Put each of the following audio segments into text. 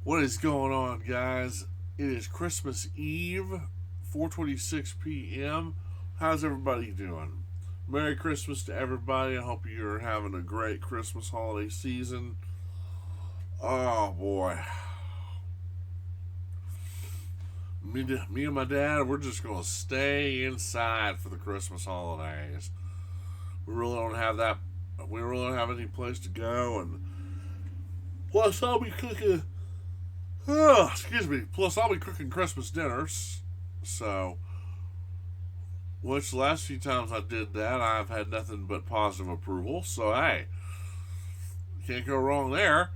What is going on, guys? It is Christmas Eve, 4:26 p.m. How's everybody doing? Merry Christmas to everybody. I hope you're having a great Christmas holiday season. Oh boy, me and my dad, we're just gonna stay inside for the Christmas holidays. We really don't have that. We really don't have any place to go, and plus I'll be cooking. Oh, excuse me. Plus, I'll be cooking Christmas dinners. So, which the last few times I did that, I've had nothing but positive approval. So, hey, can't go wrong there.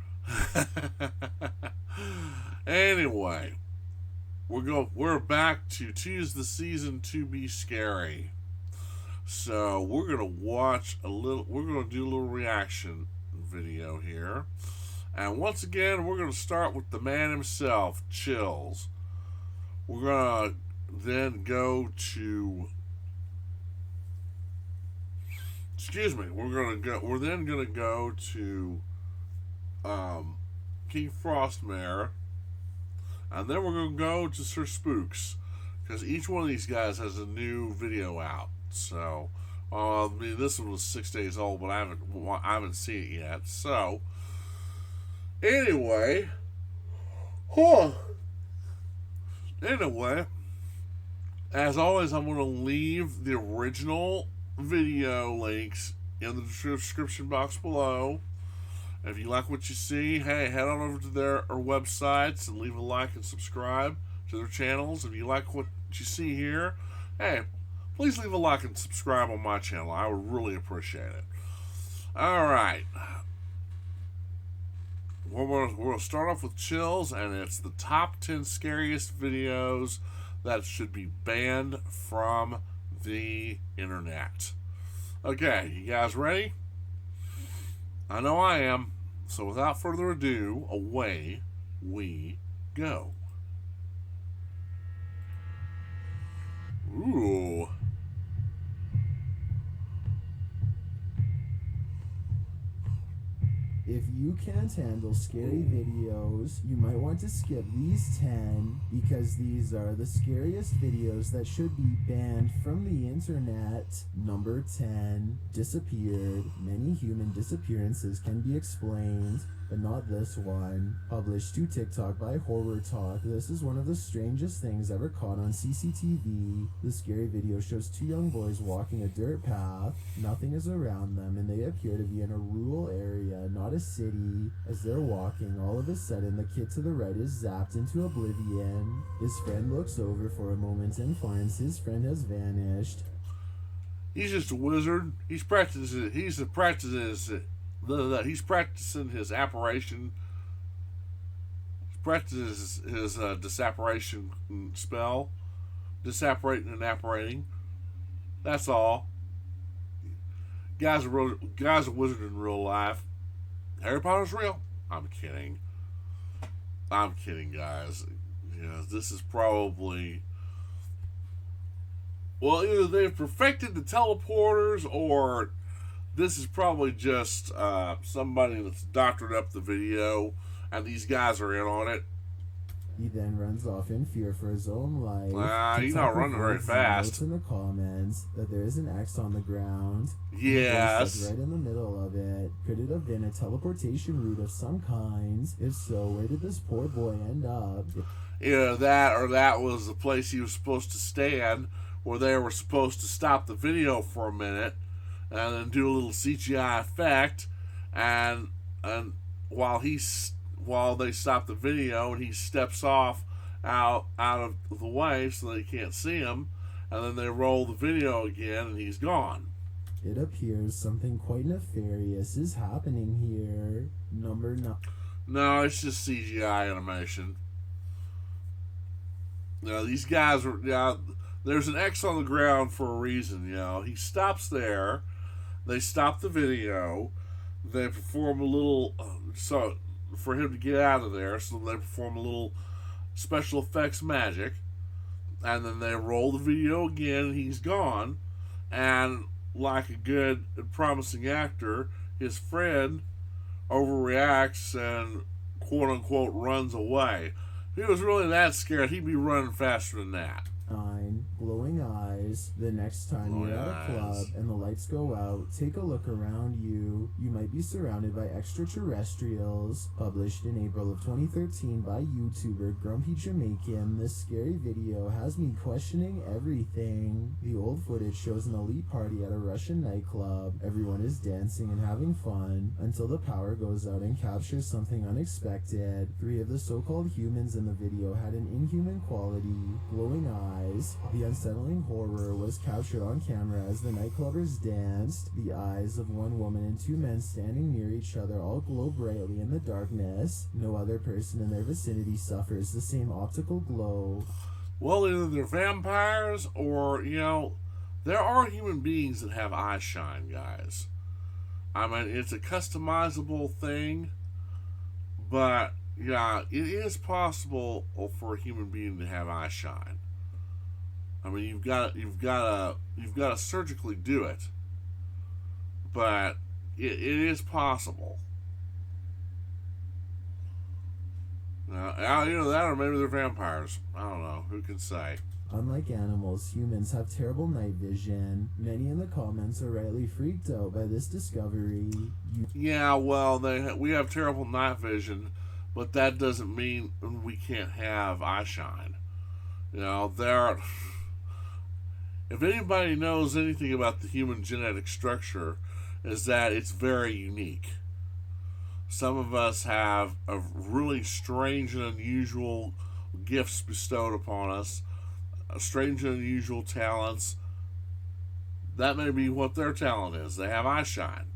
Anyway, we're back to Tis the Season to Be Scary. So, we're gonna watch a little. We're gonna do a little reaction video here. And once again, we're going to start with the man himself, Chills. We're going to then go to... Excuse me. We're then going to go to King Frostmare. And then we're going to go to Sir Spooks. Because each one of these guys has a new video out. So, this one was 6 days old, but I haven't seen it yet. So... Anyway, as always, I'm going to leave the original video links in the description box below. If you like what you see, hey, head on over to their websites and leave a like and subscribe to their channels. If you like what you see here, hey, please leave a like and subscribe on my channel. I would really appreciate it. All right. We're going to start off with Chills, and it's the top 10 scariest videos that should be banned from the internet. Okay, you guys ready? I know I am. So without further ado, away we go. Ooh. If you can't handle scary videos, you might want to skip these 10 because these are the scariest videos that should be banned from the internet. Number 10, disappeared. Many human disappearances can be explained, but not this one. Published to TikTok by Horror Talk. This is one of the strangest things ever caught on CCTV. The scary video shows two young boys walking a dirt path. Nothing is around them, and they appear to be in a rural area, not a city. As they're walking, all of a sudden, the kid to the right is zapped into oblivion. His friend looks over for a moment and finds his friend has vanished. He's just a wizard. He's practicing his apparition. He practices his disapparition spell. Disapparating and apparating. That's all. Guy's a wizard in real life. Harry Potter's real. I'm kidding, guys. Yeah, this is probably... Well, either they've perfected the teleporters, or this is probably just somebody that's doctored up the video, and these guys are in on it. He then runs off in fear for his own life. He's not running very fast. In the comments that there is an X on the ground. Yes. Right in the middle of it. Could it have been a teleportation route of some kind? If so, where did this poor boy end up? Either that, or that was the place he was supposed to stand, where they were supposed to stop the video for a minute, and then do a little CGI effect, and while they stop the video, and he steps off out of the way so they can't see him, and then they roll the video again, and he's gone. It appears something quite nefarious is happening here. Number 9. No, it's just CGI animation. These guys are... there's an X on the ground for a reason, He stops there. They stop the video. They perform a little... for him to get out of there, so they perform a little special effects magic, and then they roll the video again, and he's gone. And like a good and promising actor, his friend overreacts and quote unquote runs away. If he was really that scared, he'd be running faster than that. Glowing eyes. The next time Glowing you're at a club eyes. and the lights go out, take a look around you. You might be surrounded by extraterrestrials. Published in April of 2013 by YouTuber Grumpy Jamaican, this scary video has me questioning everything. The old footage shows an elite party at a Russian nightclub. Everyone is dancing and having fun until the power goes out and captures something unexpected. 3 of the so-called humans in the video had an inhuman quality, glowing eyes. The unsettling horror was captured on camera as the nightclubbers danced. The eyes of one woman and 2 men standing near each other all glow brightly in the darkness. No other person in their vicinity suffers the same optical glow. Well, either they're vampires or, there are human beings that have eye shine, guys. I mean, it's a customizable thing, but yeah, it is possible for a human being to have eye shine. I mean, you've got to surgically do it, but it is possible. Now, that, or maybe they're vampires. I don't know. Who can say? Unlike animals, humans have terrible night vision. Many in the comments are rightly freaked out by this discovery. Yeah, well, we have terrible night vision, but that doesn't mean we can't have eye shine. If anybody knows anything about the human genetic structure, is that it's very unique. Some of us have a really strange and unusual gifts bestowed upon us, strange and unusual talents. That may be what their talent is. They have eye shine.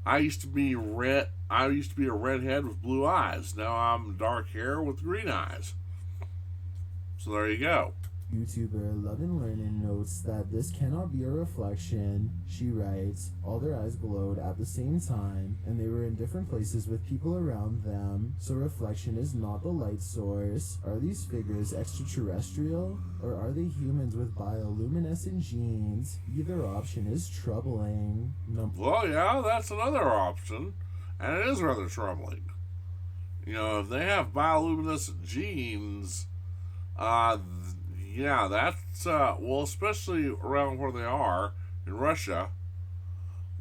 I used to be a redhead with blue eyes. Now I'm dark hair with green eyes. So there you go. YouTuber Love and Learnin notes that this cannot be a reflection. She writes, all their eyes glowed at the same time, and they were in different places with people around them, so reflection is not the light source. Are these figures extraterrestrial, or are they humans with bioluminescent genes? Either option is troubling. Well, yeah, that's another option, and it is rather troubling. If they have bioluminescent genes, yeah, that's, especially around where they are, in Russia,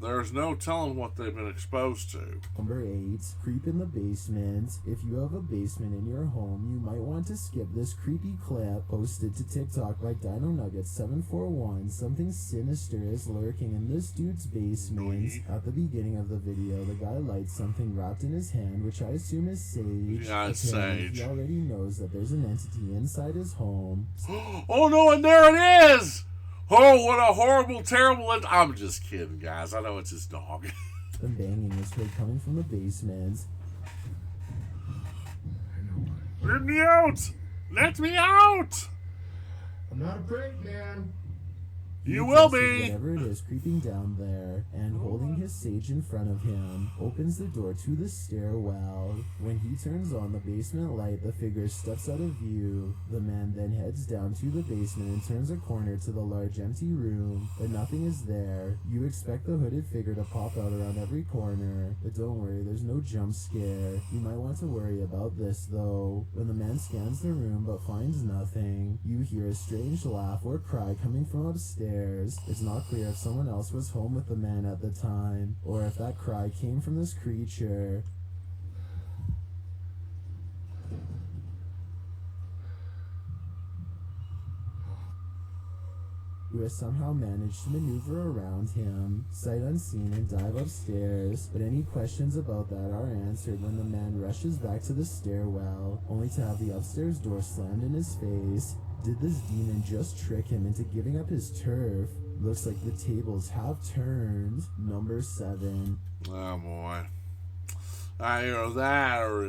there's no telling what they've been exposed to. Number 8, creep in the basement. If you have a basement in your home, you might want to skip this creepy clip posted to TikTok by Dino Nuggets 741. Something sinister is lurking in this dude's basement. At the beginning of the video, the guy lights something wrapped in his hand, which I assume is sage. Yeah, it's sage. He already knows that there's an entity inside his home. Oh no, and there it is! Oh, what a horrible, terrible... I'm just kidding, guys. I know it's his dog. The banging is heard coming from the basement. Let me out! Let me out! I'm not a prank man. You will be! Whatever it is creeping down there, and holding his sage in front of him, opens the door to the stairwell. When he turns on the basement light, the figure steps out of view. The man then heads down to the basement and turns a corner to the large empty room, but nothing is there. You expect the hooded figure to pop out around every corner, but don't worry, there's no jump scare. You might want to worry about this though. When the man scans the room but finds nothing, you hear a strange laugh or cry coming from upstairs. It's not clear if someone else was home with the man at the time, or if that cry came from this creature. Who has somehow managed to maneuver around him, sight unseen, and dive upstairs, but any questions about that are answered when the man rushes back to the stairwell, only to have the upstairs door slammed in his face. Did this demon just trick him into giving up his turf? Looks like the tables have turned. Number 7. Oh boy. Either that or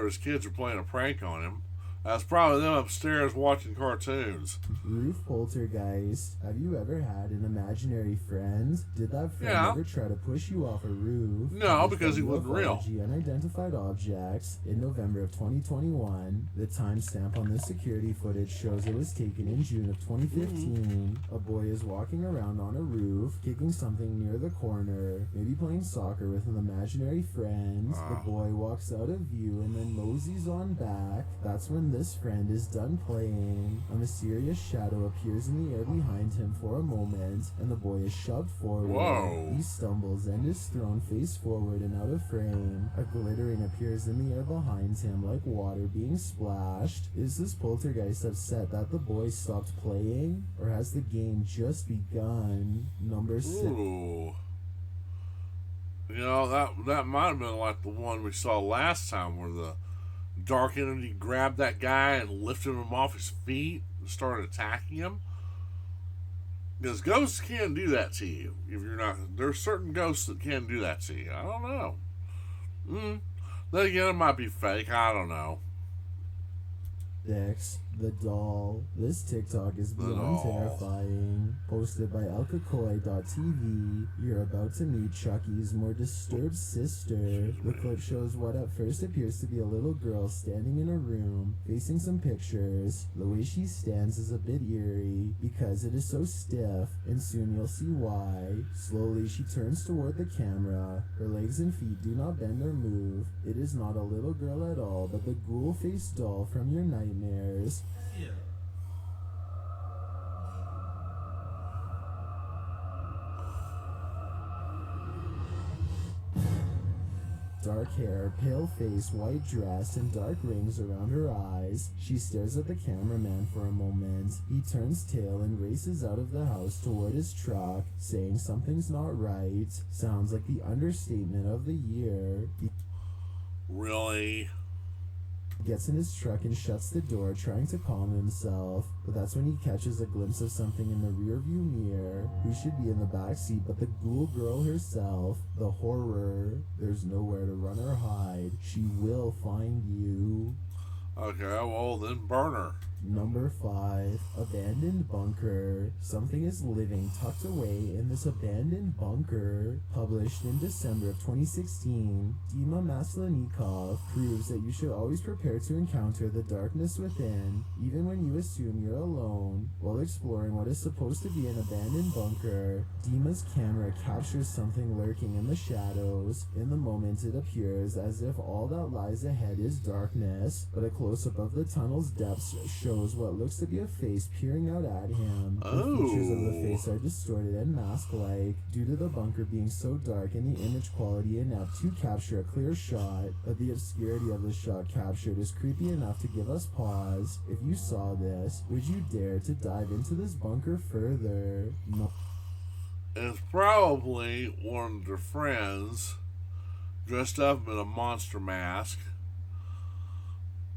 his kids are playing a prank on him. That's probably them upstairs watching cartoons. Roof poltergeist. Have you ever had an imaginary friend? Did that friend Yeah. ever try to push you off a roof? No, because he wasn't real. Unidentified objects. In November of 2021, the timestamp on this security footage shows it was taken in June of 2015. A boy is walking around on a roof, kicking something near the corner, maybe playing soccer with an imaginary friend. The boy walks out of view and then moseys on back. That's when this friend is done playing. A mysterious shadow appears in the air behind him for a moment, and the boy is shoved forward. Whoa. He stumbles and is thrown face forward and out of frame. A glittering appears in the air behind him like water being splashed. Is this poltergeist upset that the boy stopped playing? Or has the game just begun? Number 6. Ooh. You know, that might have been like the one we saw last time where the dark entity grabbed that guy and lifted him off his feet and started attacking him. Because ghosts can do that to you if you're not. There's certain ghosts that can do that to you. I don't know. Then again, it might be fake. I don't know. 6. The doll. This TikTok is beyond terrifying. Posted by elkakoi.tv. You're about to meet Chucky's more disturbed sister. The clip shows what at first appears to be a little girl standing in a room, facing some pictures. The way she stands is a bit eerie, because it is so stiff, and soon you'll see why. Slowly she turns toward the camera. Her legs and feet do not bend or move. It is not a little girl at all, but the ghoul-faced doll from your nightmares. Dark hair, pale face, white dress, and dark rings around her eyes. She stares at the cameraman for a moment. He turns tail and races out of the house toward his truck, saying something's not right. Sounds like the understatement of the year. Really? Gets in his truck and shuts the door, trying to calm himself. But that's when he catches a glimpse of something in the rearview mirror. Who should be in the back seat but the ghoul girl herself? The horror. There's nowhere to run or hide. She will find you. Okay, well then burn her. Number 5. Abandoned bunker. Something is living tucked away in this abandoned bunker. Published in December of 2016, Dima Maslenikov proves that you should always prepare to encounter the darkness within, even when you assume you're alone. While exploring what is supposed to be an abandoned bunker, Dima's camera captures something lurking in the shadows. In the moment, it appears as if all that lies ahead is darkness, but a close-up of the tunnel's depths shows what looks to be a face peering out at him. The features of the face are distorted and mask-like due to the bunker being so dark and the image quality inept to capture a clear shot, but the obscurity of the shot captured is creepy enough to give us pause. If you saw this, would you dare to dive into this bunker further? No. It's probably one of their friends dressed up in a monster mask.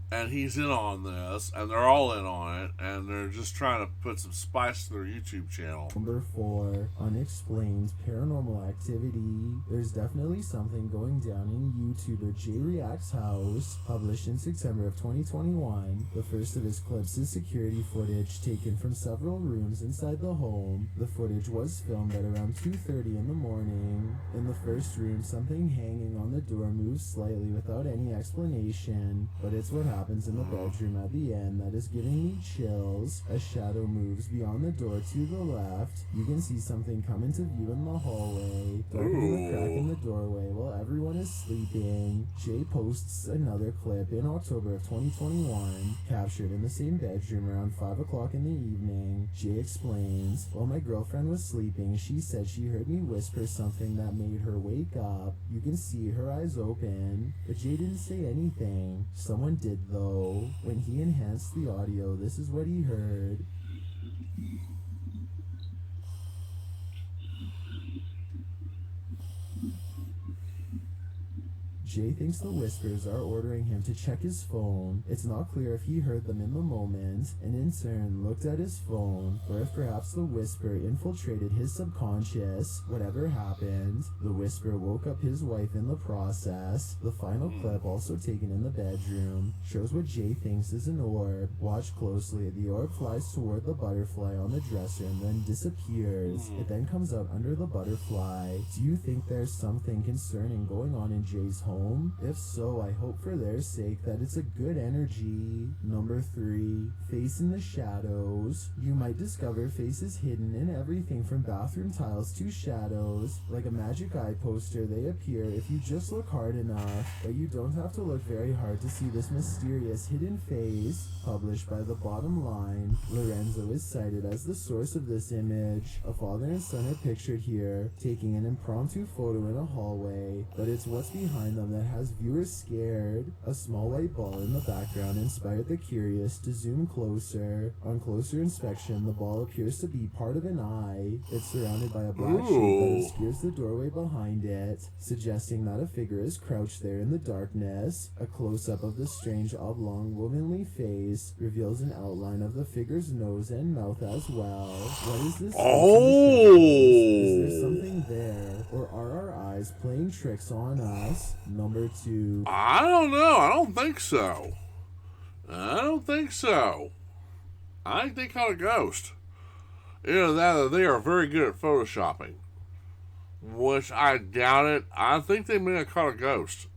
And he's in on this, and they're all in on it, and they're just trying to put some spice to their YouTube channel. Number 4. Unexplained paranormal activity. There's definitely something going down in YouTuber Jay React's house. Published in September of 2021. The first of his clips is security footage taken from several rooms inside the home. The footage was filmed at around 2:30 in the morning. In the first room, something hanging on the door moves slightly without any explanation, but it's what happens in the bedroom at the end that is giving me chills. A shadow moves beyond the door to the left. You can see something come into view in the hallway, darkening the crack in the doorway while everyone is sleeping. Jay posts another clip in October of 2021, captured in the same bedroom around 5 o'clock in the evening. Jay explains, while my girlfriend was sleeping, she said she heard me whisper something that made her wake up. You can see her eyes open, but Jay didn't say anything. Someone did though. When he enhanced the audio, this is what he heard. Jay thinks the whispers are ordering him to check his phone. It's not clear if he heard them in the moment and in turn looked at his phone, or if perhaps the whisper infiltrated his subconscious. Whatever happened, the whisper woke up his wife in the process. The final clip, also taken in the bedroom, shows what Jay thinks is an orb. Watch closely. The orb flies toward the butterfly on the dresser and then disappears. It then comes out under the butterfly. Do you think there's something concerning going on in Jay's home? If so, I hope for their sake that it's a good energy. Number 3, face in the shadows. You might discover faces hidden in everything from bathroom tiles to shadows. Like a magic eye poster, they appear if you just look hard enough, but you don't have to look very hard to see this mysterious hidden face. Published by The Bottom Line, Lorenzo is cited as the source of this image. A father and son are pictured here, taking an impromptu photo in a hallway, but it's what's behind them that has viewers scared. A small white ball in the background inspired the curious to zoom closer. On closer inspection, the ball appears to be part of an eye. It's surrounded by a black shape that obscures the doorway behind it, suggesting that a figure is crouched there in the darkness. A close-up of the strange oblong womanly face reveals an outline of the figure's nose and mouth as well. What is this? Is there something there, or are our eyes playing tricks on us? Number 2. I don't know. I don't think so. I think they caught a ghost. You know, that they are very good at photoshopping, which I doubt it. I think they may have caught a ghost.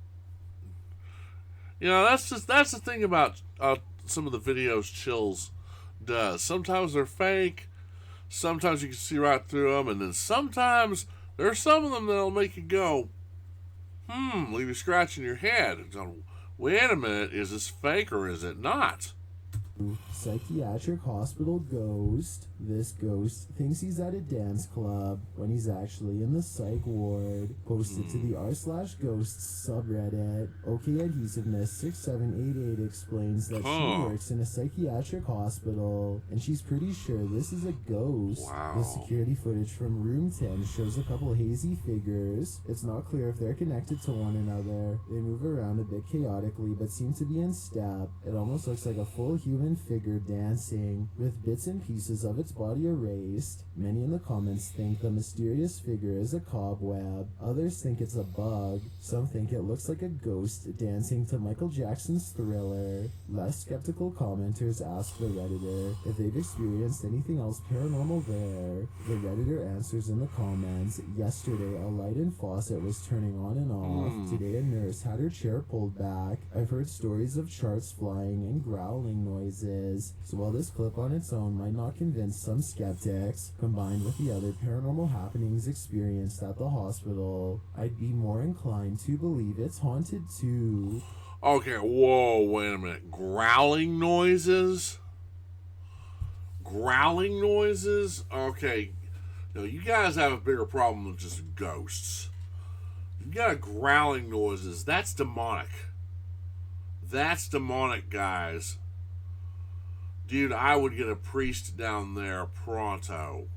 You know, that's the thing about some of the videos Chills does. Sometimes they're fake. Sometimes you can see right through them, and then sometimes there's some of them that'll make you go, leave you scratching your head. Wait a minute, is this fake or is it not? Psychiatric hospital ghost. This ghost thinks he's at a dance club when he's actually in the psych ward. Posted to the r/ghosts subreddit. OK Adhesiveness 6788 explains that she works in a psychiatric hospital and she's pretty sure this is a ghost. Wow. The security footage from room 10 shows a couple hazy figures. It's not clear if they're connected to one another. They move around a bit chaotically but seem to be in step. It almost looks like a full human figure dancing, with bits and pieces of its body erased. Many in the comments think the mysterious figure is a cobweb. Others think it's a bug. Some think it looks like a ghost dancing to Michael Jackson's Thriller. Less skeptical commenters ask the Redditor if they've experienced anything else paranormal there. The Redditor answers in the comments, yesterday a light and faucet was turning on and off. Today a nurse had her chair pulled back. I've heard stories of charts flying and growling noises. So while this clip on its own might not convince some skeptics, combined with the other paranormal happenings experienced at the hospital, I'd be more inclined to believe it's haunted too. Okay, whoa, wait a minute. Growling noises? Okay. No, you guys have a bigger problem than just ghosts. You got growling noises. That's demonic. Guys. Dude, I would get a priest down there pronto.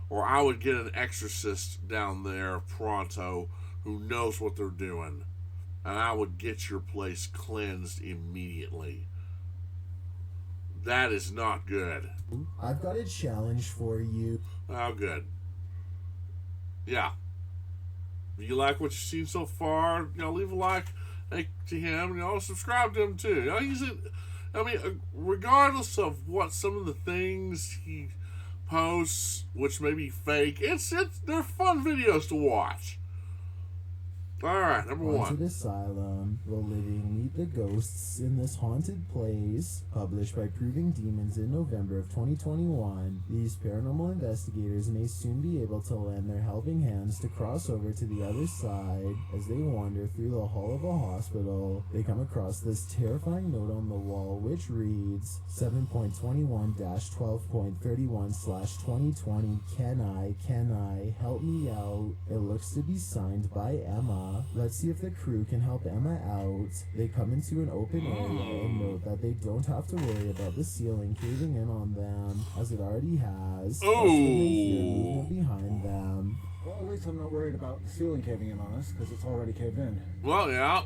Or I would get an exorcist down there pronto who knows what they're doing. And I would get your place cleansed immediately. That is not good. I've got a challenge for you. Oh, good. Yeah. If you like what you've seen so far, leave a like to him. Subscribe to him too. Regardless of what some of the things he posts, which may be fake, they're fun videos to watch. Alright, number 1. Haunted Asylum. The living meet the ghosts in this haunted place. Published by Proving Demons in November of 2021. These paranormal investigators may soon be able to lend their helping hands to cross over to the other side. As they wander through the hall of a hospital, they come across this terrifying note on the wall which reads 7.21-12.31/2020 Can I help me out? It looks to be signed by Emma. Let's see if the crew can help Emma out. They come into an open area and note that they don't have to worry about the ceiling caving in on them, as it already has. That's when they hear movement behind them. Well, at least I'm not worried about the ceiling caving in on us, because it's already caved in. Well, yeah.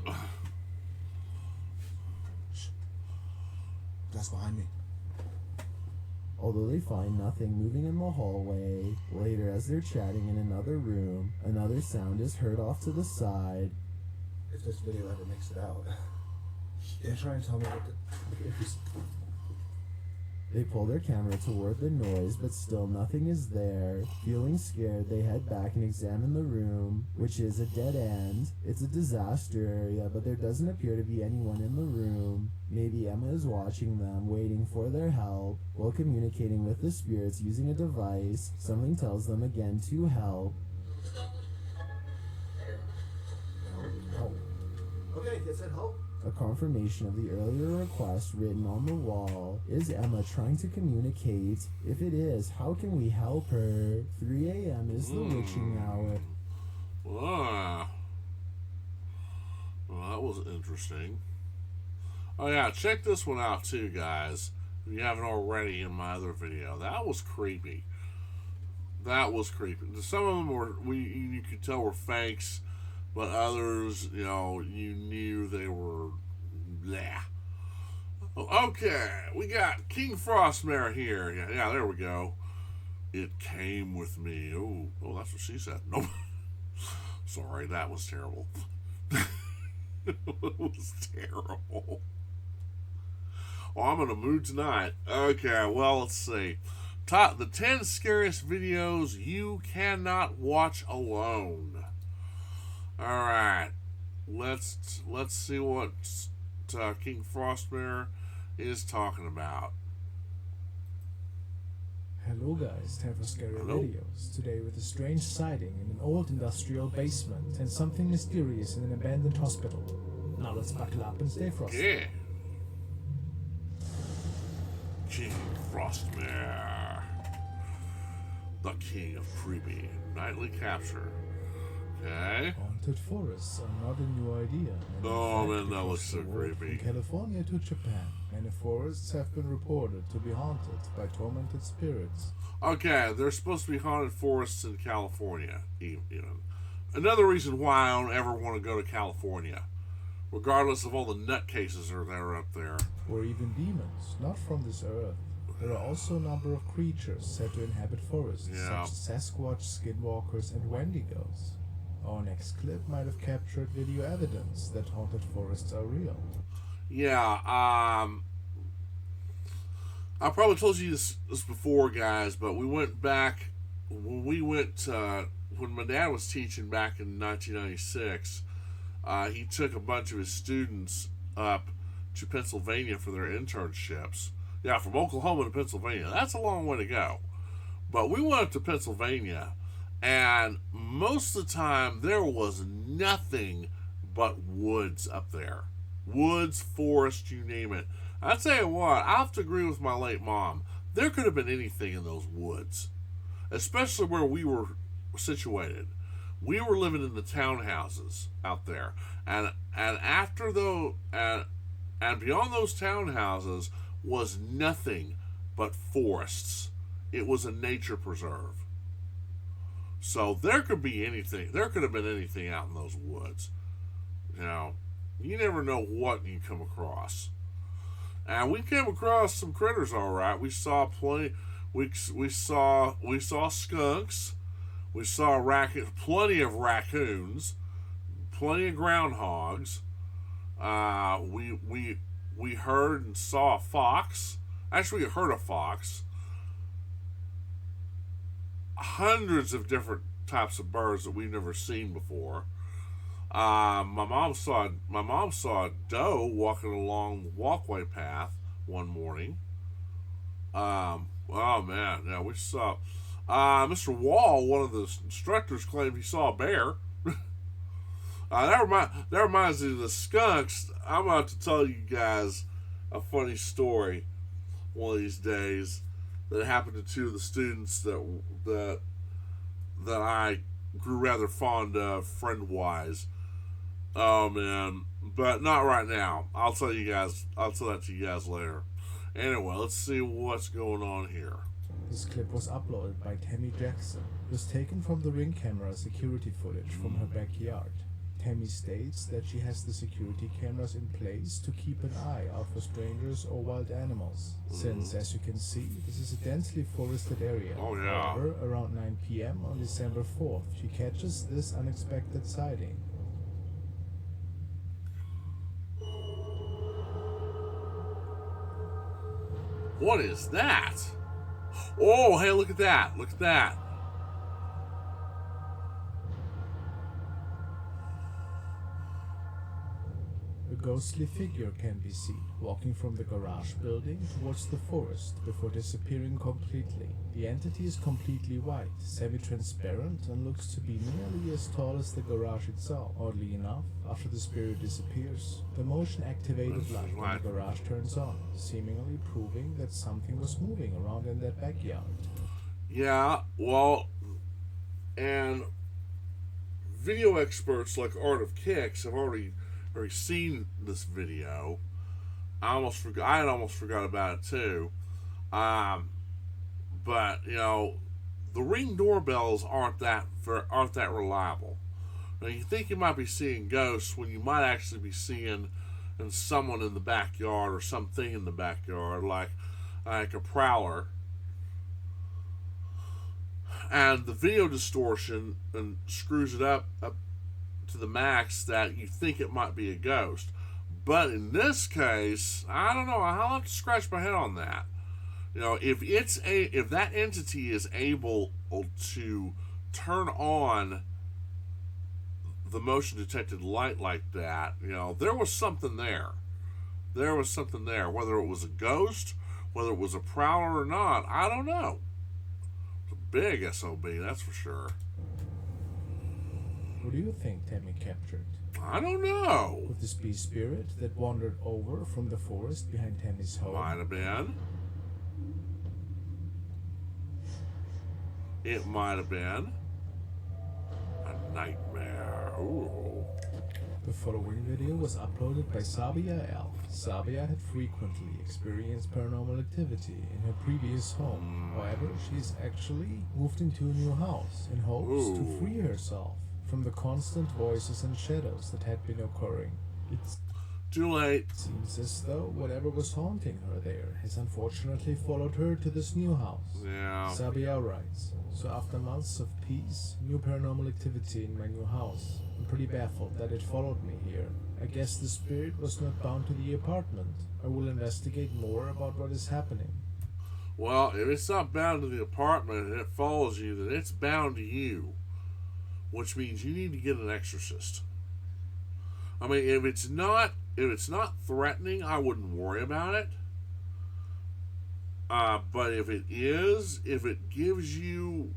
Shh. That's behind me. Although they find nothing moving in the hallway, later as they're chatting in another room, another sound is heard off to the side. If this video ever makes it out, you're trying to tell me what the... They pull their camera toward the noise, but still nothing is there. Feeling scared, they head back and examine the room, which is a dead end. It's a disaster area, but there doesn't appear to be anyone in the room. Maybe Emma is watching them, waiting for their help, while communicating with the spirits using a device. Something tells them again to help. Help. Okay, it said help. A confirmation of the earlier request written on the wall. Is Emma trying to communicate? If it is, how can we help her? 3 a.m. is the witching hour. Well, that was interesting. Oh yeah, check this one out too, guys. If you haven't already in my other video. That was creepy. That was creepy. Some of them were, you could tell were fakes. But others, you know, you knew they were blah. Okay, we got King Frostmare here. Yeah, there we go. It came with me. Oh, that's what she said. Nope. Sorry, that was terrible. It was terrible. Well, I'm in a mood tonight. Okay, well, let's see. The 10 scariest videos you cannot watch alone. Alright, let's see what King Frostmare is talking about. Hello guys, time for scary Hello. videos. Today with a strange sighting in an old industrial basement and something mysterious in an abandoned hospital. Now let's buckle up and stay frosty. Yeah. King Frostmare. The king of creepy nightly capture. Okay. Haunted forests are not a new idea. And in Oh, fact, man, that across looks so the world, creepy. From California to Japan, many forests have been reported to be haunted by tormented spirits. Okay, there's supposed to be haunted forests in California, even. Another reason why I don't ever want to go to California, regardless of all the nutcases that are up there. Or even demons, not from this earth. There are also a number of creatures said to inhabit forests, Yeah. such as Sasquatch, skinwalkers, and Wendigos. Our next clip might have captured video evidence that haunted forests are real. Yeah, I probably told you this before, guys, but we went back, when my dad was teaching back in 1996, he took a bunch of his students up to Pennsylvania for their internships. Yeah, from Oklahoma to Pennsylvania. That's a long way to go. But we went up to Pennsylvania, and most of the time there was nothing but woods up there. Woods, forest, you name it. I tell you what, I have to agree with my late mom. There could have been anything in those woods, especially where we were situated. We were living in the townhouses out there, and after though, and beyond those townhouses was nothing but forests. It was a nature preserve. So there could be anything. There could have been anything out in those woods. You know, you never know what you come across. And we came across some critters, all right. We saw plenty. We saw skunks. We saw plenty of raccoons, plenty of groundhogs. We heard and saw a fox. Actually, we heard a fox. Hundreds of different types of birds that we've never seen before. My mom saw a doe walking along the walkway path one morning. Oh man, yeah, we saw. Mr. Wall, one of the instructors, claimed he saw a bear. That reminds me of the skunks. I'm about to tell you guys a funny story one of these days that happened to two of the students that I grew rather fond of, friend-wise. Oh man, but not right now. I'll tell that to you guys later. Anyway, let's see what's going on here. This clip was uploaded by Tammy Jackson. It was taken from the Ring camera security footage from her backyard. Tammy states that she has the security cameras in place to keep an eye out for strangers or wild animals, since, as you can see, this is a densely forested area. Oh, yeah. However, around 9 p.m. on December 4th, she catches this unexpected sighting. What is that? Oh, hey, look at that. Look at that. A ghostly figure can be seen, walking from the garage building towards the forest before disappearing completely. The entity is completely white, semi-transparent, and looks to be nearly as tall as the garage itself. Oddly enough, after the spirit disappears, the motion-activated light in the garage turns on, seemingly proving that something was moving around in that backyard. Yeah, well, and video experts like Art of Kicks have already seen this video. I had almost forgot about it too. But you know, the Ring doorbells aren't that reliable. Now you think you might be seeing ghosts when you might actually be seeing someone in the backyard or something in the backyard, like a prowler. And the video distortion and screws it up to the max that you think it might be a ghost. But in this case, I don't know. I'll have to scratch my head on that. You know, if that entity is able to turn on the motion detected light like that, you know, there was something there. There was something there. Whether it was a ghost, whether it was a prowler or not, I don't know. It's a big SOB, that's for sure. What do you think Tammy captured? I don't know. Could this be a spirit that wandered over from the forest behind Tammy's home? Might have been. It might have been a nightmare. Ooh. The following video was uploaded by Sabia L. Sabia had frequently experienced paranormal activity in her previous home. However, she's actually moved into a new house in hopes to free herself from the constant voices and shadows that had been occurring. It's too late. It seems as though whatever was haunting her there has unfortunately followed her to this new house. Yeah. Sabia writes, so after months of peace, new paranormal activity in my new house, I'm pretty baffled that it followed me here. I guess the spirit was not bound to the apartment. I will investigate more about what is happening. Well, if it's not bound to the apartment and it follows you, then it's bound to you. Which means you need to get an exorcist. I mean, if it's not threatening, I wouldn't worry about it. But if it is, if it gives you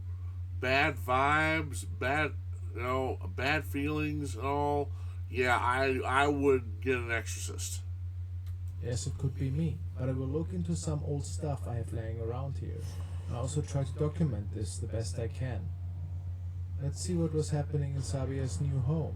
bad vibes, bad feelings and all, yeah, I would get an exorcist. Yes, it could be me, but I will look into some old stuff I have laying around here. I also try to document this the best I can. Let's see what was happening in Sabia's new home.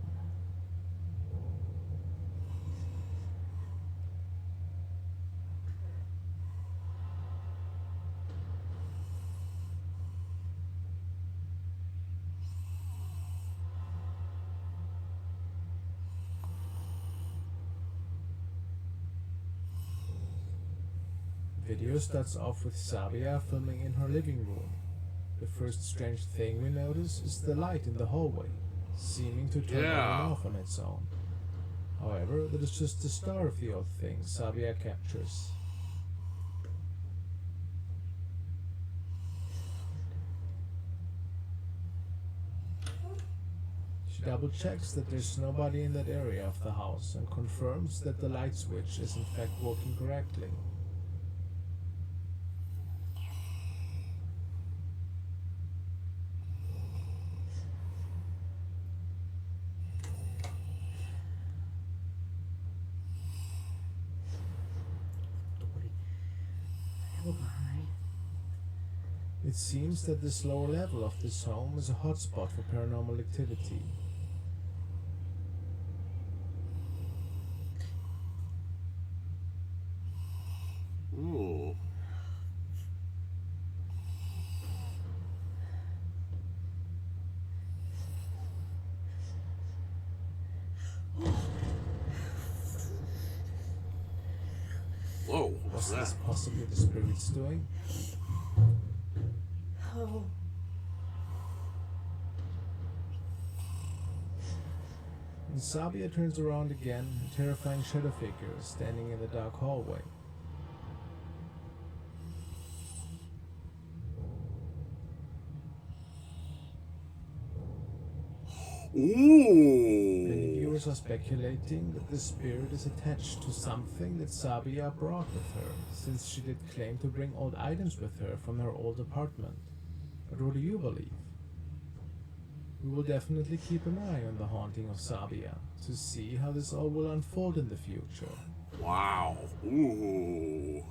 Video starts off with Sabia filming in her living room. The first strange thing we notice is the light in the hallway, seeming to turn on and off on its own. However, that is just the start of the odd thing Sabia captures. She double checks that there's nobody in that area of the house and confirms that the light switch is in fact working correctly. It seems that this lower level of this home is a hotspot for paranormal activity. Ooh. Whoa, what's Was this that? possibly the spirits doing? Oh. And Sabia turns around again, a terrifying shadow figure standing in the dark hallway. Many Ooh. viewers are speculating that the spirit is attached to something that Sabia brought with her, since she did claim to bring old items with her from her old apartment. But what do you believe? We will definitely keep an eye on the haunting of Sabia to see how this all will unfold in the future. Wow. Ooh.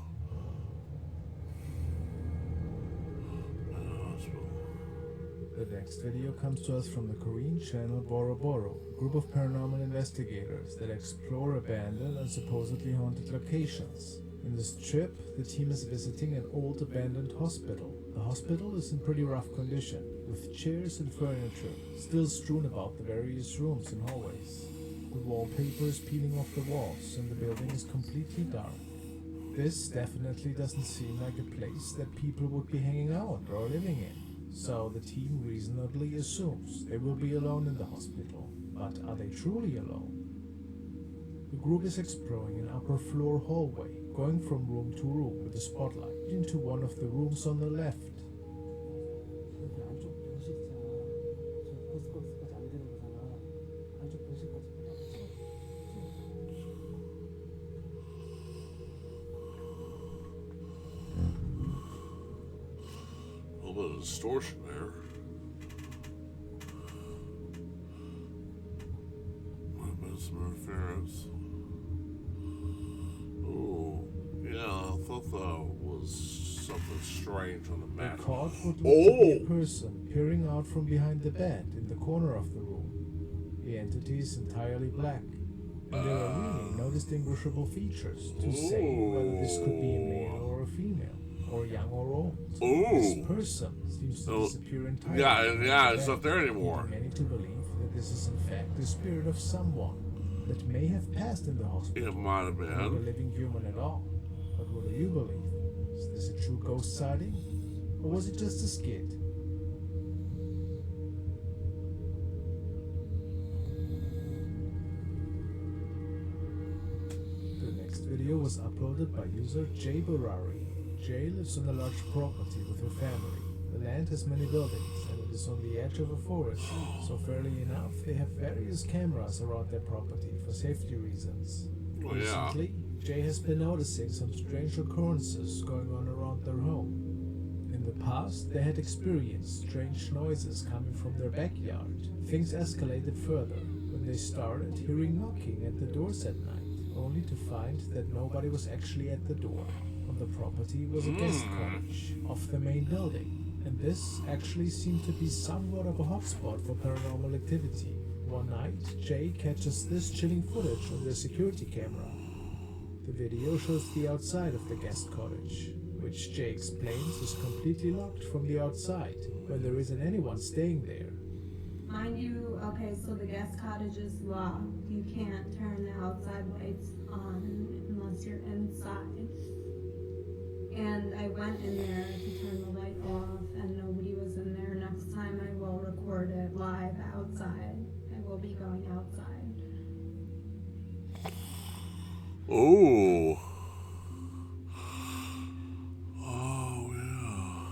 The next video comes to us from the Korean channel Boro Boro, a group of paranormal investigators that explore abandoned and supposedly haunted locations. In this trip, the team is visiting an old abandoned hospital. The hospital is in pretty rough condition, with chairs and furniture still strewn about the various rooms and hallways. The wallpaper is peeling off the walls and the building is completely dark. This definitely doesn't seem like a place that people would be hanging out or living in. So the team reasonably assumes they will be alone in the hospital. But are they truly alone? The group is exploring an upper floor hallway, going from room to room with a spotlight into one of the rooms on the left. 여기 안쪽 벼시 있잖아. 저 거기까지 안 되는 거잖아. 안쪽 벼시까지 A little bit of distortion there. Might have been some interference. Ooh. Yeah, I thought that was something strange on the They mat. caught what looked to be a Oh! person peering out from behind the bed in the corner of the room. The entity is entirely black, and there are really no distinguishable features to say whether this could be a male or a female, or young or old. This Ooh. person seems to Oh. disappear entirely. Yeah, behind yeah, the it's bed, not there anymore. leading many to believe that this is in fact the spirit of someone that may have passed in the hospital. It might have Not a been. living human at all. But what do you believe? Is this a true ghost sighting? Or was it just a skit? The next video was uploaded by user Jay Barari. Jay lives on a large property with her family. The land has many buildings and it is on the edge of a forest, so fairly enough they have various cameras around their property for safety reasons. Oh, yeah. Recently, Jay has been noticing some strange occurrences going on around their home. In the past, they had experienced strange noises coming from their backyard. Things escalated further when they started hearing knocking at the doors at night, only to find that nobody was actually at the door. On the property was a guest cottage off the main building, and this actually seemed to be somewhat of a hotspot for paranormal activity. One night, Jay catches this chilling footage on their security camera. The video shows the outside of the guest cottage, which Jay explains is completely locked from the outside when there isn't anyone staying there. Mind you, okay, so the guest cottage is locked. You can't turn the outside lights on unless you're inside. And I went in there to turn the light off and nobody was in there. Next time I will record it live outside. I will be going outside. Oh. Oh, yeah.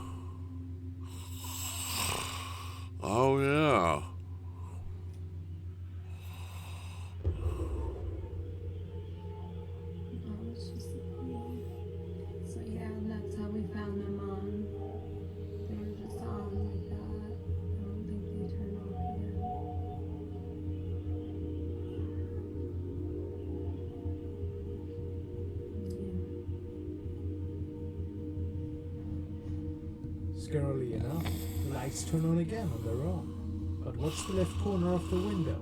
Oh, yeah. Oh, it's just so yeah, that's how we found them on. They were just on like that. I don't think they turned off yet. Scarily enough, the lights turn on again on their own. But what's the left corner of the window?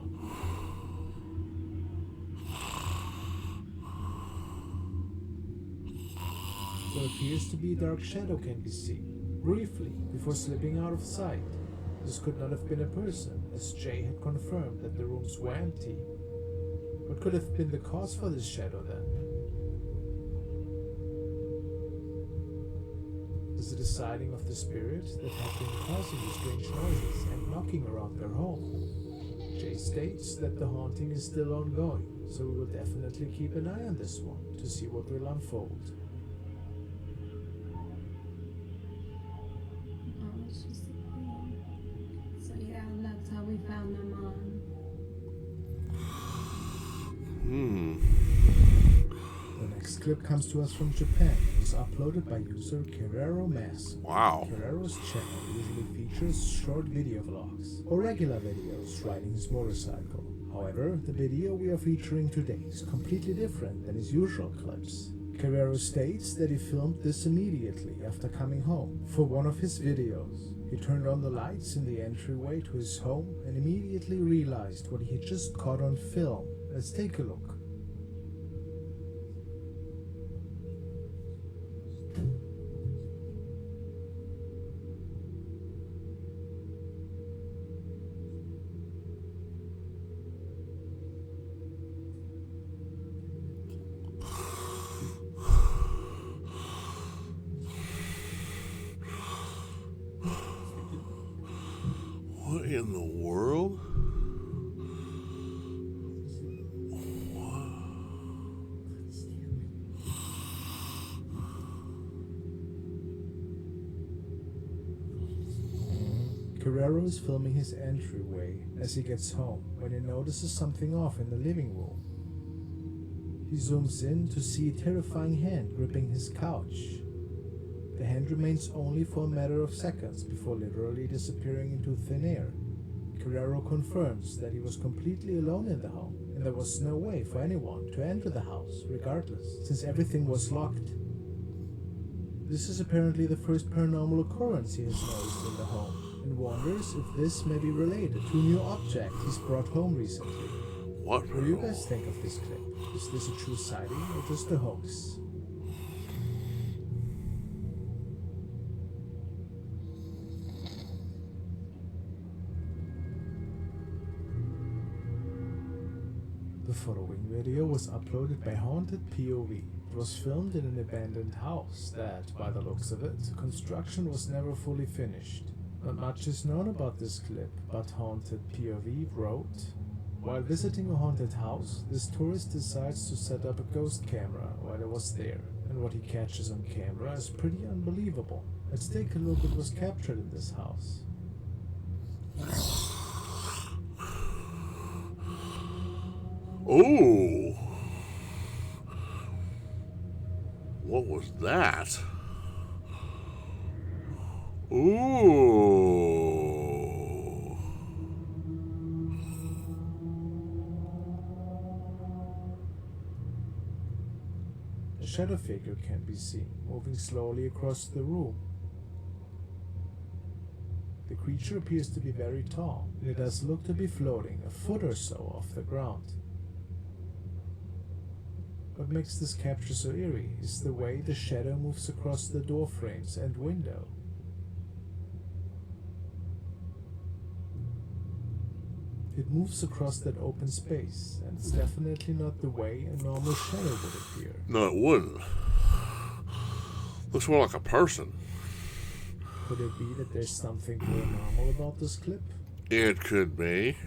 What appears to be a dark shadow can be seen, briefly, before slipping out of sight. This could not have been a person, as Jay had confirmed that the rooms were empty. What could have been the cause for this shadow then? Is it a sighting of the spirit that have been causing the strange noises and knocking around their home? Jay states that the haunting is still ongoing, so we will definitely keep an eye on this one to see what will unfold. Oh, it's just a queen. So yeah, that's how we found them on. The next clip comes to us from Japan. It was uploaded by user Kerero Mask. Wow. Kerero's channel usually features short video vlogs or regular videos riding his motorcycle. However, the video we are featuring today is completely different than his usual clips. Kerero states that he filmed this immediately after coming home for one of his videos. He turned on the lights in the entryway to his home and immediately realized what he had just caught on film. Let's take a look. What in the world? Kerero is filming his entryway as he gets home when he notices something off in the living room. He zooms in to see a terrifying hand gripping his couch. The hand remains only for a matter of seconds before literally disappearing into thin air. Kerero confirms that he was completely alone in the home and there was no way for anyone to enter the house regardless, since everything was locked. This is apparently the first paranormal occurrence he has noticed in the home, and wonders if this may be related to a new object he's brought home recently. What? What do you guys think of this clip? Is this a true sighting or just a hoax? The following video was uploaded by Haunted POV. It was filmed in an abandoned house that, by the looks of it, construction was never fully finished. Not much is known about this clip, but Haunted POV wrote, "While visiting a haunted house, this tourist decides to set up a ghost camera while he was there, and what he catches on camera is pretty unbelievable. Let's take a look at what was captured in this house." Oh! What was that? Ooh! A shadow figure can be seen, moving slowly across the room. The creature appears to be very tall, and it does look to be floating a foot or so off the ground. What makes this capture so eerie is the way the shadow moves across the door frames and window. It moves across that open space, and it's definitely not the way a normal shadow would appear. No, it wouldn't. Looks more like a person. Could it be that there's something paranormal about this clip? It could be.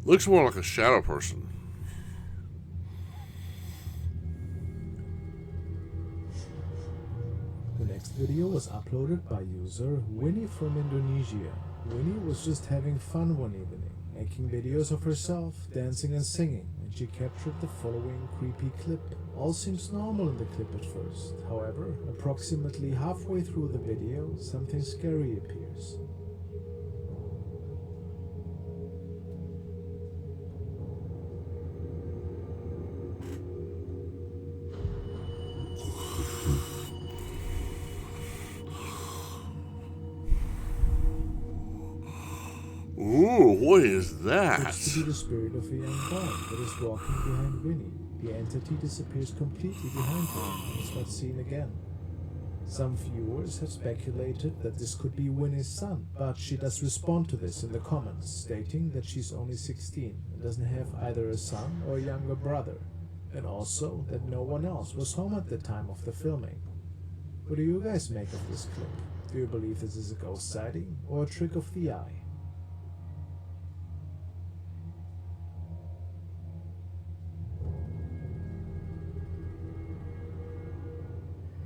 Looks more like a shadow person. The next video was uploaded by user Winnie from Indonesia. Winnie was just having fun one evening, making videos of herself dancing and singing, and she captured the following creepy clip. All seems normal in the clip at first. However, approximately halfway through the video, something scary appears. Ooh, what is that? Looks to be the spirit of a young boy that is walking behind Winnie. The entity disappears completely behind her and is not seen again. Some viewers have speculated that this could be Winnie's son, but she does respond to this in the comments, stating that she's only 16 and doesn't have either a son or a younger brother, and also that no one else was home at the time of the filming. What do you guys make of this clip? Do you believe this is a ghost sighting or a trick of the eye?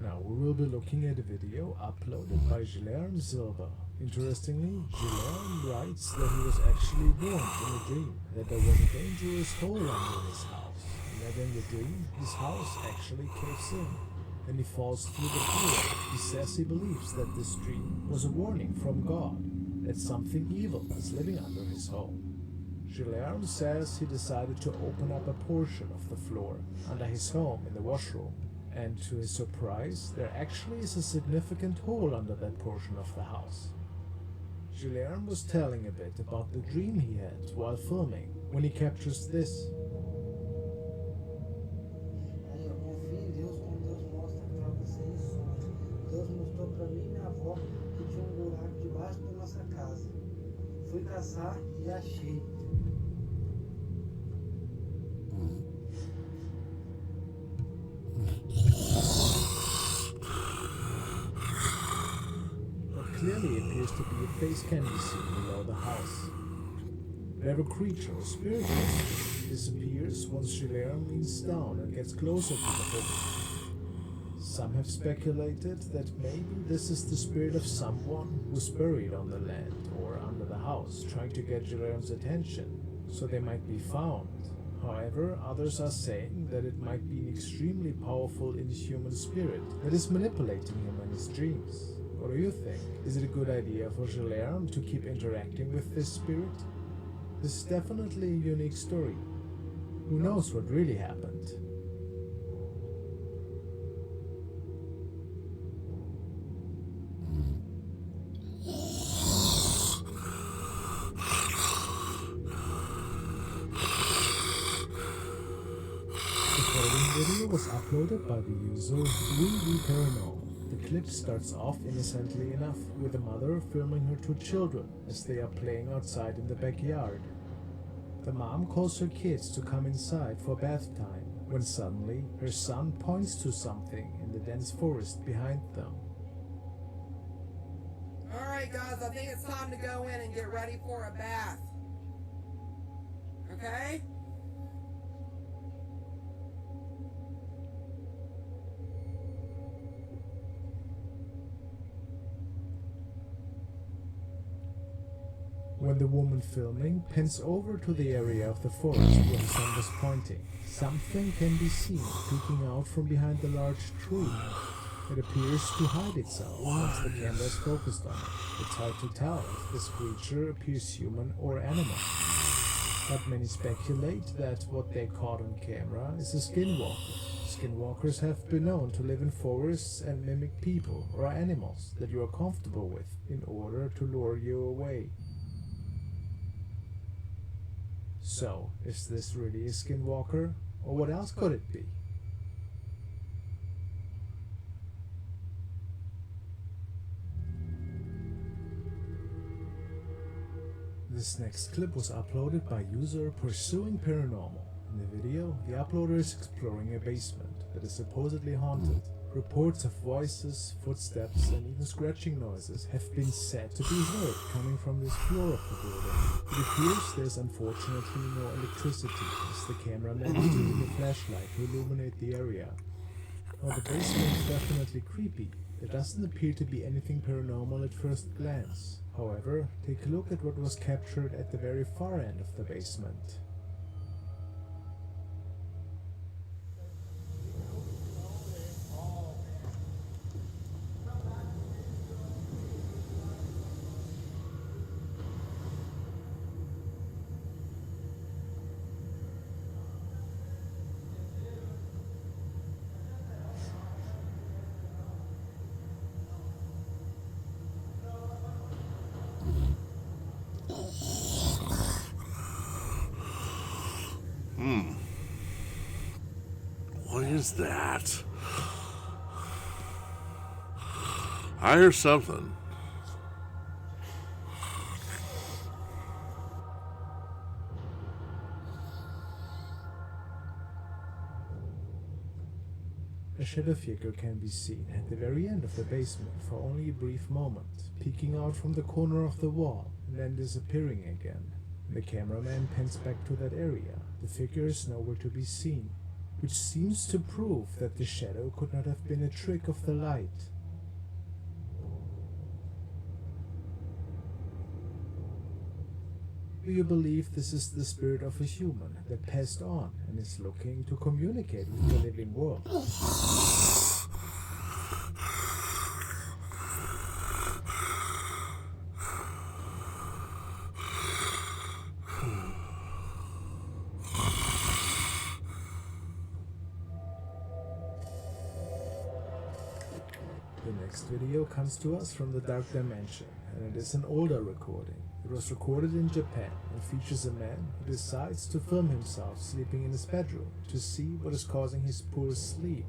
Now we will be looking at a video uploaded by Guilherme Silva. Interestingly, Guilherme writes that he was actually warned in a dream that there was a dangerous hole under his house, and that in the dream his house actually caves in, and he falls through the floor. He says he believes that this dream was a warning from God, that something evil is living under his home. Guilherme says he decided to open up a portion of the floor under his home in the washroom, and to his surprise, there actually is a significant hole under that portion of the house. Guilherme was telling a bit about the dream he had while filming when he captures this. Aí eu confio em Deus, quando Deus mostra pra você isso. Deus mostrou pra mim e minha avó que tinha um buraco debaixo da nossa casa. Fui caçar e achei. What clearly appears to be a face can be seen below the house. Whatever creature or spirit disappears once Guilherme leans down and gets closer to the hole. Some have speculated that maybe this is the spirit of someone who's buried on the land or under the house, trying to get Guilherme's attention, so they might be found. However, others are saying that it might be an extremely powerful inhuman spirit that is manipulating him in his dreams. What do you think? Is it a good idea for Guilherme to keep interacting with this spirit? This is definitely a unique story. Who knows what really happened? The following video was uploaded by the user Paranormal. The clip starts off innocently enough, with a mother filming her two children as they are playing outside in the backyard. The mom calls her kids to come inside for bath time, when suddenly her son points to something in the dense forest behind them. Alright guys, I think it's time to go in and get ready for a bath. Okay? When the woman filming pans over to the area of the forest where the son was pointing, something can be seen peeking out from behind the large tree. It appears to hide itself once the camera is focused on it. It's hard to tell if this creature appears human or animal. But many speculate that what they caught on camera is a skinwalker. Skinwalkers have been known to live in forests and mimic people or animals that you are comfortable with in order to lure you away. So, is this really a skinwalker, or what else could it be? This next clip was uploaded by user Pursuing Paranormal. In the video, the uploader is exploring a basement that is supposedly haunted. Reports of voices, footsteps, and even scratching noises have been said to be heard coming from this floor of the building. It appears there's unfortunately no electricity, as the cameraman is using a flashlight to illuminate the area. While the basement is definitely creepy, there doesn't appear to be anything paranormal at first glance. However, take a look at what was captured at the very far end of the basement. What is that? I hear something. A shadow figure can be seen at the very end of the basement for only a brief moment, peeking out from the corner of the wall and then disappearing again. The cameraman pans back to that area. The figure is nowhere to be seen, which seems to prove that the shadow could not have been a trick of the light. Do you believe this is the spirit of a human that passed on and is looking to communicate with the living world? The next video comes to us from the Dark Dimension, and it is an older recording. It was recorded in Japan and features a man who decides to film himself sleeping in his bedroom to see what is causing his poor sleep.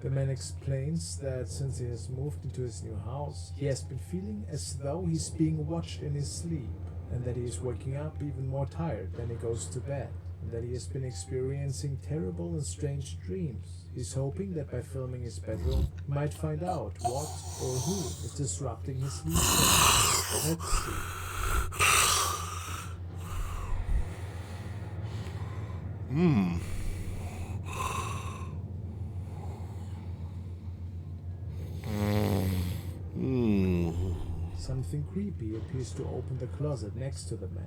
The man explains that since he has moved into his new house, he has been feeling as though he's being watched in his sleep, and that he is waking up even more tired when he goes to bed, and that he has been experiencing terrible and strange dreams. He's hoping that by filming his bedroom, he might find out what or who is disrupting his sleep cycle. Let's see. Something creepy appears to open the closet next to the man.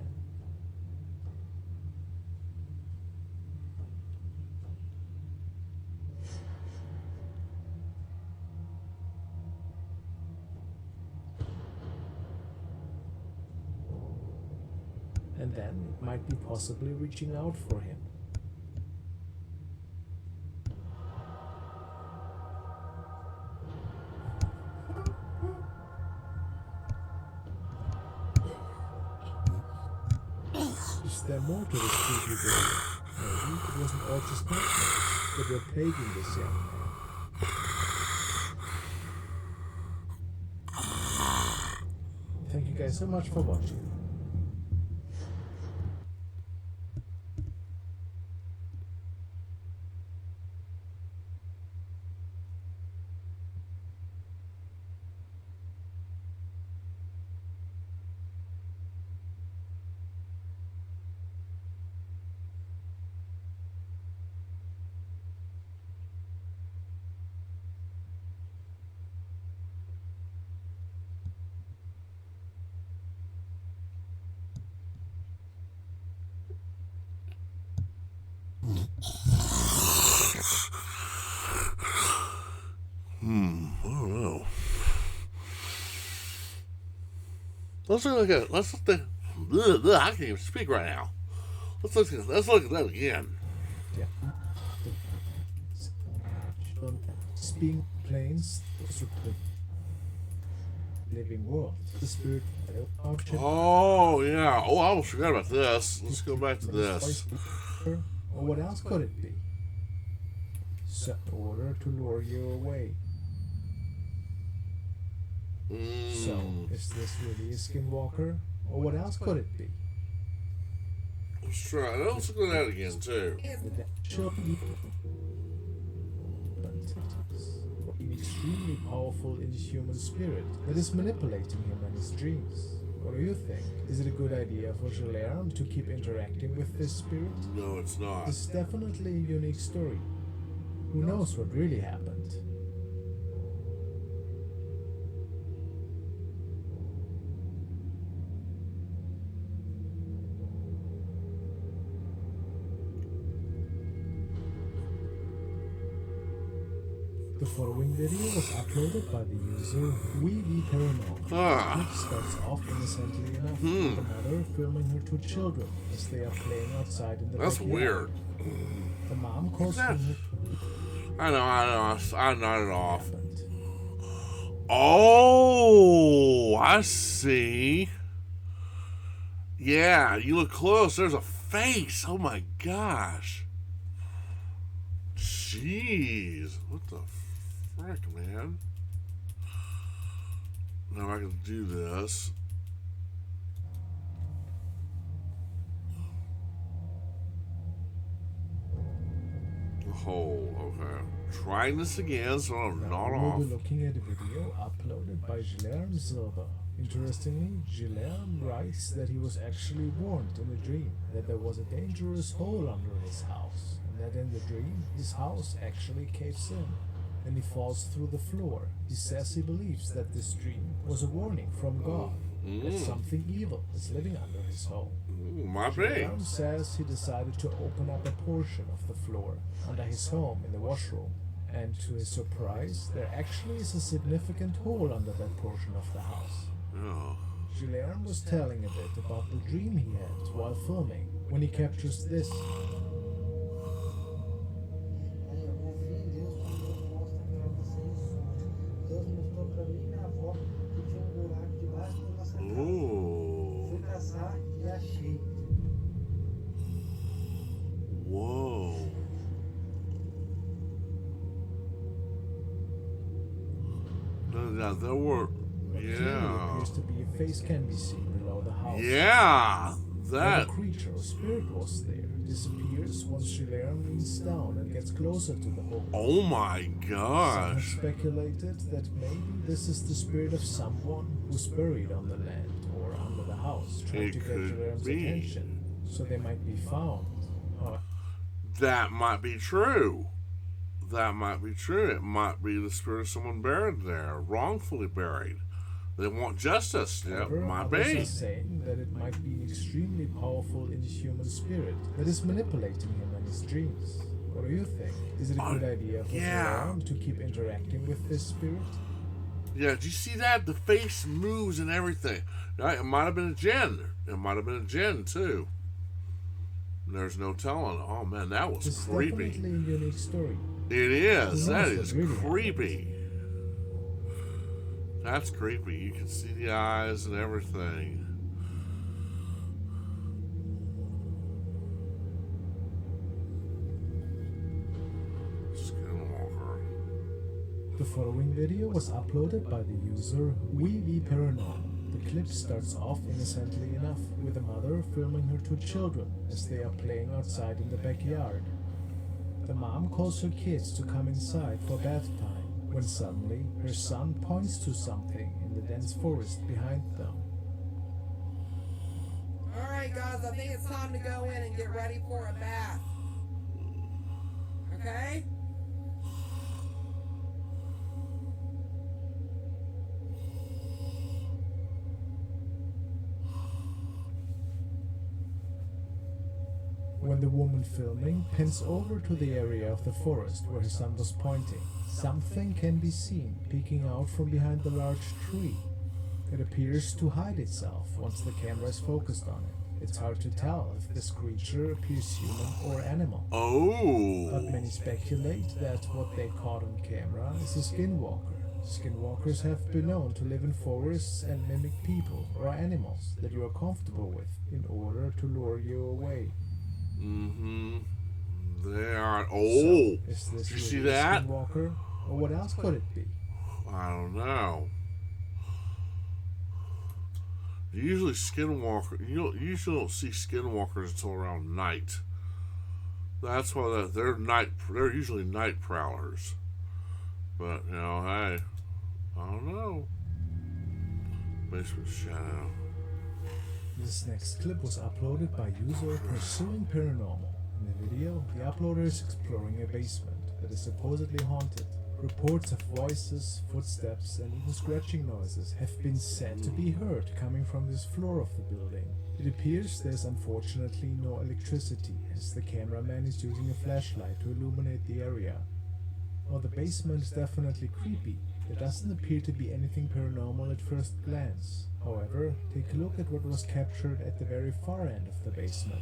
And then it might be possibly reaching out for him. Is there more to this creepy video? Maybe it wasn't all just nightmares that were plaguing this young man. Thank you guys so much for watching. I don't know. Let's look at. Let's look at. I can't even speak right now. Let's look at that again. Yeah. Being planes, living world, the spirit. Oh yeah. Oh, I almost forgot about this. Let's go back to this. Or what else could it be? Set order to lure you away. So, is this really a skinwalker? Or what else could it be? Let's try. Let's look at that again too. An extremely powerful inhuman spirit that is manipulating him in his dreams. What do you think? Is it a good idea for Jalaram to keep interacting with this spirit? No, it's not. This is definitely a unique story. Who knows what really happened? The following video was uploaded by the user Paranormal. Which starts off innocently enough with a mother filming her two children as they are playing outside in the That's backyard. weird. The mom calls for her. I know. I nodded off. Oh, I see. Yeah, you look close. There's a face. Oh my gosh. Jeez. What the frick, man? Now I can do this. hole. Okay. Trying this again, so I'm Now not we will off. be looking at a video uploaded by Guilherme Silva. Interestingly, Guilherme writes that he was actually warned in a dream that there was a dangerous hole under his house, and that in the dream his house actually caves in and he falls through the floor. He says he believes that this dream was a warning from God that something evil is living under his home. Might be. Guilherme says he decided to open up a portion of the floor under his home in the washroom, and to his surprise, there actually is a significant hole under that portion of the house. Oh. Guilherme was telling a bit about the dream he had while filming when he captures this. Aí eu confio em Deus quando Deus mostra pra você isso. Deus mostrou pra mim e minha avó que tinha um buraco debaixo da nossa casa. Fui caçar e achei. Whoa. No, there were. Clearly Yeah. appears to be a face can be seen below the house. Yeah. When That. the creature or spirit was there, disappears once Guilherme leans down and gets closer to the hole. Oh my Some have gosh. speculated that maybe this is the spirit of someone who's buried on the land or under the house, trying It to get could Guilherme's be. attention, so they might be found. That might be true. That might be true. It might be the spirit of someone buried there, wrongfully buried. They want justice. Yep, However, might others be. are saying that it might be an extremely powerful inhuman spirit that is manipulating him in his dreams. What do you think? Is it a good idea for yeah. Guilherme to keep interacting with this spirit? Yeah, did you see that? The face moves and everything. Right? It might have been a jinn. It might have been a jinn, too. There's no telling. Oh, man, that was This is creepy. definitely a unique story. It is. Who That knows is what really creepy. That's creepy. You can see the eyes and everything. Skinwalker. The following video was uploaded by the user Paranormal. The clip starts off innocently enough, with a mother filming her two children as they are playing outside in the backyard. The mom calls her kids to come inside for bath time, when suddenly her son points to something in the dense forest behind them. Alright, guys, I think it's time to go in and get ready for a bath. Okay? When the woman filming pans over to the area of the forest where her son was pointing, something can be seen peeking out from behind the large tree. It appears to hide itself once the camera is focused on it. It's hard to tell if this creature appears human or animal, but Oh. many speculate that what they caught on camera is a skinwalker. Skinwalkers have been known to live in forests and mimic people or animals that you are comfortable with in order to lure you away. Mm-hmm. They are. So, Oh. is this Did you see really a that? skinwalker? Or what else could it be? I don't know. Usually skinwalker, you usually don't see skinwalkers until around night. That's why they're usually night prowlers. But hey, I don't know. Basement shadow. This next clip was uploaded by user Pursuing Paranormal. In the video, the uploader is exploring a basement that is supposedly haunted. Reports of voices, footsteps, and even scratching noises have been said to be heard coming from this floor of the building. It appears there's unfortunately no electricity, as the cameraman is using a flashlight to illuminate the area. While the basement is definitely creepy, there doesn't appear to be anything paranormal at first glance. However, take a look at what was captured at the very far end of the basement.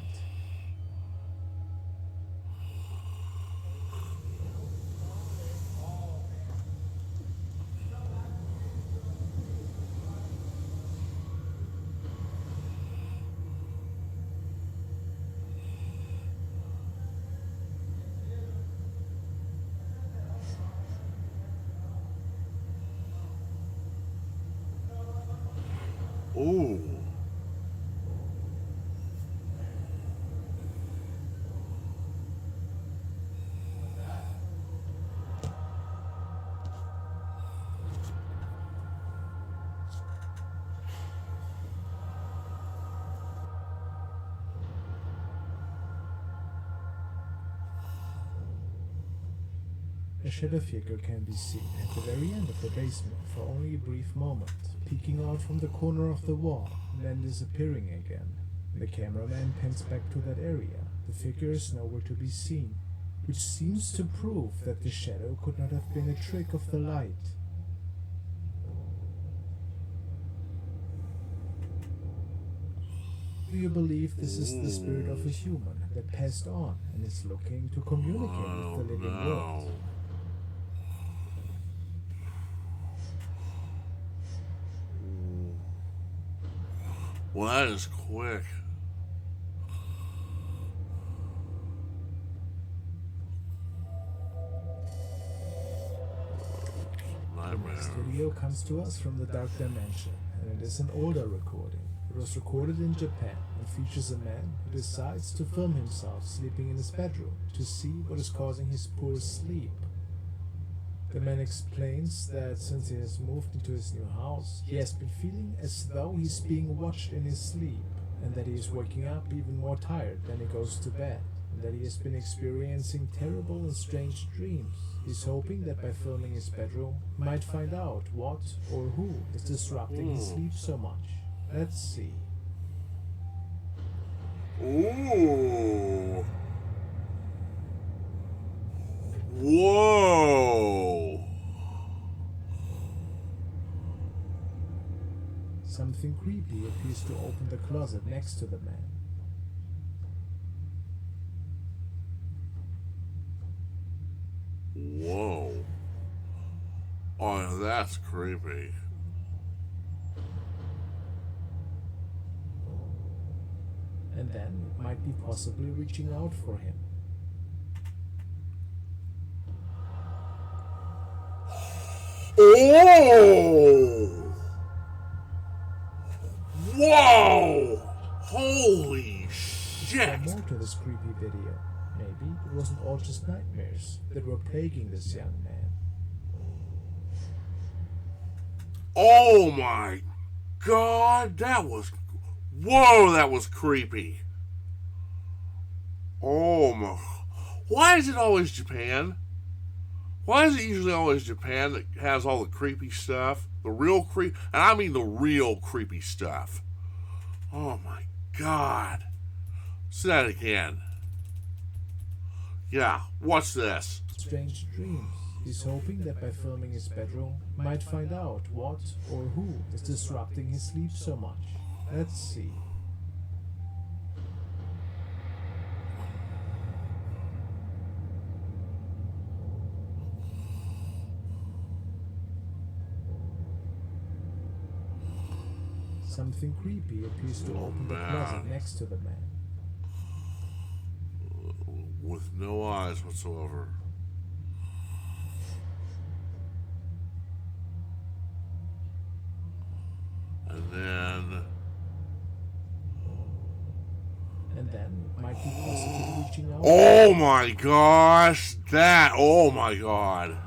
Ooh. a shadow figure can be seen at the very end of the basement for only a brief moment, peeking out from the corner of the wall, then disappearing again. The cameraman pans back to that area. The figure is nowhere to be seen, which seems to prove that the shadow could not have been a trick of the light. Do you believe this is the spirit of a human that passed on and is looking to communicate with the living world? Well, that is quick. The next video comes to us from the Dark Dimension, and it is an older recording. It was recorded in Japan and features a man who decides to film himself sleeping in his bedroom to see what is causing his poor sleep. The man explains that since he has moved into his new house, he has been feeling as though he's being watched in his sleep, and that he is waking up even more tired than he goes to bed, and that he has been experiencing terrible and strange dreams. He's hoping that by filming his bedroom, he might find out what or who is disrupting his sleep so much. Let's see. Ooh. Whoa. Something creepy appears to open the closet next to the man. Whoa. Oh, that's creepy. And then it might be possibly reaching out for him. Oh! Whoa! Holy shit! There's more to this creepy video. Maybe it wasn't all just nightmares that were plaguing this young man. Oh my god, that was... Whoa, that was creepy. Oh my... Why is it always Japan? Why is it usually always Japan that has all the creepy stuff? The real creep... And I mean the real creepy stuff. Oh my god. Say that again. Yeah, what's this? Strange dreams. He's hoping that by filming his bedroom, he might find out what or who is disrupting his sleep so much. Let's see. Something creepy appears to open the closet next to the man. With no eyes whatsoever. And then might be possibly reaching out. Oh my gosh! Oh my god.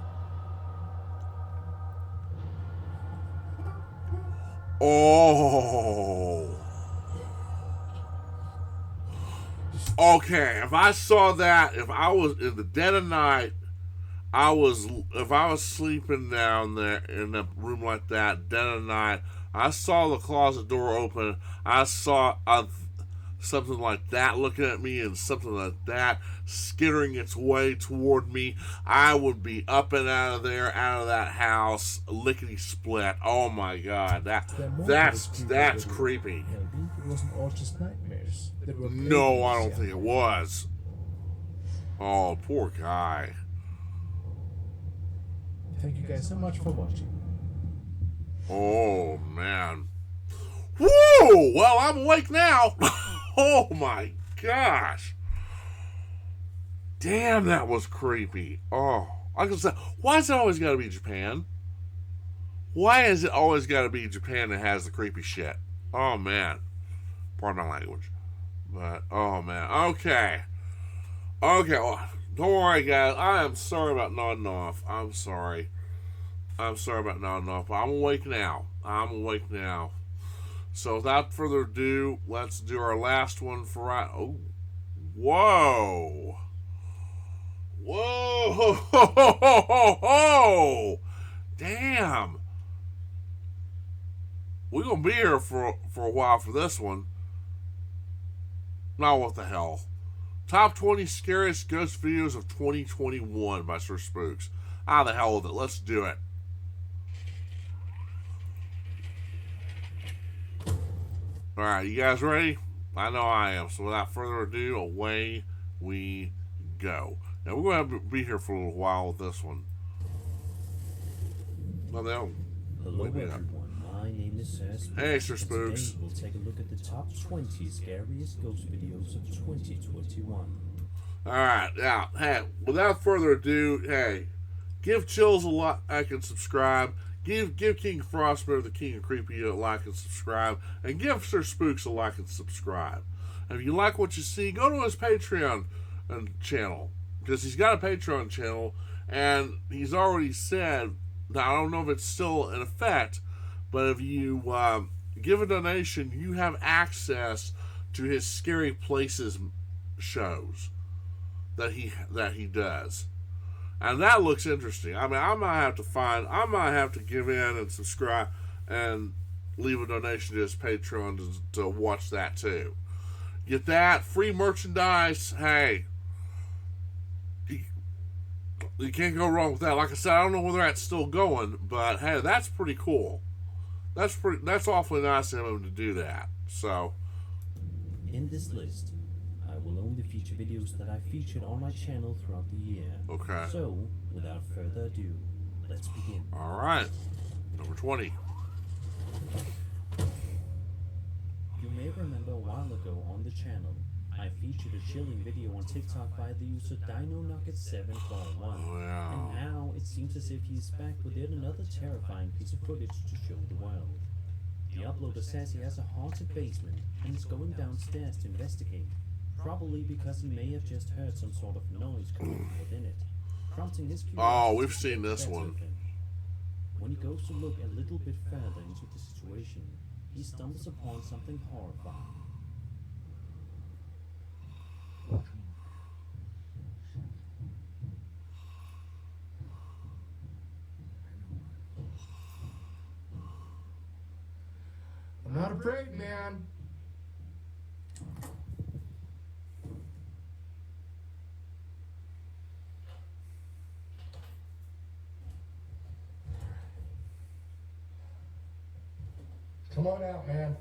Oh. Okay, if I saw that, if I was in the dead of night, if I was sleeping down there in a room like that, dead of night, I saw the closet door open, I saw something like that looking at me and something like that skittering its way toward me, I would be up and out of there, out of that house, lickety split. Oh my god, that's creepy. Maybe it wasn't all just nightmares. No, I don't think it was. Oh, poor guy. Thank you guys so much for watching. Oh man. Woo! Well, I'm awake now. Oh my gosh. Damn, that was creepy. Oh, I can say, why is it always got to be Japan? Why is it always got to be Japan that has the creepy shit? Oh man. Pardon my language. But, oh man. Okay. Well, don't worry, guys. I am sorry about nodding off. I'm sorry about nodding off. But I'm awake now. So without further ado, let's do our last one for right. Oh, whoa. ho, ho, ho, ho, ho, ho. Damn. We're going to be here for a while for this one. Now, what the hell? Top 20 Scariest Ghost Videos of 2021 by Sir Spooks. Ah, the hell with it. Let's do it. Alright, you guys ready? I know I am. So without further ado, away we go. Now, we're going to be here for a little while with this one. Well, now, hello everyone, my name is Sir Spooks. Hey, Sir Spooks. Today we'll take a look at the top 20 scariest ghost videos of 2021. Alright, now, hey, without further ado, hey, give Chills a like and subscribe. Give King Frostmare, the King of Creepy, a like and subscribe. And give Sir Spooks a like and subscribe. And if you like what you see, go to his Patreon channel. Because he's got a Patreon channel. And he's already said, now I don't know if it's still in effect, but if you give a donation, you have access to his Scary Places shows that he does. And that looks interesting. I mean, I might have to give in and subscribe and leave a donation to his Patreon to watch that too. Get that free merchandise. Hey, you can't go wrong with that. Like I said, I don't know whether that's still going, but hey, that's pretty cool. That's awfully nice of him to do that. So, in this list, I will only feature videos that I featured on my channel throughout the year. Okay. So, without further ado, let's begin. Alright. Number 20. You may remember a while ago on the channel, I featured a chilling video on TikTok by the user DinoNugget741. Wow. And now it seems as if he's back with yet another terrifying piece of footage to show the world. The uploader says he has a haunted basement and is going downstairs to investigate. Probably because he may have just heard some sort of noise coming from within it, prompting his curiosity. Oh, we've seen this one. When he goes to look a little bit further into the situation, he stumbles upon something horrifying. I'm not afraid, man. Come on out, man.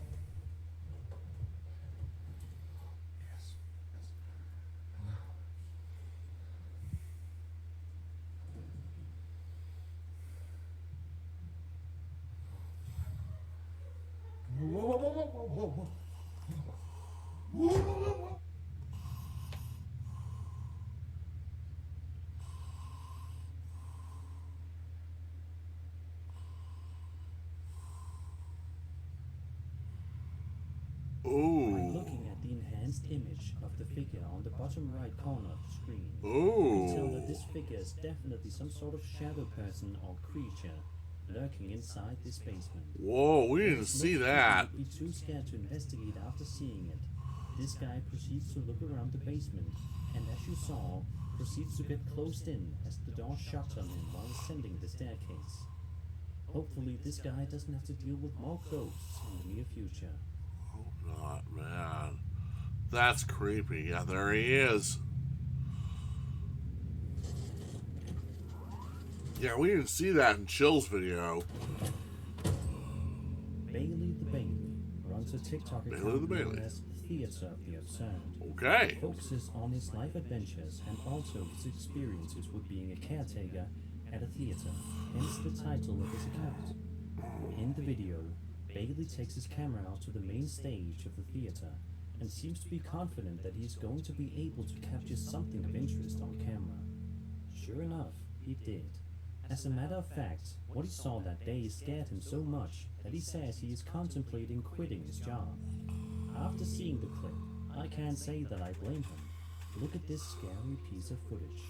Whoa, whoa, whoa, whoa, whoa, whoa. Whoa, whoa, whoa, whoa. Ooh. Looking at the enhanced image of the figure on the bottom right corner of the screen, you Ooh. can tell that this figure is definitely some sort of shadow person or creature lurking inside this basement. Whoa, we didn't see that. Would be too scared to investigate after seeing it. This guy proceeds to look around the basement, and as you saw, proceeds to get closed in as the door shuts on him while ascending the staircase. Hopefully this guy doesn't have to deal with more ghosts in the near future. Hope not, man. That's creepy. Yeah, there he is. Yeah, we didn't see that in Chill's video. Bailey the Bailey runs a TikTok Bailey the account Bailey. known as Theater of the Absurd. Okay. Focuses on his life adventures and also his experiences with being a caretaker at a theater, hence the title of his account. In the video, Bailey takes his camera out to the main stage of the theater and seems to be confident that he's going to be able to capture something of interest on camera. Sure enough, he did. As a matter of fact, what he saw that day scared him so much that he says he is contemplating quitting his job. After seeing the clip, I can't say that I blame him. Look at this scary piece of footage.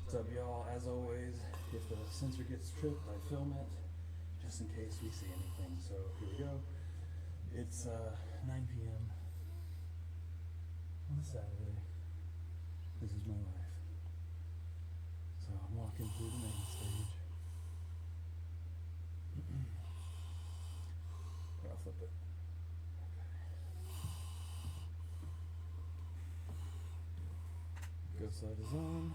What's up, y'all? As always, if the sensor gets tripped, I film it, just in case we see anything. So here we go. It's 9 p.m. on a Saturday. This is my life. walking through the main stage. Here, I'll flip it. Okay. Ghost light is on.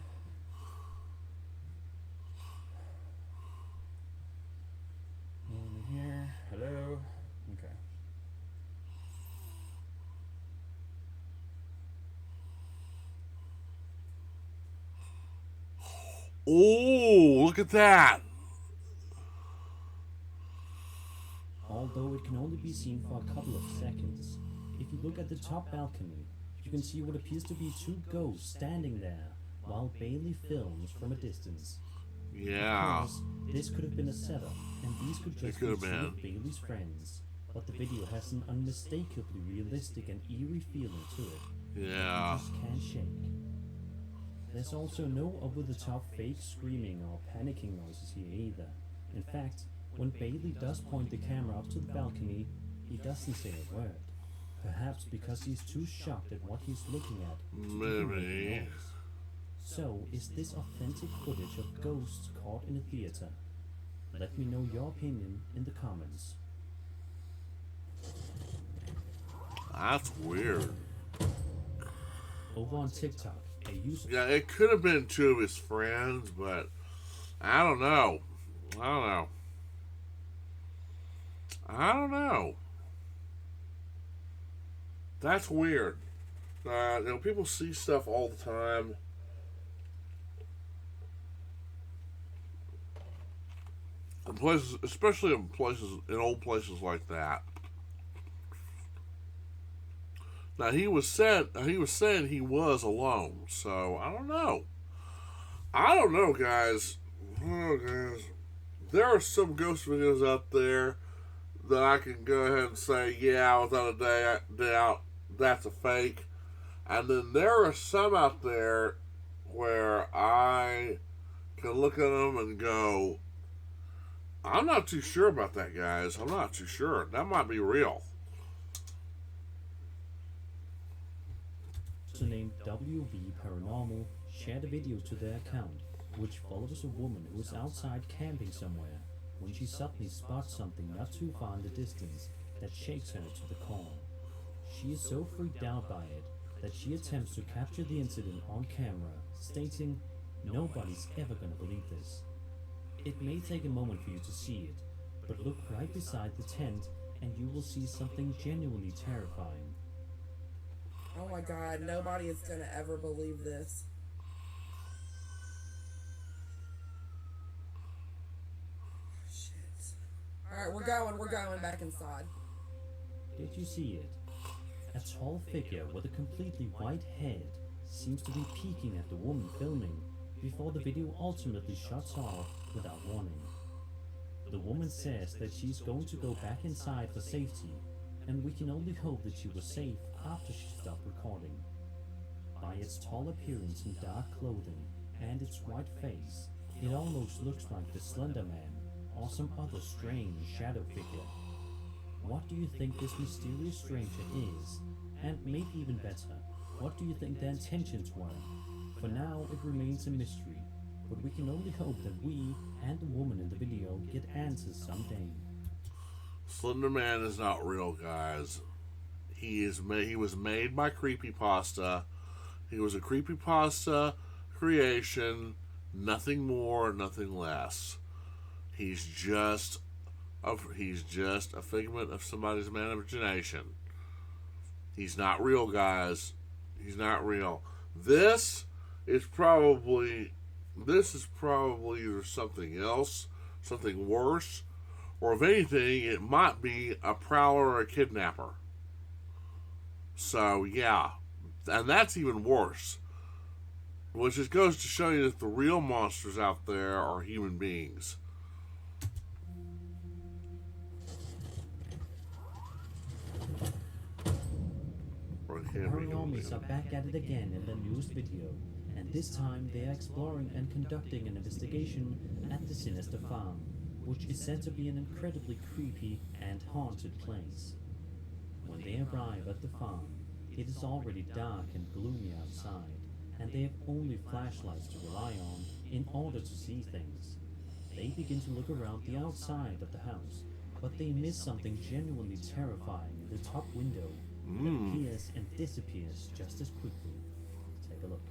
No one in here. Hello. Okay. Oh, look at that. Although it can only be seen for a couple of seconds, if you look at the top balcony, you can see what appears to be two ghosts standing there while Bailey films from a distance. Yeah. Of course, this could have been a setup, and these could just be could two have been. of Bailey's friends. But the video has an unmistakably realistic and eerie feeling to it. Yeah. That you just can't shake. There's also no over-the-top fake screaming or panicking noises here either. In fact, when Bailey does point the camera up to the balcony, he doesn't say a word. Perhaps because he's too shocked at what he's looking at. Maybe. So, is this authentic footage of ghosts caught in a theater? Let me know your opinion in the comments. That's weird. Over on TikTok, a user... Yeah, it could have been two of his friends, but I don't know. That's weird. People see stuff all the time. In places, especially in old places like that. Now he was saying he was alone, so I don't know. Guys. Oh, guys. There are some ghost videos out there that I can go ahead and say, yeah, without a doubt, that's a fake. And then there are some out there where I can look at them and go, I'm not too sure about that, guys. I'm not too sure. That might be real. named WV Paranormal shared a video to their account, which follows a woman who is outside camping somewhere when she suddenly spots something not too far in the distance that shakes her to the core. She is so freaked out by it that she attempts to capture the incident on camera, stating, "Nobody's ever gonna believe this." It may take a moment for you to see it, but look right beside the tent and you will see something genuinely terrifying. Oh my god, nobody is gonna ever believe this. Shit. Alright, we're going back inside. Did you see it? A tall figure with a completely white head seems to be peeking at the woman filming before the video ultimately shuts off without warning. The woman says that she's going to go back inside for safety, and we can only hope that she was safe after she stopped recording. By its tall appearance in dark clothing and its white face, it almost looks like the Slender Man or some other strange shadow figure. What do you think this mysterious stranger is? And maybe even better, what do you think their intentions were? For now, it remains a mystery, but we can only hope that we and the woman in the video get answers someday. Slender Man is not real, guys. He was made by Creepypasta. He was a Creepypasta creation, nothing more, nothing less. He's just a figment of somebody's imagination. He's not real, guys. He's not real. This is probably either something else, something worse, or if anything, it might be a prowler or a kidnapper. So yeah, and that's even worse. Which just goes to show you that the real monsters out there are human beings. Paranormals are back at it again in the newest video, and this time they are exploring and conducting an investigation at the Sinister Farm, which is said to be an incredibly creepy and haunted place. When they arrive at the farm, it is already dark and gloomy outside, and they have only flashlights to rely on in order to see things. They begin to look around the outside of the house, but they miss something genuinely terrifying in the top window that appears and disappears just as quickly. Take a look.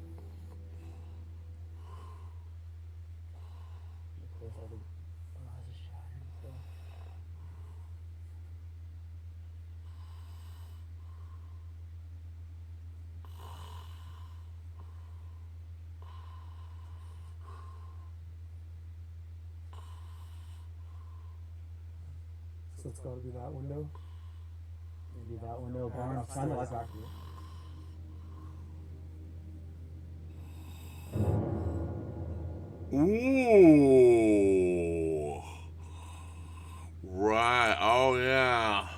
So it's got to be that window. Maybe that window, barn. Upstairs. Find the light back here. Ooh. Right. Oh, yeah.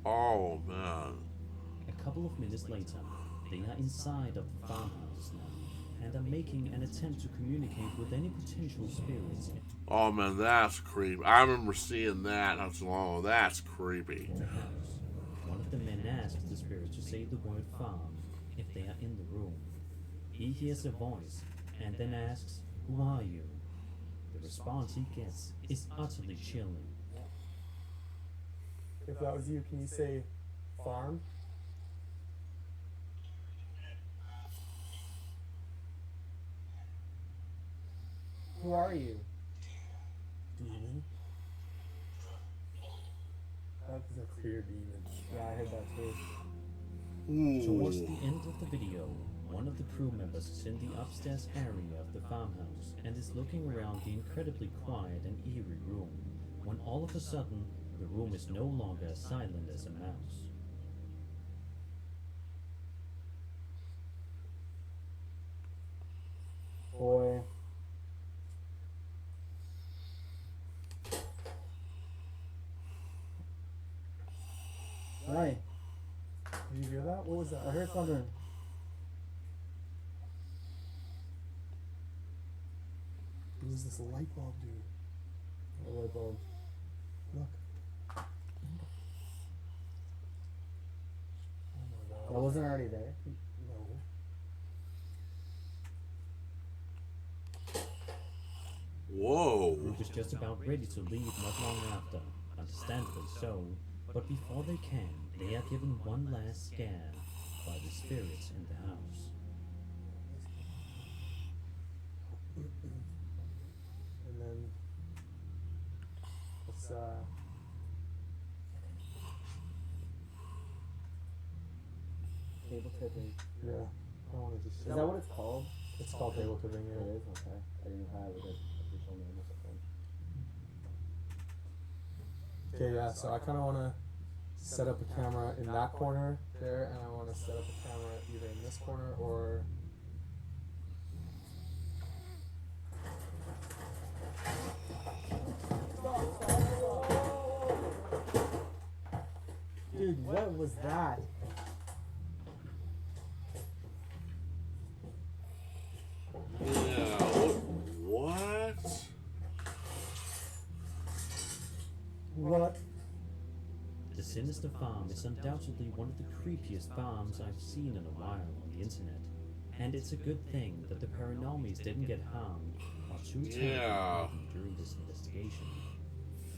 Oh, man. A couple of minutes later, they are inside of the farmhouse now and are making an attempt to communicate with any potential spirits Oh, man, that's creepy. I remember seeing that not too long ago. That's creepy. in the house. One of the men asks the spirit to say the word farm if they are in the room. He hears a voice and then asks, "Who are you?" The response he gets is utterly chilling. If that was you, can you say farm? Who are you? Demon. That's a clear demon. Yeah, I heard that too. Towards the end of the video, one of the crew members is in the upstairs area of the farmhouse and is looking around the incredibly quiet and eerie room, when all of a sudden, the room is no longer as silent as a mouse. Boy. Right. Did you hear that? What was that? I heard something. What does this light bulb do? A light bulb. Look. That wasn't already there. No. Whoa. The group is just about ready to leave not long after, understandably so, but before they can, they are given one last scare by the spirits in the house. And then it's Table tipping. yeah. I wanted to Is see. that what it's called? It's called table tipping. It Yeah. is? Okay. I didn't have it as official name or something. Okay, yeah. So I kind of want to set up a camera in that corner there, and I want to set up a camera either in this corner or. Dude, what was that? Yeah. What? What? The sinister farm is undoubtedly one of the creepiest farms I've seen in a while on the internet, and it's a good thing that the paranormies didn't get harmed or too terrified during this investigation.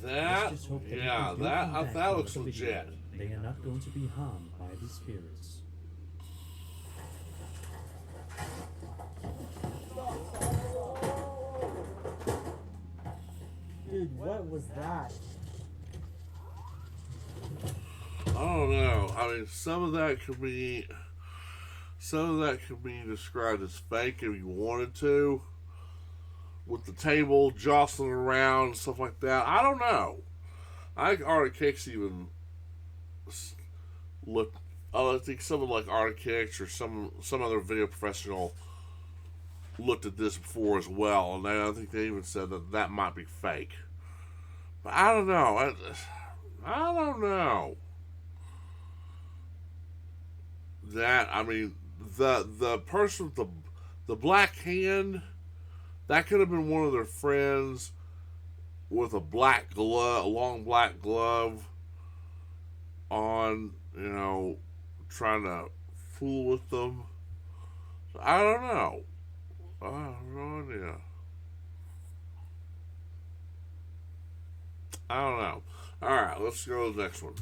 That, Let's just hope that if yeah, they do that, come back that for looks another video, legit. They are not going to be harmed by these spirits. Dude, what was that? I don't know. I mean, some of that could be described as fake if you wanted to, with the table jostling around and stuff like that. I don't know. I think Arctic even look. I think someone like Arctic or some other video professional looked at this before as well, and I think they even said that might be fake. But I don't know. I don't know. That, I mean, the person with the black hand, that could have been one of their friends with a black glove, a long black glove on, trying to fool with them. So I don't know. I have no idea. I don't know. Alright, let's go to the next one.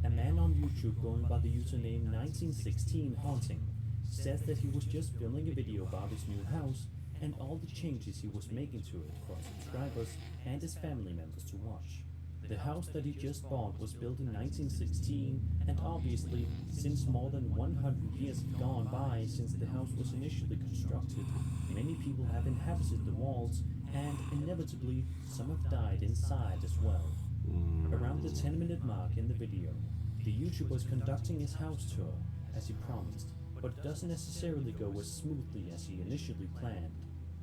A man on YouTube going by the username 1916 Haunting says that he was just filming a video about his new house and all the changes he was making to it for his subscribers and his family members to watch. The house that he just bought was built in 1916, and obviously, since more than 100 years have gone by since the house was initially constructed, many people have inhabited the walls, and inevitably, some have died inside as well. Around the 10-minute mark in the video, the YouTuber is conducting his house tour, as he promised, but it doesn't necessarily go as smoothly as he initially planned.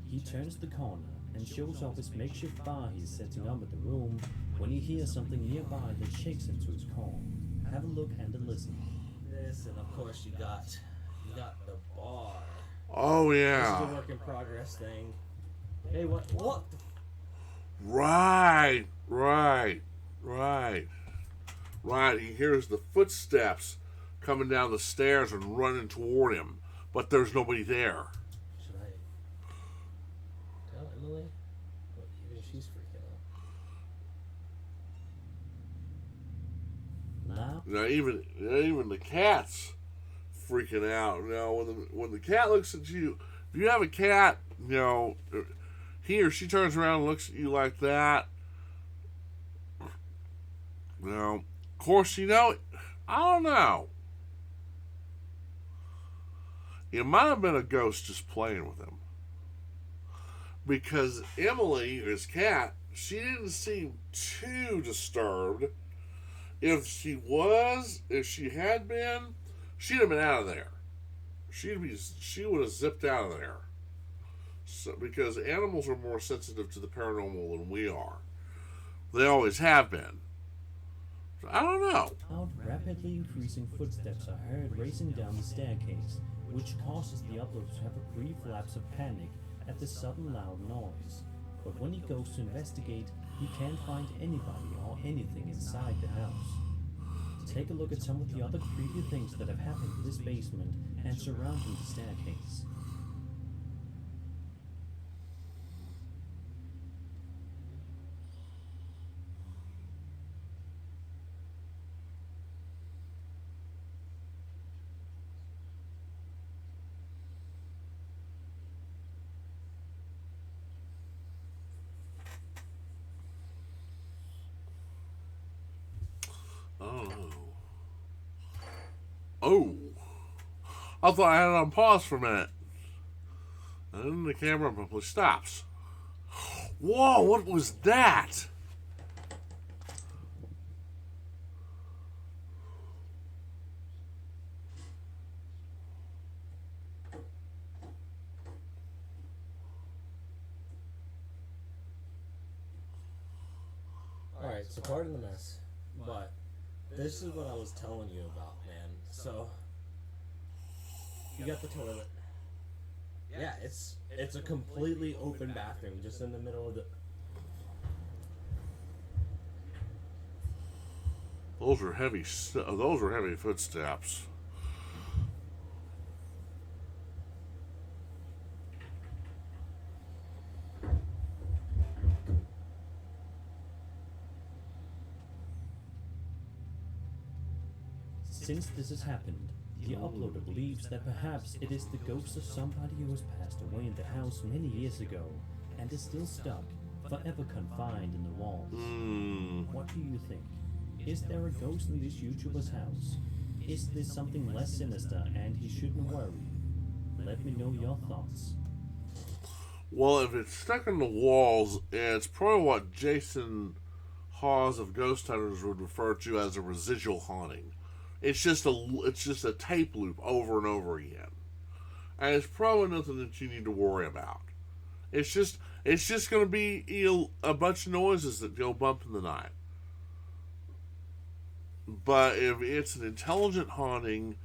He turns the corner and shows off his makeshift bar he's setting up in the room when he hears something nearby that shakes him to his core. Have a look and a listen. This, and of course you got the bar. Oh yeah. This is a work in progress thing. Hey, what? Right. He hears the footsteps coming down the stairs and running toward him, but there's nobody there. Should I tell Emily? But even she's freaking out. Now even the cat's freaking out. Now when the cat looks at you, if you have a cat, he or she turns around and looks at you like that. Of course, I don't know. It might have been a ghost just playing with him. Because Emily, his cat, she didn't seem too disturbed. If she had been, she'd have been out of there. She would have zipped out of there. So, because animals are more sensitive to the paranormal than we are. They always have been. So, I don't know. Loud, rapidly increasing footsteps are heard racing down the staircase, which causes the upload to have a brief lapse of panic at the sudden loud noise. But when he goes to investigate, he can't find anybody or anything inside the house. Take a look at some of the other creepy things that have happened in this basement and surrounding the staircase. Oh. I thought I had it on pause for a minute. And then the camera abruptly stops. Whoa, what was that? Alright, so pardon the mess, but this is what I was telling you about, man. So, you got the toilet. Yeah, it's a completely open bathroom, just in the middle of the... Those are heavy footsteps. Since this has happened, the uploader believes that perhaps it is the ghost of somebody who has passed away in the house many years ago and is still stuck, forever confined in the walls. What do you think? Is there a ghost in this YouTuber's house? Is this something less sinister and he shouldn't worry? Let me know your thoughts. Well, if it's stuck in the walls, it's probably what Jason Hawes of Ghost Hunters would refer to as a residual haunting. It's just a tape loop over and over again, and it's probably nothing that you need to worry about. It's just going to be a bunch of noises that go bump in the night. But if it's an intelligent haunting,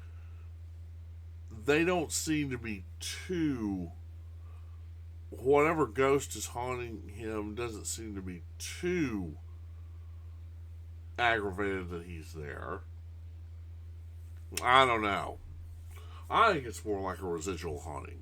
they don't seem to be too whatever ghost is haunting him doesn't seem to be too aggravated that he's there. I don't know. I think it's more like a residual haunting.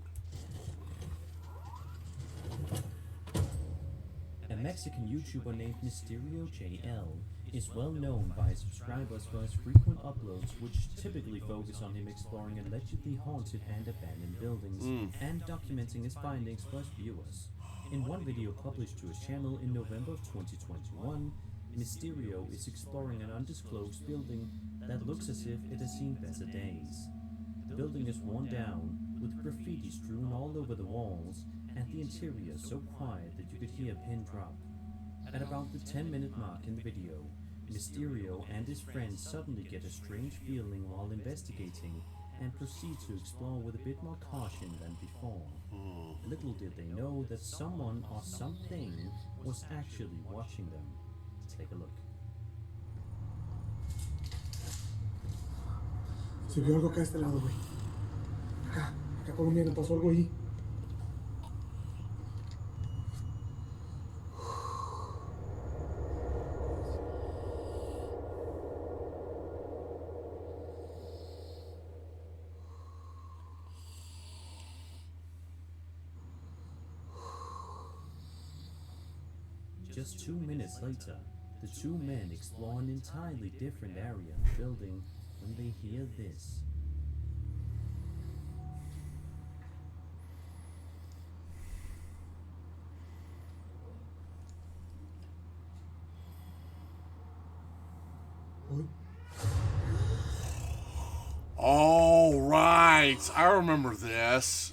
A Mexican YouTuber named Mysterio JL is well known by his subscribers for his frequent uploads, which typically focus on him exploring allegedly haunted and abandoned buildings and documenting his findings for his viewers. In one video published to his channel in November of 2021, Mysterio is exploring an undisclosed building that looks as if it has seen better days. The building is worn down, with graffiti strewn all over the walls, and the interior so quiet that you could hear a pin drop. At about the 10-minute mark in the video, Mysterio and his friends suddenly get a strange feeling while investigating and proceed to explore with a bit more caution than before. Little did they know that someone or something was actually watching them. Take a look. Se vio algo acá a este lado, güey. Acá colombiano, pasó algo ahí. Just 2 minutes later, the two men explore an entirely different area of the building when they hear this. All right, I remember this.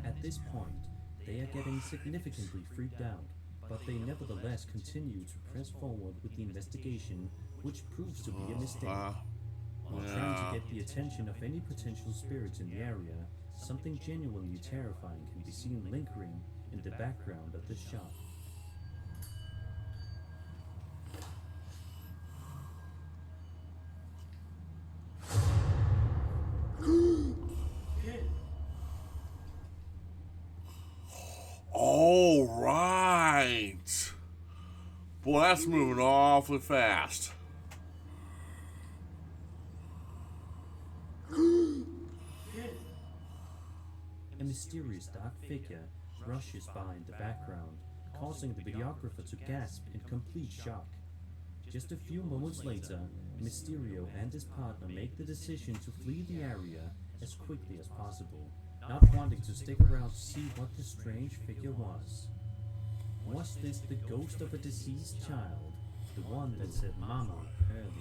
At this point, they are getting significantly freaked out, but they nevertheless continue to press forward with the investigation, which proves to be a mistake. While trying to get the attention of any potential spirits in the area, something genuinely terrifying can be seen lingering in the background of the shot. All right. Boy, that's moving awfully fast. A mysterious dark figure rushes by in the background, causing the videographer to gasp in complete shock. Just a few moments later, Mysterio and his partner make the decision to flee the area as quickly as possible, not wanting to stick around to see what the strange figure was. Was this the ghost of a deceased child, the one that said "Mama" earlier?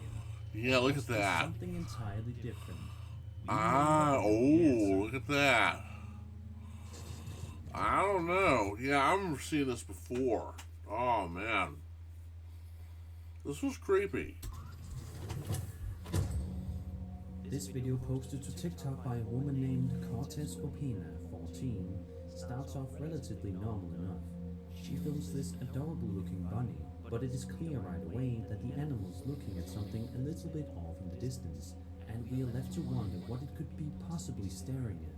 Yeah, look at Was this that. something entirely different? Look at that. I don't know. Yeah, I remember seeing this before. Oh, man. This was creepy. This video posted to TikTok by a woman named Cortez Opina, 14, starts off relatively normal enough. She films this adorable looking bunny, but it is clear right away that the animal is looking at something a little bit off in the distance, and we are left to wonder what it could be possibly staring at.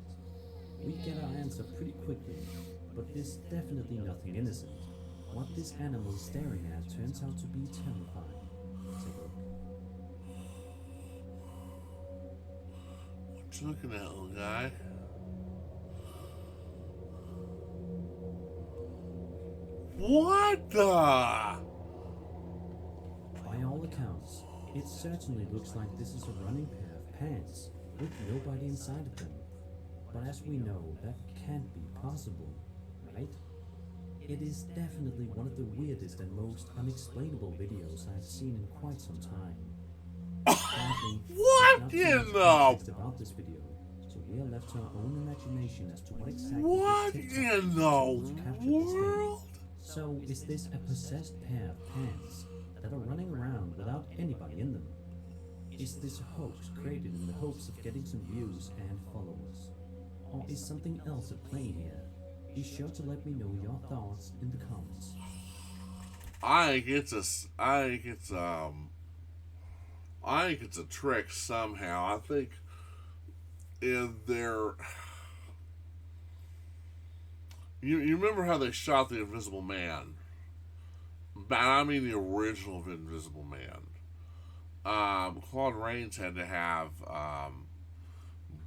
We get our answer pretty quickly, but there's definitely nothing innocent. What this animal is staring at turns out to be terrifying. Take a look. What you looking at, little guy? What the? By all accounts, it certainly looks like this is a running pair of pants, with nobody inside of them. But as we know, that can't be possible, right? It is definitely one of the weirdest and most unexplainable videos I've seen in quite some time. Sadly, What there's not in too much context the? about this video, so we are left to our own imagination as to what exactly What this in TikTok the to capture this thing. world? So, is this a possessed pair of pants that are running around without anybody in them? Is this a hoax created in the hopes of getting some views and followers? Or is something else at play here? Be sure to let me know your thoughts in the comments. I think it's a trick somehow. I think in their You remember how they shot the Invisible Man? I mean the original Invisible Man. Claude Rains had to have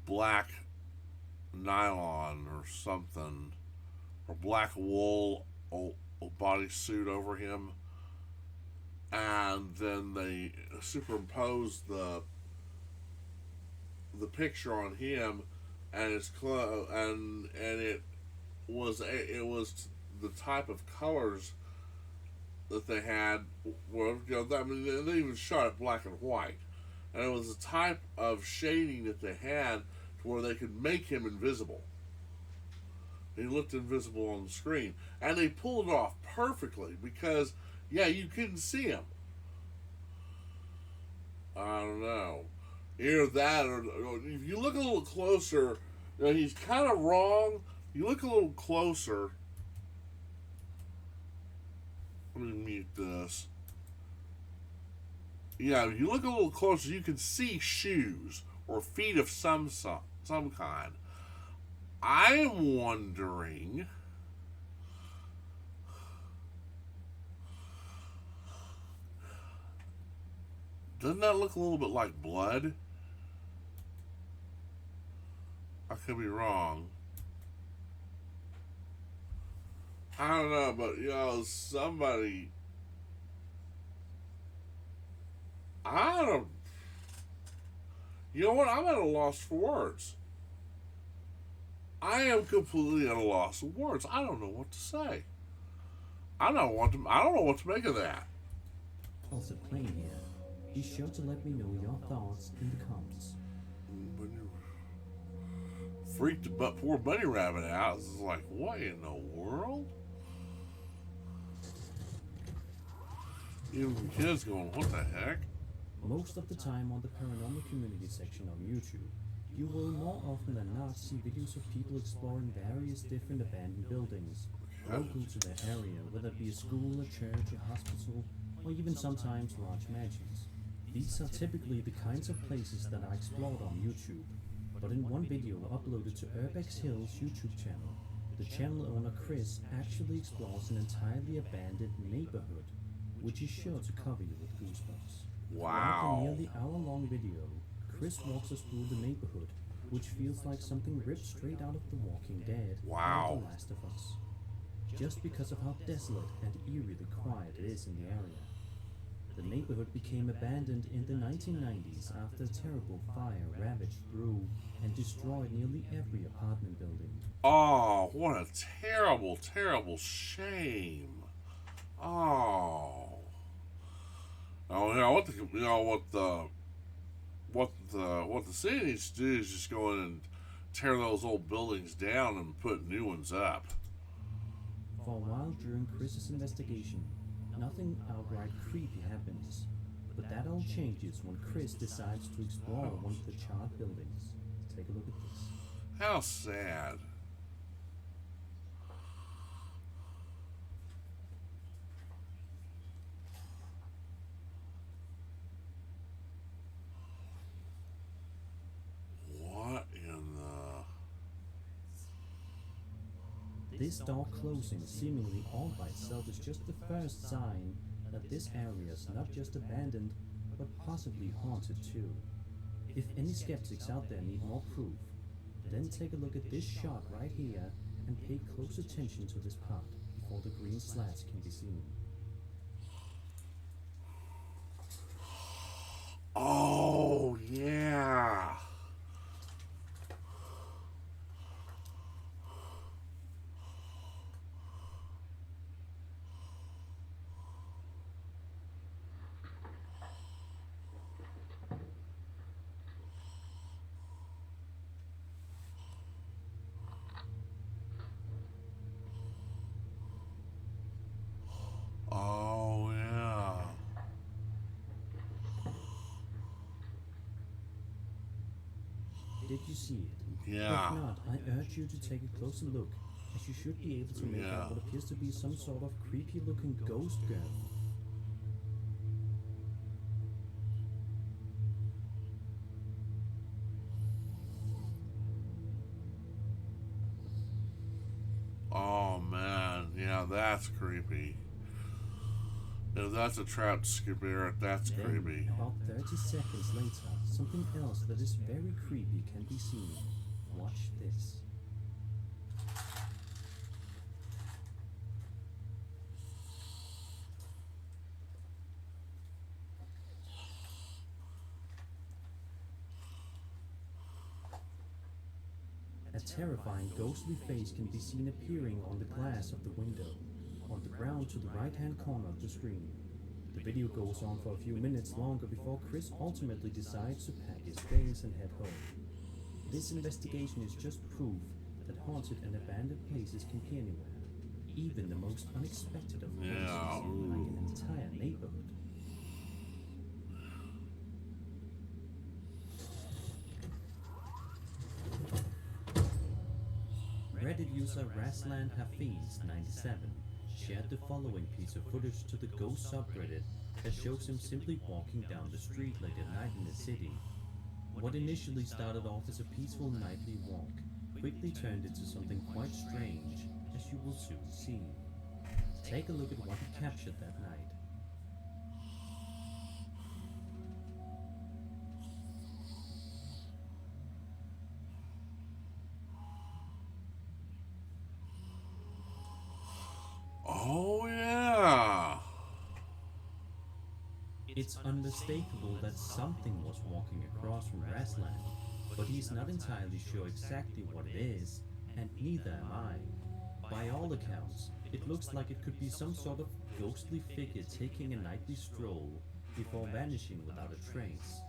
black nylon or something, or black wool bodysuit over him, and then they superimposed the picture on him and his clothes, and it was the type of colors that they had. Well, I mean, they even shot it black and white, and it was the type of shading that they had to where they could make him invisible. He looked invisible on the screen, and they pulled it off perfectly because, yeah, you couldn't see him. I don't know. Either that, or if you look a little closer, he's kind of wrong. You look a little closer. Let me mute this. Yeah, if you look a little closer, you can see shoes or feet of some kind. I'm wondering, doesn't that look a little bit like blood? I could be wrong. I don't know, but somebody, I don't. You know what? I'm at a loss for words. I am completely at a loss of words. I don't know what to say. I don't know what to make of that. Also playing here. Be sure to let me know your thoughts in the comments. Freaked the poor bunny rabbit out. It's like, what in the world? Even kids going, what the heck? Most of the time on the paranormal community section on YouTube, you will more often than not see videos of people exploring various different abandoned buildings, local to their area, whether it be a school, a church, a hospital, or even sometimes large mansions. These are typically the kinds of places that are explored on YouTube, but in one video uploaded to Urbex Hill's YouTube channel, the channel owner Chris actually explores an entirely abandoned neighborhood, which is sure to cover you with goosebumps. Wow. Throughout the nearly hour-long video, Chris walks us through the neighborhood, which feels like something ripped straight out of The Walking Dead or The Last of Us, just because of how desolate and eerily quiet it is in the area. The neighborhood became abandoned in the 1990s after a terrible fire ravaged through and destroyed nearly every apartment building. Oh, what a terrible, terrible shame. Oh. Oh, what the city needs to do is just go in and tear those old buildings down and put new ones up. For a while during Chris's investigation, nothing outright creepy happens, but that all changes when Chris decides to explore one of the charred buildings. Take a look at this. How sad. What in the... This door closing seemingly all by itself is just the first sign that this area is not just abandoned, but possibly haunted too. If any skeptics out there need more proof, then take a look at this shot right here and pay close attention to this part before the green slats can be seen. Oh, yeah. Oh, yeah. Did you see it? Yeah. If not, I urge you to take a closer look, as you should be able to make out what appears to be some sort of creepy-looking ghost girl. Oh, creepy. If that's a trapped spirit, that's Then, creepy. about 30 seconds later, something else that is very creepy can be seen. Watch this. A terrifying ghostly face can be seen appearing on the glass of the window, on the ground to the right-hand corner of the screen. The video goes on for a few minutes longer before Chris ultimately decides to pack his things and head home. This investigation is just proof that haunted and abandoned places can be anywhere, even the most unexpected of places, like an entire neighborhood. Reddit user Raslan Hafiz97 shared the following piece of footage to the ghost subreddit that shows him simply walking down the street late at night in the city. What initially started off as a peaceful nightly walk quickly turned into something quite strange, as you will soon see. Take a look at what he captured that night. Oh, yeah. It's unmistakable that something was walking across from Raslan, but he's not entirely sure exactly what it is, and neither am I. By all accounts, it looks like it could be some sort of ghostly figure taking a nightly stroll before vanishing without a trace.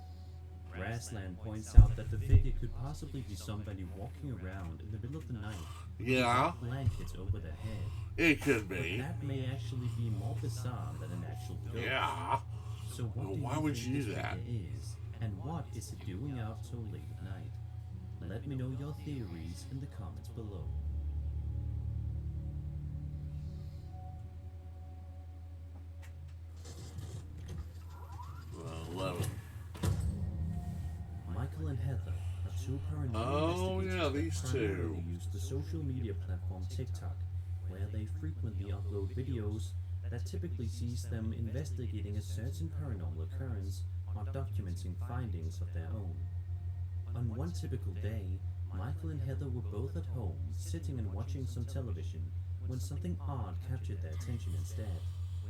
Raslan points out that the figure could possibly be somebody walking around in the middle of the night Yeah. with blankets over their head. It could be. But that may actually be more bizarre than an actual ghost. Yeah. So what Well, do why you would think you do this that? figure is, and what is it doing out so late at night? Let me know your theories in the comments below. Love it. Michael and Heather are two paranormal Oh, investigators yeah, that these two. primarily use the social media platform TikTok, where they frequently upload videos that typically sees them investigating a certain paranormal occurrence or documenting findings of their own. On one typical day, Michael and Heather were both at home, sitting and watching some television, when something odd captured their attention instead.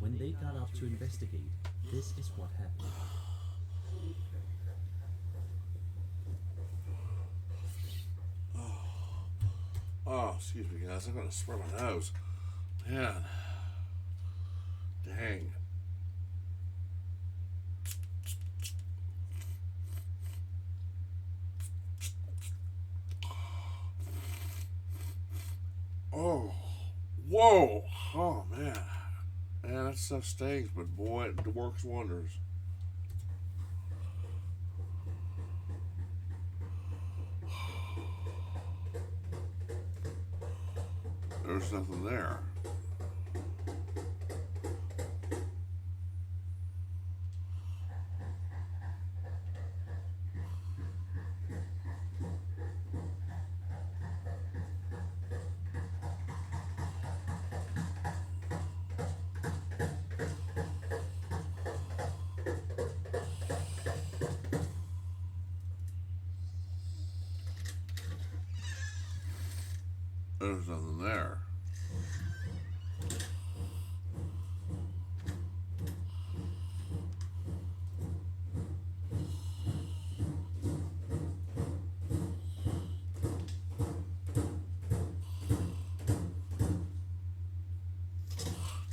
When they got up to investigate, this is what happened. Oh, excuse me, guys. I'm going to spread my nose. Man. Dang. Oh. Whoa. Oh, man. Man, that stuff stings, but boy, it works wonders. There's nothing there. There's nothing there.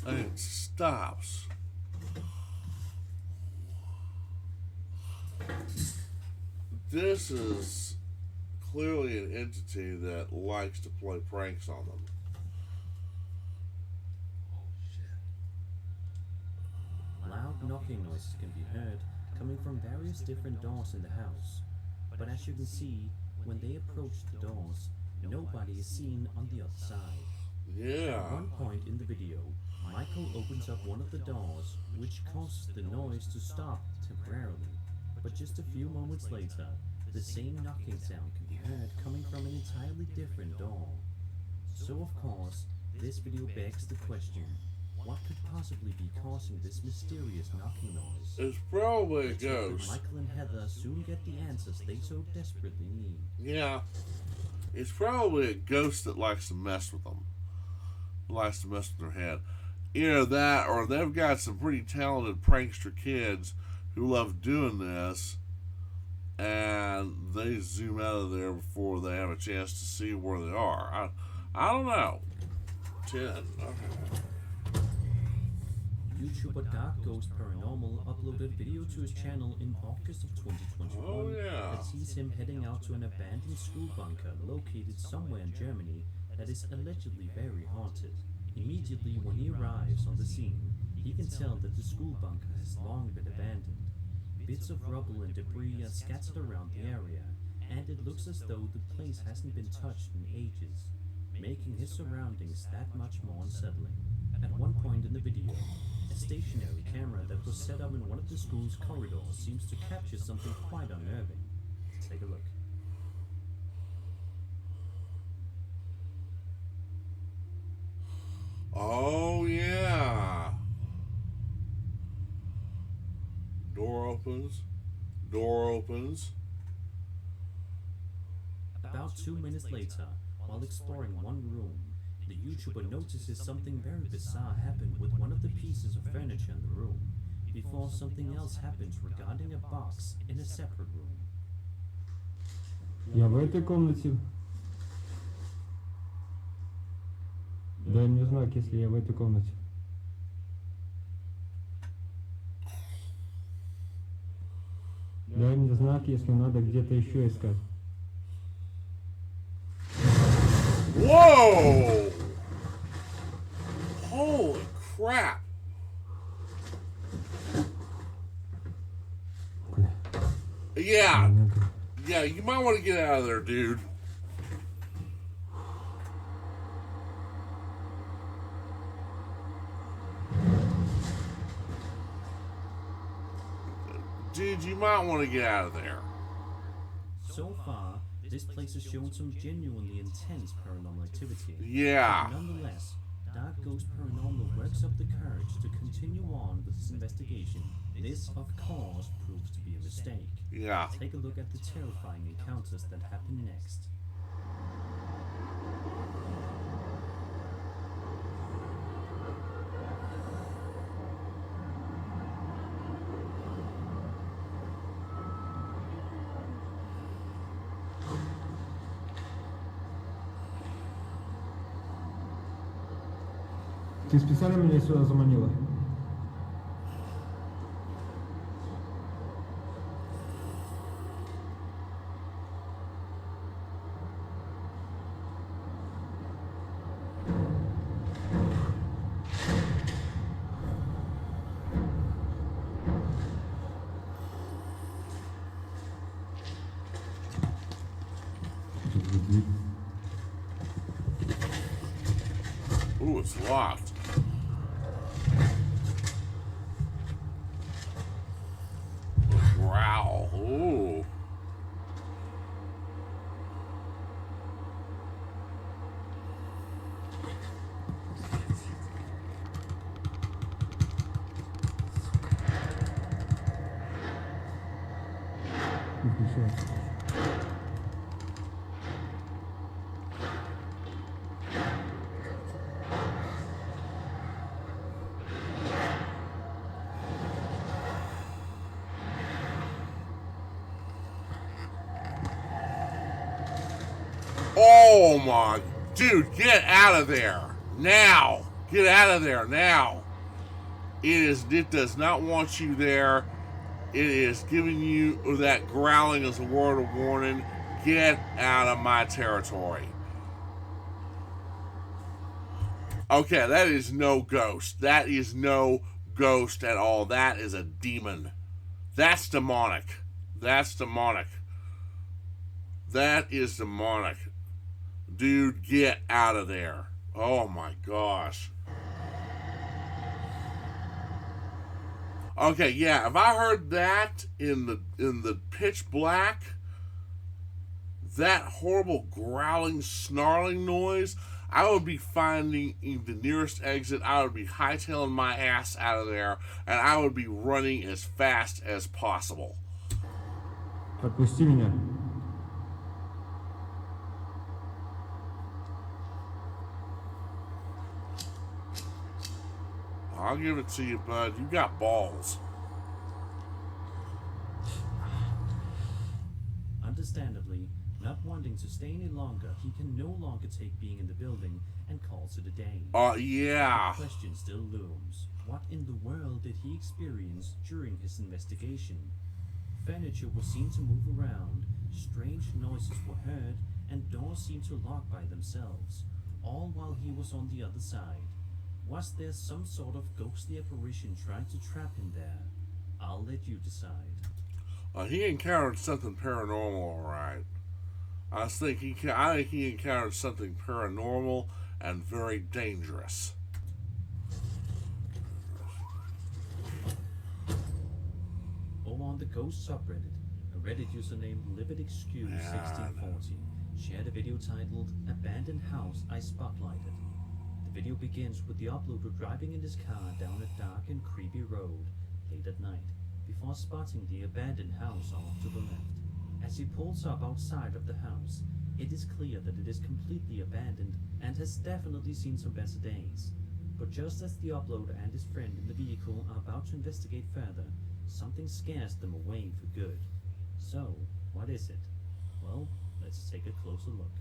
And it stops. This is clearly an entity that likes to play pranks on them. Loud knocking noises can be heard coming from various different doors in the house, but as you can see, when they approach the doors, nobody is seen on the other side. Yeah. At one point in the video, Michael opens up one of the doors, which causes the noise to stop temporarily, but just a few moments later, the same knocking sound can be heard coming from an entirely different door. So of course, this video begs the question, What could possibly be causing this mysterious knocking noise? It's probably a Let's hope that ghost. Michael and Heather soon get the answers they so desperately need. Yeah. It's probably a ghost that likes to mess with them. Likes to mess with their head. Either that, or they've got some pretty talented prankster kids who love doing this, and they zoom out of there before they have a chance to see where they are. I don't know. 10. Okay. YouTuber Dark Ghost Paranormal uploaded video to his channel in August of 2021 Oh, yeah. that sees him heading out to an abandoned school bunker located somewhere in Germany that is allegedly very haunted. Immediately when he arrives on the scene, he can tell that the school bunker has long been abandoned. Bits of rubble and debris are scattered around the area, and it looks as though the place hasn't been touched in ages, making his surroundings that much more unsettling. At one point in the video, a stationary camera that was set up in one of the school's corridors seems to capture something quite unnerving. Take a look. Oh, yeah. Door opens. Door opens. About 2 minutes later, while exploring one room, the YouTuber notices something very bizarre happened with one of the pieces of furniture in the room, before something else happens regarding a box in a separate room. Я в этой комнате. Дай мне знак, если я в этой комнате. Дай мне знак, если надо где-то еще искать. Whoa! Holy crap! Yeah. Yeah, you might want to get out of there, dude. Dude, you might want to get out of there. So far, this place has shown some genuinely intense paranormal activity. Yeah. But nonetheless, Dark Ghost Paranormal works up the courage to continue on with his investigation. This, of course, proves to be a mistake. Yeah. Take a look at the terrifying encounters that happen next. Ты специально меня сюда заманила? Ooh, it's locked. Growl. Ooh. Oh my, dude, get out of there now. Get out of there now. It does not want you there. It is giving you that growling as a word of warning. Get out of my territory. Okay, that is no ghost. That is no ghost at all. That is a demon. That's demonic. That's demonic. That is demonic. Dude, get out of there. Oh my gosh. Okay, yeah, if I heard that in the pitch black, that horrible growling, snarling noise, I would be finding the nearest exit. I would be hightailing my ass out of there, and I would be running as fast as possible. Отпусти меня. I'll give it to you, bud. You got balls. Understandably, not wanting to stay any longer, he can no longer take being in the building and calls it a day. Yeah. The question still looms. What in the world did he experience during his investigation? Furniture was seen to move around, strange noises were heard, and doors seemed to lock by themselves, all while he was on the other side. Was there some sort of ghostly apparition trying to trap him there? I'll let you decide. He encountered something paranormal, all right. I think he encountered something paranormal and very dangerous. Over on the Ghost subreddit, a Reddit user named LividExcuse1640 shared a video titled "Abandoned House I Spotlighted." The video begins with the uploader driving in his car down a dark and creepy road late at night, before spotting the abandoned house off to the left. As he pulls up outside of the house, it is clear that it is completely abandoned and has definitely seen some better days. But just as the uploader and his friend in the vehicle are about to investigate further, something scares them away for good. So, what is it? Well, let's take a closer look.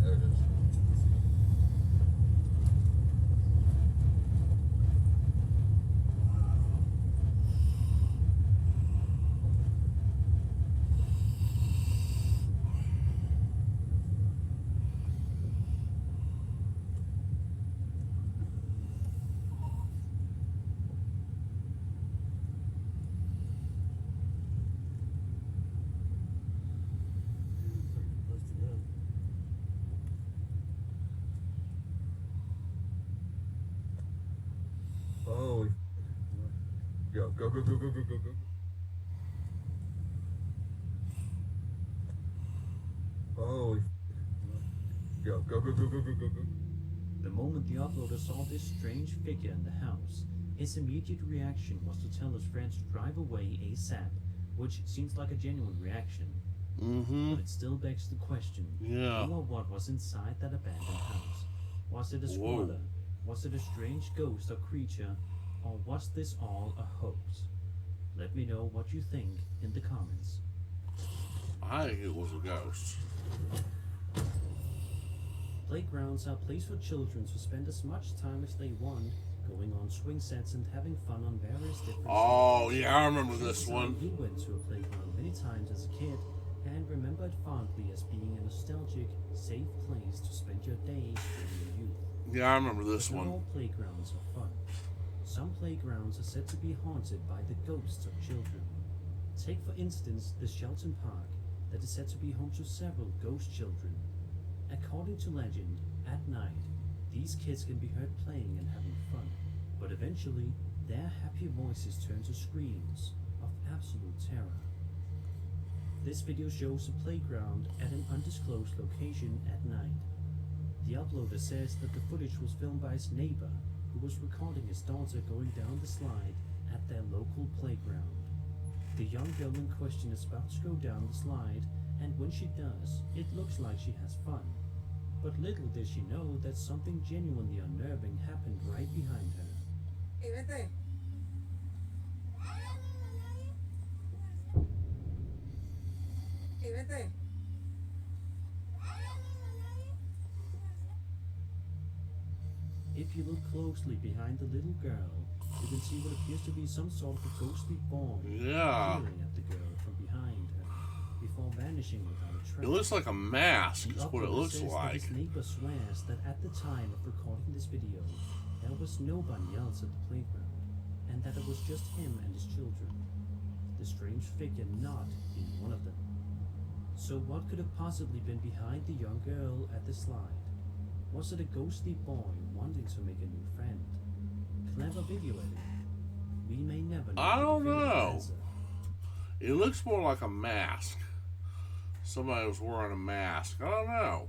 There it is. Holy. Go, go, go, go, go, go, go, go. Holy. Go, go, go, go, go, go, go, go. The moment the uploader saw this strange figure in the house, his immediate reaction was to tell his friends to drive away ASAP, which seems like a genuine reaction. But it still begs the question, who or what was inside that abandoned house? Was it a squatter? Was it a strange ghost or creature? Or was this all a hoax? Let me know what you think in the comments. I think it was a ghost. Playgrounds are a place for children to spend as much time as they want, going on swing sets and having fun on various different stages. Yeah, I remember this one. He went to a playground many times as a kid and remembered fondly as being a nostalgic, safe place to spend your days during your youth. Yeah, I remember this But one. not all playgrounds are fun. Some playgrounds are said to be haunted by the ghosts of children. Take for instance the Shelton Park, that is said to be home to several ghost children. According to legend, at night, these kids can be heard playing and having fun, but eventually, their happy voices turn to screams of absolute terror. This video shows a playground at an undisclosed location at night. The uploader says that the footage was filmed by his neighbor, who was recording his daughter going down the slide at their local playground. The young girl in question is about to go down the slide, and when she does, it looks like she has fun. But little did she know that something genuinely unnerving happened right behind her. Hey, vete. Hey, vete. If you look closely behind the little girl, you can see what appears to be some sort of a ghostly form peering at the girl from behind her, before vanishing without a trace. It looks like a mask, The is what it uploader looks says that like. his neighbor swears that at the time of recording this video, there was nobody else at the playground, and that it was just him and his children. The strange figure not being one of them. So what could have possibly been behind the young girl at the slide? Was it a ghostly boy wanting to make a new friend? Clever video editing. We may never know I the don't definitive know. answer. It looks more like a mask. Somebody was wearing a mask. I don't know.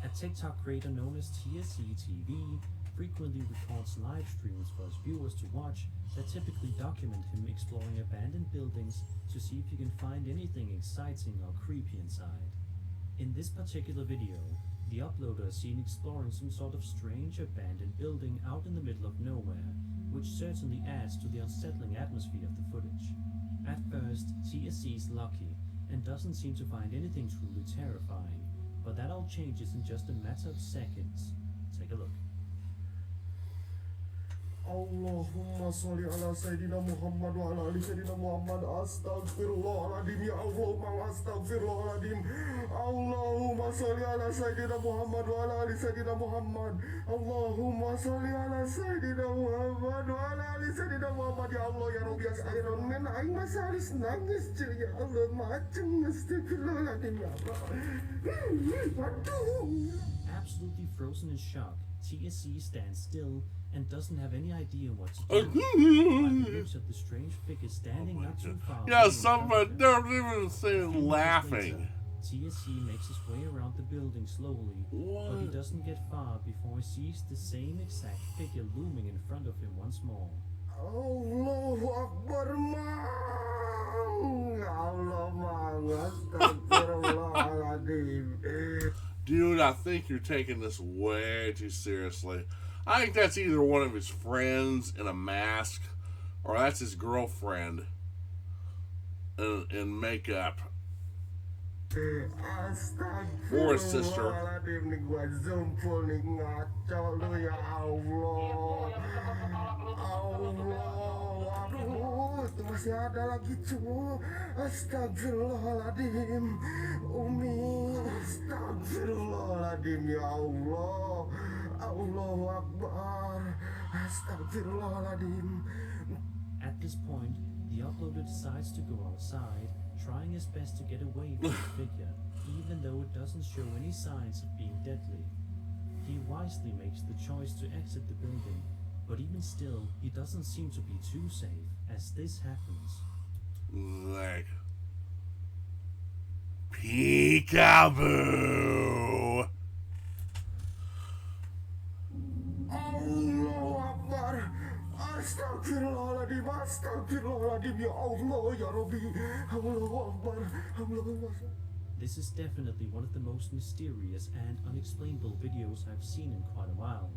A TikTok creator known as TSC TV frequently records live streams for his viewers to watch that typically document him exploring abandoned buildings to see if he can find anything exciting or creepy inside. In this particular video, the uploader is seen exploring some sort of strange abandoned building out in the middle of nowhere, which certainly adds to the unsettling atmosphere of the footage. At first, TSC is lucky and doesn't seem to find anything truly terrifying, but that all changes in just a matter of seconds. Take a look. Allahumma salli ala Sayyidina Muhammad wa ala ali Sayyidina Muhammad. Astaghfirullahaladzim, ya Allah, astaghfirullahaladzim. Allahumma salli ala Sayyidina Muhammad wa ala ali Sayyidina Muhammad. Allahumma salli ala Sayyidina Muhammad wa ala ali Sayyidina Muhammad. Ya Allah, ya Rabbi, ya Iron Man, aing masalis nangis cuy, ya Allah, macam astaghfirullahaladzim, ya Allah. Aduh. Absolutely frozen in shock, TSC stands still and doesn't have any idea what to do. By the looks of the strange figure standing not too far. Yeah, somebody don't even say laughing. TSC makes his way around the building slowly, but he doesn't get far before he sees the same exact figure looming in front of him once more. Allahu Akbar, Allah, astaghfirullahaladzim. Dude, I think you're taking this way too seriously. I think that's either one of his friends in a mask, or that's his girlfriend in makeup. Or his sister. Itu masih ada lagi cu. Astagfirullahaladzim. Umi, astagfirullahaladzim, ya Allah. Allahu Akbar. Astagfirullahaladzim. At this point, the uploader decides to go outside, trying his best to get away from the figure, even though it doesn't show any signs of being deadly. He wisely makes the choice to exit the building, but even still, he doesn't seem to be too safe as this happens. Like peekaboo. Allahu Akbar. Astagfirullahaladzim, astagfirullahaladzim, ya Allah, ya Rabbi. Allahu Akbar, Allahu Akbar. This is definitely one of the most mysterious and unexplainable videos I've seen in quite a while.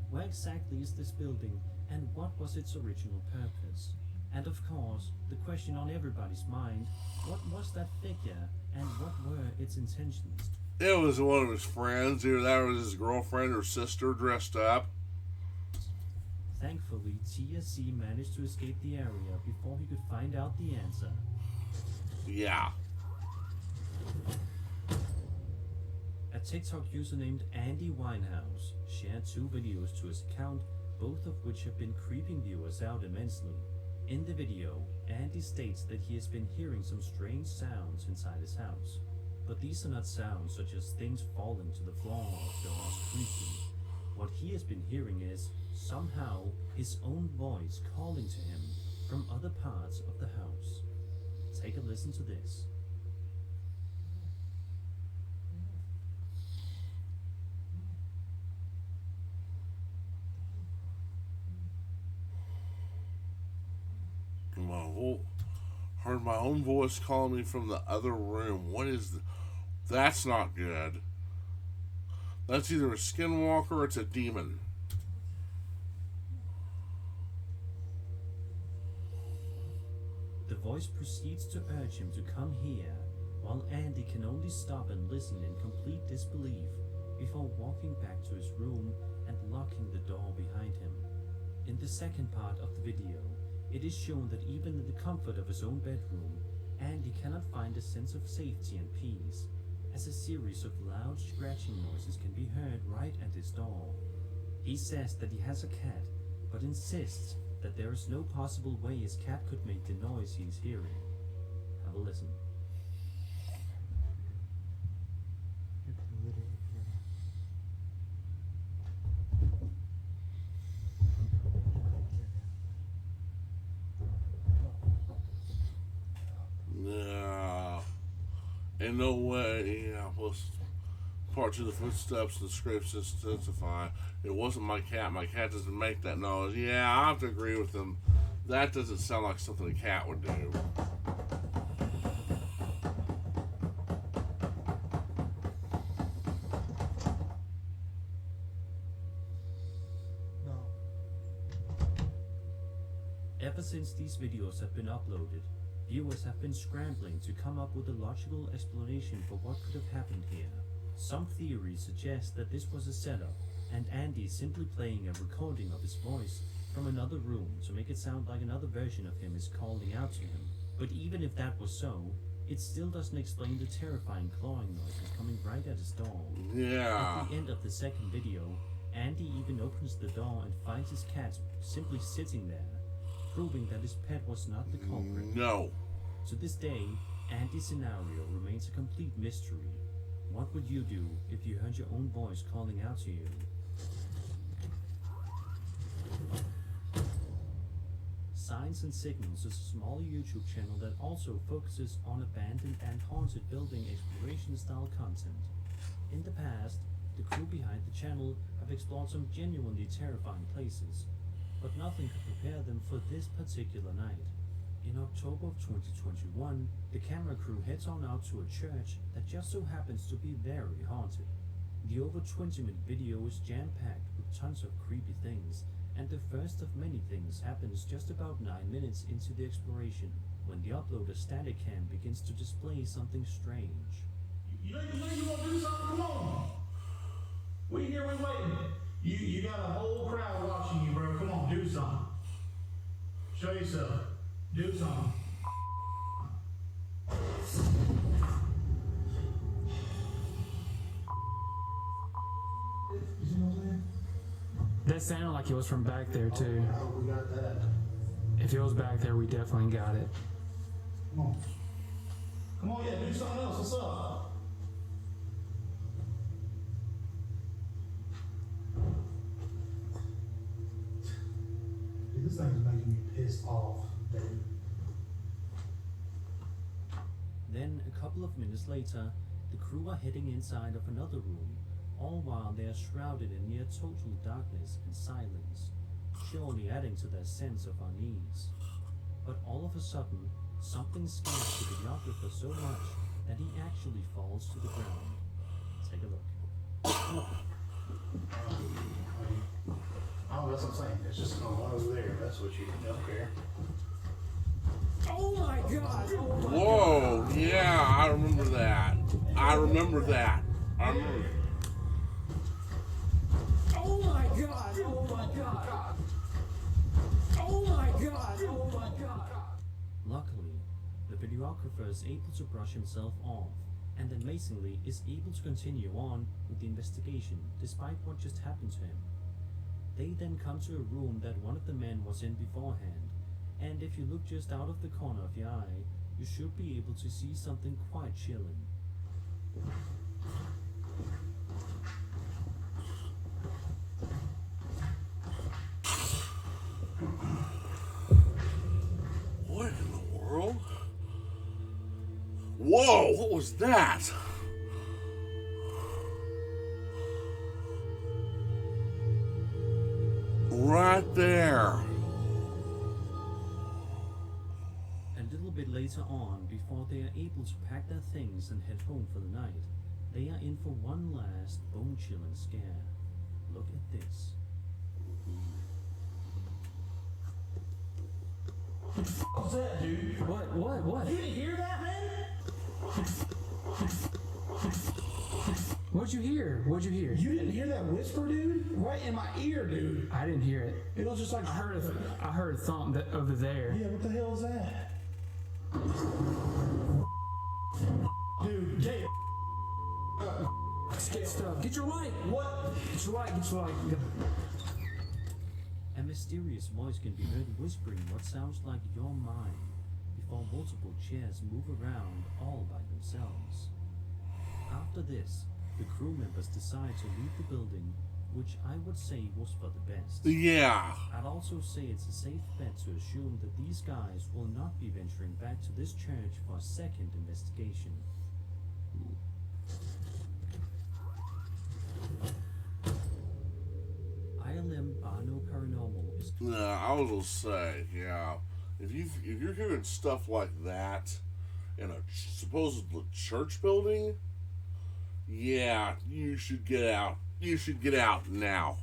Where exactly is this building, and what was its original purpose? And of course, the question on everybody's mind, what was that figure, and what were its intentions? It was one of his friends, either that was his girlfriend or sister dressed up. Thankfully, TSC managed to escape the area before he could find out the answer. Yeah. A TikTok user named Andy Winehouse shared 2 videos to his account, both of which have been creeping viewers out immensely. In the video, Andy states that he has been hearing some strange sounds inside his house. But these are not sounds such as things falling to the floor or doors creaking. What he has been hearing is, somehow, his own voice calling to him from other parts of the house. Take a listen to this. Heard my own voice calling me from the other room. What is that's not good. That's either a skinwalker or it's a demon. The voice proceeds to urge him to come here, while Andy can only stop and listen in complete disbelief before walking back to his room and locking the door behind him. In the second part of the video, it is shown that even in the comfort of his own bedroom, Andy cannot find a sense of safety and peace, as a series of loud scratching noises can be heard right at his door. He says that he has a cat, but insists that there is no possible way his cat could make the noise he is hearing. Have a listen. In no way, plus part two, the footsteps and the scrapes intensify. It wasn't my cat. My cat doesn't make that noise. Yeah, I have to agree with him. That doesn't sound like something a cat would do. Ever since these videos have been uploaded, viewers have been scrambling to come up with a logical explanation for what could have happened here. Some theories suggest that this was a setup, and Andy simply playing a recording of his voice from another room to make it sound like another version of him is calling out to him. But even if that was so, it still doesn't explain the terrifying clawing noises coming right at his door. Yeah. At the end of the second video, Andy even opens the door and finds his cat simply sitting there, proving that his pet was not the culprit. No. To this day, Andy's scenario remains a complete mystery. What would you do if you heard your own voice calling out to you? Signs and Signals is a small YouTube channel that also focuses on abandoned and haunted building exploration style content. In the past, the crew behind the channel have explored some genuinely terrifying places, but nothing could prepare them for this particular night. In October of 2021, the camera crew heads on out to a church that just so happens to be very haunted. The over 20-minute video is jam-packed with tons of creepy things, and the first of many things happens just about 9 minutes into the exploration, when the uploader's static cam begins to display something strange. You want to do something? Come on! We here, we waiting. You got a whole crowd watching you, bro. Come on, do something. Show yourself. Do something. That sounded like it was from back there too. Oh, we got that. If it was back there, we definitely got it. Come on. Come on, yeah, do something else. What's up? Dude, this thing's making me pissed off, dude. Then, a couple of minutes later, the crew are heading inside of another room, all while they are shrouded in near total darkness and silence, surely adding to their sense of unease. But all of a sudden, something scares the videographer so much that he actually falls to the ground. Take a look. Oh, that's what I'm saying. It's just going over there. That's what you don't care. Oh my god! Oh my Whoa, yeah, I remember that. I remember that. I remember. Oh my god! Oh my god! Oh my god! Oh my god! Luckily, the videographer is able to brush himself off, and amazingly is able to continue on with the investigation despite what just happened to him. They then come to a room that one of the men was in beforehand, and if you look just out of the corner of your eye, you should be able to see something quite chilling. What in the world? Whoa, what was that? Right there. A little bit later on, before they are able to pack their things and head home for the night, they are in for one last bone-chilling scare. Look at this. What's that, dude? What? You didn't hear that, man? What'd you hear? What'd you hear? You didn't hear that whisper, dude? Right in my ear, dude. I didn't hear it. It was just like I heard a thump over there. Yeah, what the hell is that? Dude, Jay. Get stuff. Get your light. What? Get your light. Get your light. A mysterious voice can be heard whispering what sounds like your mind before multiple chairs move around all by themselves. After this, the crew members decide to leave the building, which I would say was for the best. Yeah. I'd also say it's a safe bet to assume that these guys will not be venturing back to this church for a second investigation. ILM Bano Paranormal is I was gonna say, yeah, if you're hearing stuff like that in a supposed church building, yeah, you should get out. You should get out now.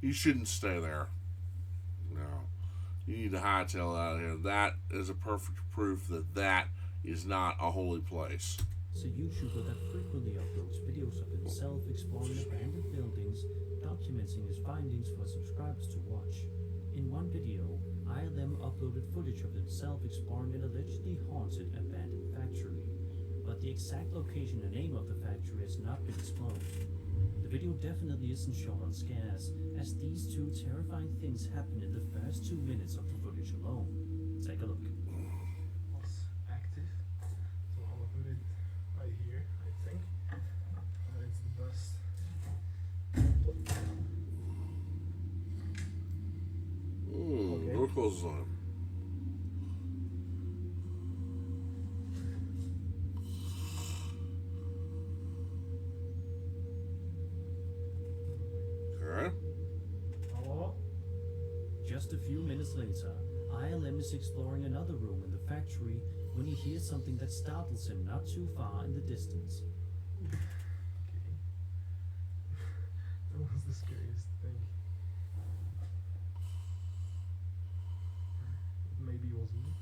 You shouldn't stay there. No, you need to hightail out of here. That is a perfect proof that that is not a holy place. a YouTuber that frequently uploads videos of himself exploring abandoned buildings, documenting his findings for subscribers to watch. In one video, ILM uploaded footage of himself exploring an allegedly haunted abandoned factory, but the exact location and name of the factory has not been disclosed. The video definitely isn't shown on Scares, as these two terrifying things happen in the first 2 minutes of the footage alone. Take a look. Was active, so I'll put it right here, I think. It's the best. Door closes on him. Okay. Hello? Just a few minutes later, ILM is exploring another room in the factory when he hears something that startles him not too far in the distance. That was the scariest thing. Maybe it was me.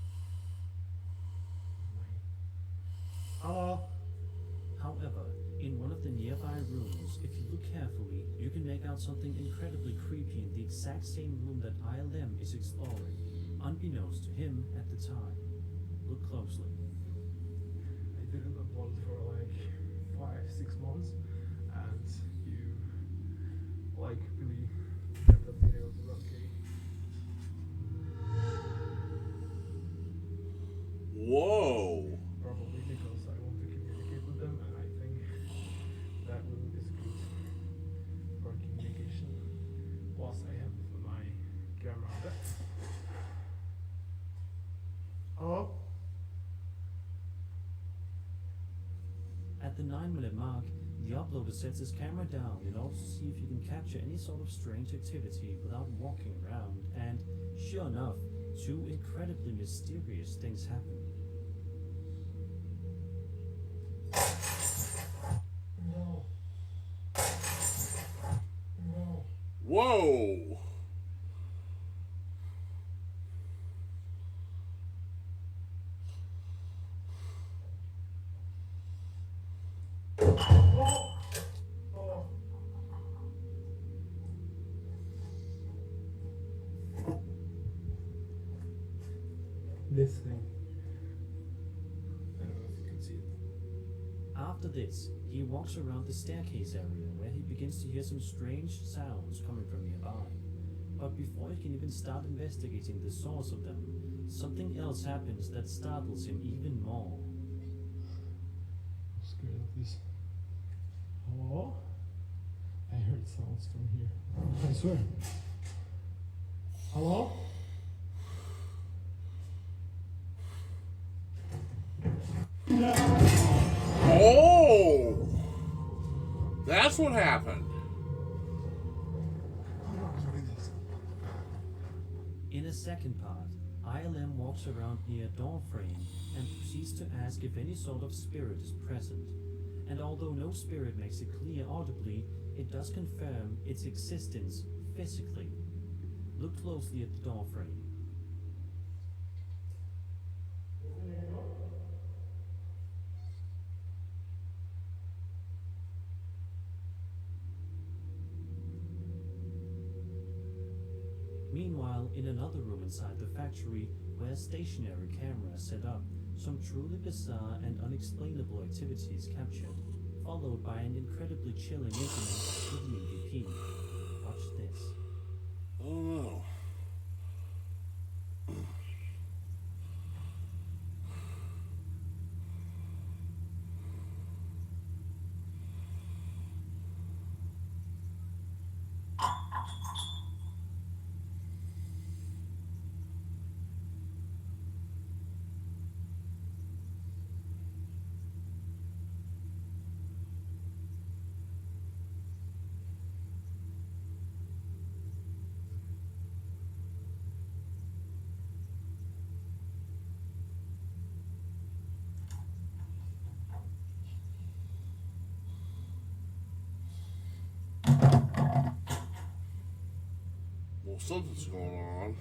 Hello? However, in one of the nearby rooms, if you look carefully, you can make out something incredibly creepy in the exact same room that ILM is exploring, unbeknownst to him at the time. Look closely. I didn't upload for like 5-6 months, and you like really kept the videos okay. Whoa. Probably because I want to communicate with them, and I think that room is good for communication. Plus, I have my camera on that. Hello? At the 9-minute mark, the uploader sets his camera down in order to see if he can capture any sort of strange activity without walking around, and sure enough, two incredibly mysterious things happen. No. No. Whoa. This thing. I don't know if you can see it. After this, he walks around the staircase area where he begins to hear some strange sounds coming from nearby. But before he can even start investigating the source of them, something else happens that startles him even more. I'm scared of this. Hello? I heard sounds from here. I swear. Hello? Oh! That's what happened. In a second part, ILM walks around near a door frame and proceeds to ask if any sort of spirit is present. And although no spirit makes it clear audibly, it does confirm its existence physically. Look closely at the door frame. Meanwhile, in another room inside the factory, where a stationary camera is set up, some truly bizarre and unexplainable activity is captured, followed by an incredibly chilling incident with an EVP. Watch this. Oh no. something's going on.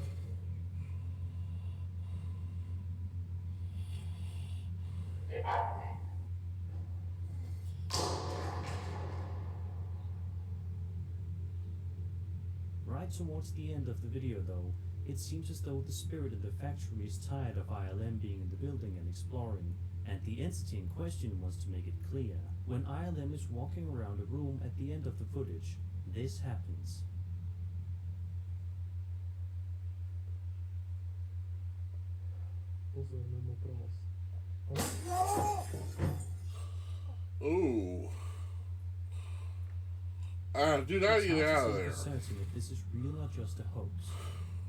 Right towards the end of the video though, it seems as though the spirit in the factory is tired of ILM being in the building and exploring, and the entity in question wants to make it clear. When ILM is walking around a room at the end of the footage, this happens. Ooh. Dude, I get out of there. Certain if this is real or just a hoax.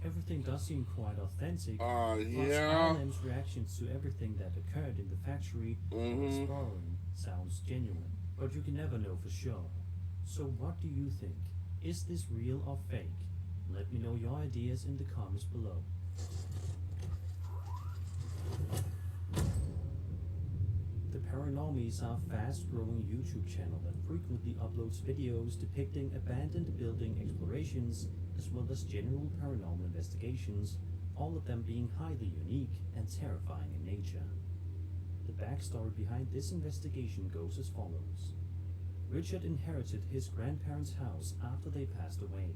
Everything does seem quite authentic. Yeah. ILM's reactions to everything that occurred in the factory or exploring sounds genuine, but you can never know for sure. So what do you think? Is this real or fake? Let me know your ideas in the comments below. The Paranormies are a fast-growing YouTube channel that frequently uploads videos depicting abandoned building explorations as well as general paranormal investigations, all of them being highly unique and terrifying in nature. The backstory behind this investigation goes as follows. Richard inherited his grandparents' house after they passed away.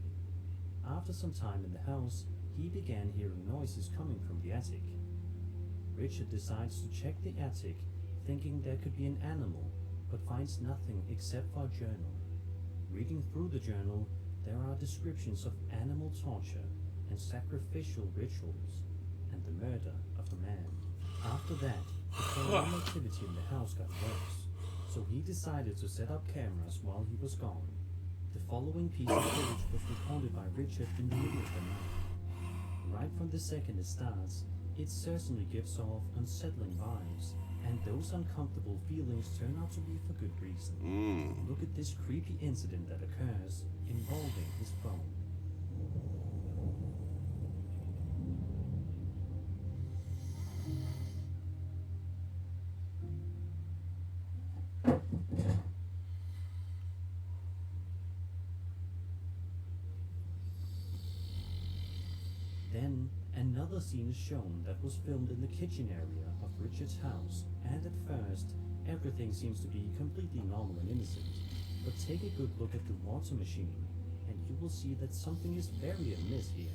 After some time in the house, he began hearing noises coming from the attic. Richard decides to check the attic, thinking there could be an animal, but finds nothing except for a journal. Reading through the journal, there are descriptions of animal torture and sacrificial rituals, and the murder of a man. After that, the paranormal activity in the house got worse, so he decided to set up cameras while he was gone. The following piece of footage was recorded by Richard in the middle of the night. Right from the second it starts, it certainly gives off unsettling vibes, and those uncomfortable feelings turn out to be for good reason. Look at this creepy incident that occurs involving his phone. Then, another scene is shown that was filmed in the kitchen area of Richard's house, and at first, everything seems to be completely normal and innocent. But take a good look at the water machine, and you will see that something is very amiss here.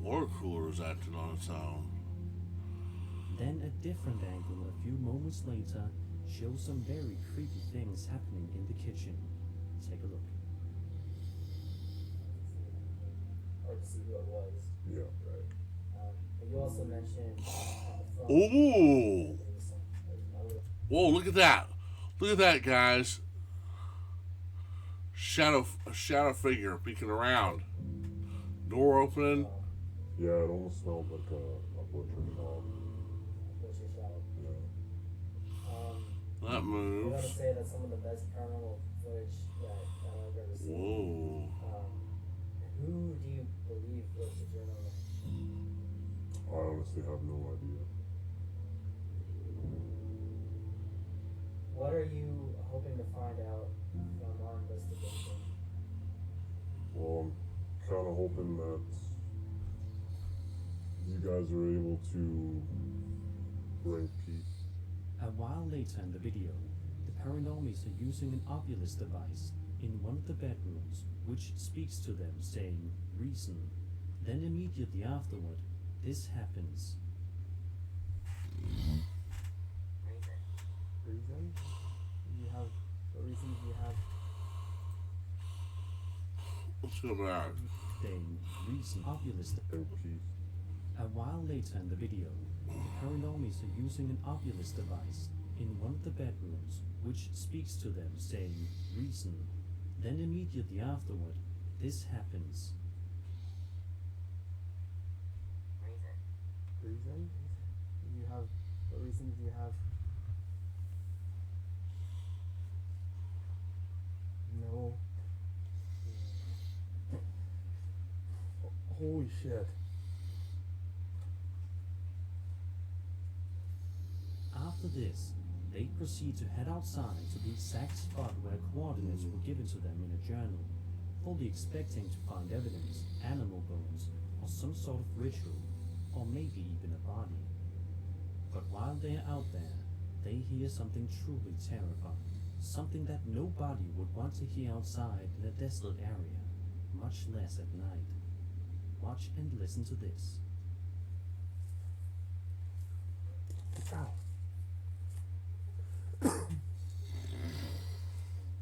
Water cooler is acting on its own. Then a different angle a few moments later shows some very creepy things happening in the kitchen. Take a look. Hard to see who it was. Yeah, right. But you also mentioned on the phone. Ooh! Whoa, look at that. Look at that, guys. A shadow figure peeking around. Door opening. Yeah, it almost smelled like a butcher shop. Butcher shop. Yeah. That I moves. gotta say that's some of the best paranormal footage that I've ever seen. Whoa. Who do you believe wrote the journal? I honestly have no idea. What are you hoping to find out from our investigation? Well, I'm kind of hoping that you guys are able to bring peace. A while later in the video, the Paranormies are using an Oculus device in one of the bedrooms, which speaks to them saying, "Reason." Then immediately afterward, this happens. Reason? What reason do you have? Let's go back. Saying, "Reason." Oculus. Bring peace. A while later in the video, the Paranormies are using an Oculus device in one of the bedrooms, which speaks to them saying, "Reason." Then immediately afterward, this happens. Reason? What reason do you have? No. Holy shit. After this, they proceed to head outside to the exact spot where coordinates were given to them in a journal, fully expecting to find evidence, animal bones, or some sort of ritual, or maybe even a body. But while they are out there, they hear something truly terrifying, something that nobody would want to hear outside in a desolate area, much less at night. Watch and listen to this. Ow.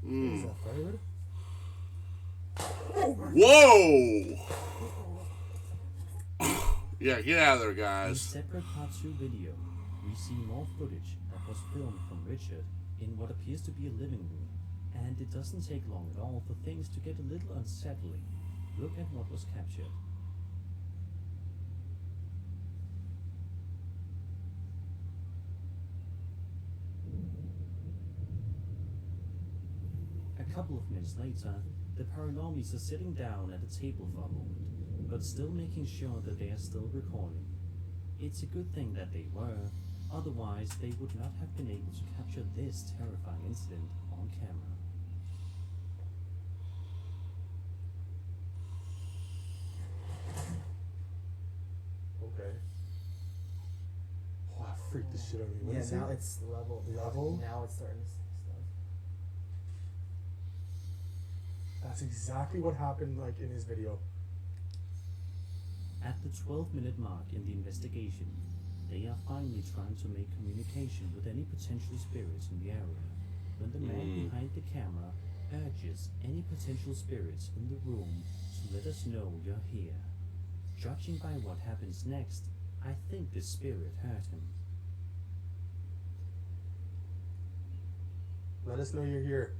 Mm. Is that firewood? Whoa! Yeah, get out of there, In guys. separate part 2 video, we see more footage that was filmed from Richard in what appears to be a living room, and it doesn't take long at all for things to get a little unsettling. Look at what was captured. A couple of minutes later, the paranormies are sitting down at a table for a moment, but still making sure that they are still recording. It's a good thing that they were, otherwise they would not have been able to capture this terrifying incident on camera. Okay. Oh, that freaked the shit out of me. What Yeah, is it? now it's level. Level? Now it's starting to say stuff. That's exactly what happened, like, in his video. At the 12-minute mark in the investigation, they are finally trying to make communication with any potential spirits in the area, when the man behind the camera urges any potential spirits in the room to let us know you're here. Judging by what happens next, I think the spirit heard him. Let us know you're here.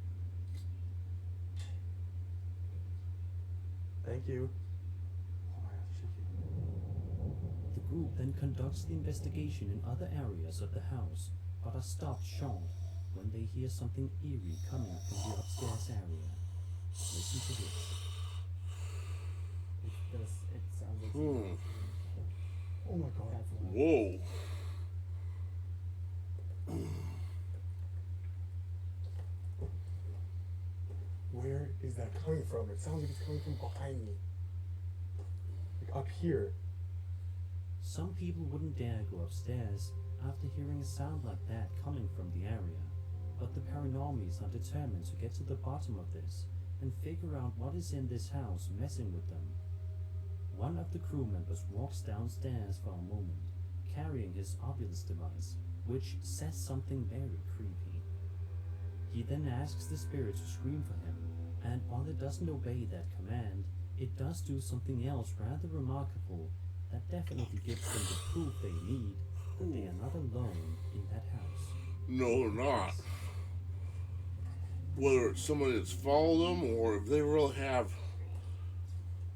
Thank you. Oh my God, shaky. The group then conducts the investigation in other areas of the house, but are stopped short when they hear something eerie coming from the upstairs area. Listen to this. It sounds like Oh my God. That's loud. Whoa. Where is that coming from? It sounds like it's coming from behind me. Like up here. Some people wouldn't dare go upstairs after hearing a sound like that coming from the area, but the paranormies are determined to get to the bottom of this and figure out what is in this house messing with them. One of the crew members walks downstairs for a moment, carrying his Oculus device, which says something very creepy. He then asks the spirit to scream for him, and while it doesn't obey that command, it does do something else rather remarkable that definitely gives them the proof they need that they are not alone in that house. No, they're not. Whether it's somebody that's followed them or if they really have,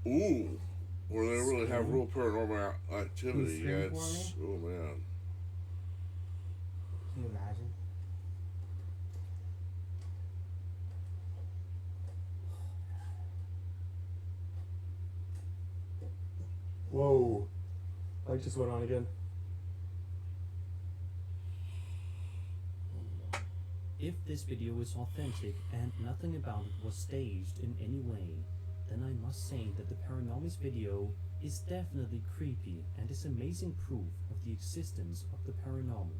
or they really have real paranormal activity. Yeah, it's, oh man. Can you imagine? Whoa. Light just went on again. If this video is authentic and nothing about it was staged in any way, then I must say that the Paranormal's video is definitely creepy and is amazing proof of the existence of the paranormal.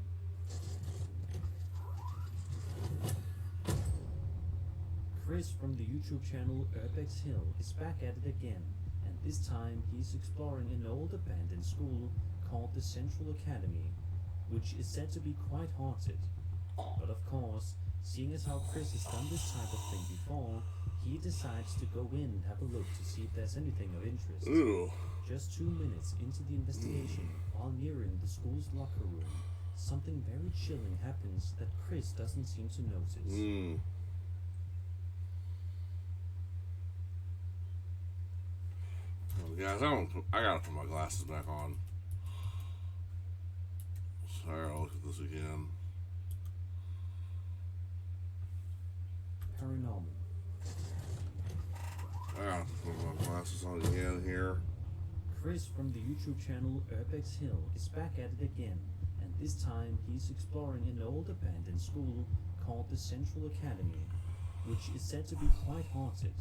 Chris from the YouTube channel Urbex Hill is back at it again, and this time he's exploring an old abandoned school called the Central Academy, which is said to be quite haunted. But of course, seeing as how Chris has done this type of thing before, he decides to go in and have a look to see if there's anything of interest. Ew. Just 2 minutes into the investigation, while nearing the school's locker room, something very chilling happens that Chris doesn't seem to notice. Well, guys, I gotta put my glasses back on. Sorry, I'll look at this again. Paranormal. I gotta put my glasses on again here. Chris from the YouTube channel Urbex Hill is back at it again, and this time he's exploring an old abandoned school called the Central Academy, which is said to be quite haunted.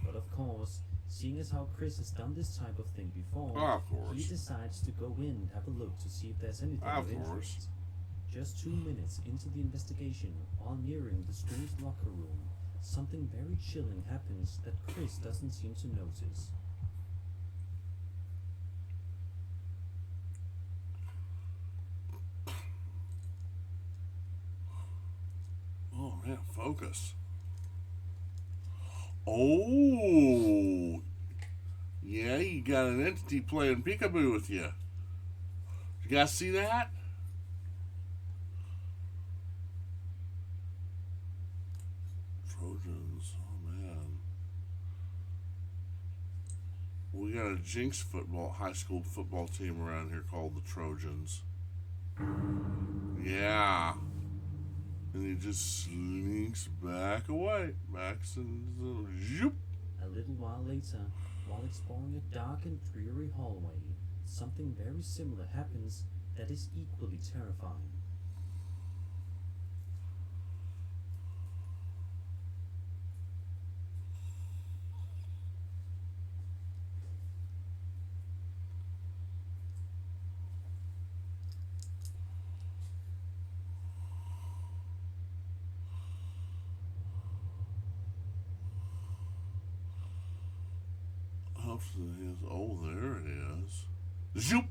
But of course, seeing as how Chris has done this type of thing before, he decides to go in and have a look to see if there's anything of interest. Just 2 minutes into the investigation, while nearing the school's locker room, something very chilling happens that Chris doesn't seem to notice. Oh man, focus. Oh, yeah, you got an entity playing peekaboo with you. You guys see that? Trojans, oh man. We got a Jinx high school football team around here called the Trojans. Yeah. And he just slinks back away. Backs into zoop. A little while later, while exploring a dark and dreary hallway, something very similar happens that is equally terrifying. Oh, there it is. Zoop!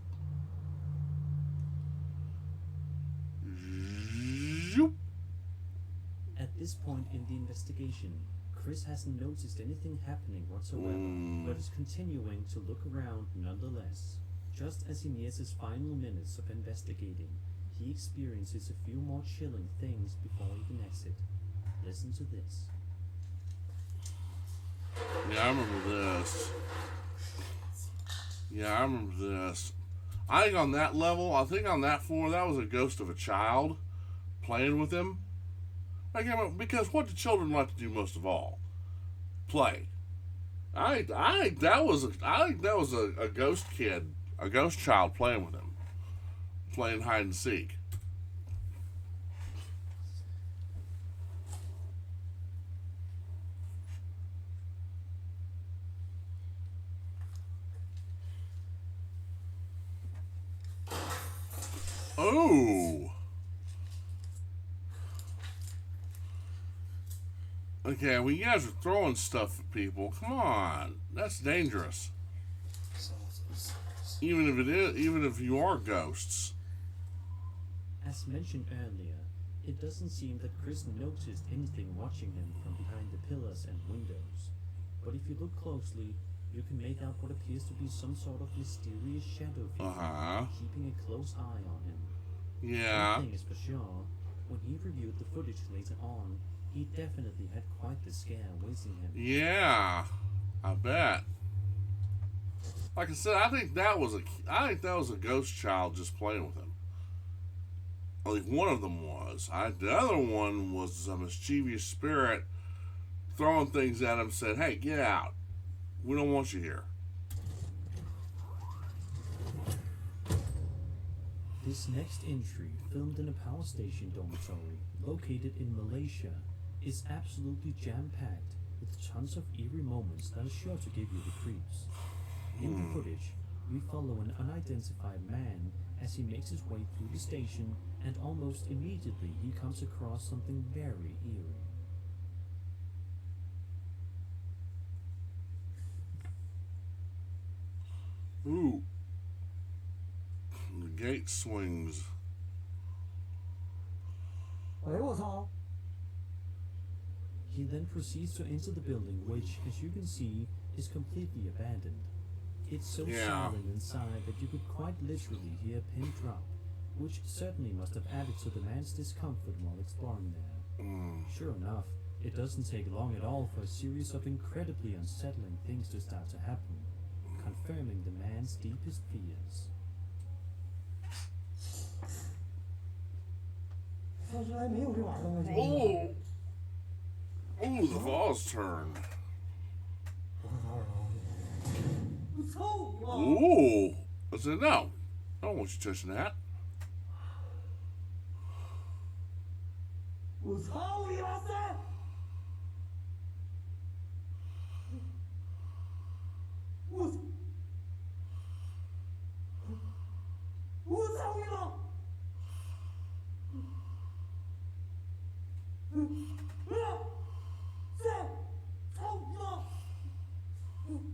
Zoop! At this point in the investigation, Chris hasn't noticed anything happening whatsoever, but is continuing to look around nonetheless. Just as he nears his final minutes of investigating, he experiences a few more chilling things before he can exit. Listen to this. Yeah, I remember this. Yeah, I remember this. I think on that level, I think on that floor, that was a ghost of a child playing with him. Because what do children like to do most of all? Play. I think that was a ghost kid, a ghost child playing with him, playing hide and seek. Oh. Okay, well, you guys are throwing stuff at people. Come on, that's dangerous. Even if you are ghosts. As mentioned earlier, it doesn't seem that Chris noticed anything watching him from behind the pillars and windows. But if you look closely, you can make out what appears to be some sort of mysterious shadow figure keeping a close eye on him. Yeah. One thing is for sure, when he reviewed the footage later on, he definitely had quite the scare awaiting him. Yeah, I bet. Like I said, I think that was a ghost child just playing with him. At least one of them was. The other one was a mischievous spirit throwing things at him, said, "Hey, get out. We don't want you here." This next entry, filmed in a power station dormitory located in Malaysia, is absolutely jam-packed with tons of eerie moments that are sure to give you the creeps. In the footage, we follow an unidentified man as he makes his way through the station, and almost immediately he comes across something very eerie. Ooh. The gate swings. He then proceeds to enter the building, which, as you can see, is completely abandoned. It's so silent inside that you could quite literally hear a pin drop, which certainly must have added to the man's discomfort while exploring there. Sure enough, it doesn't take long at all for a series of incredibly unsettling things to start to happen, confirming the man's deepest fears. Oh! Oh, the vase turned. Ooh. I said, no. I don't want you touching that.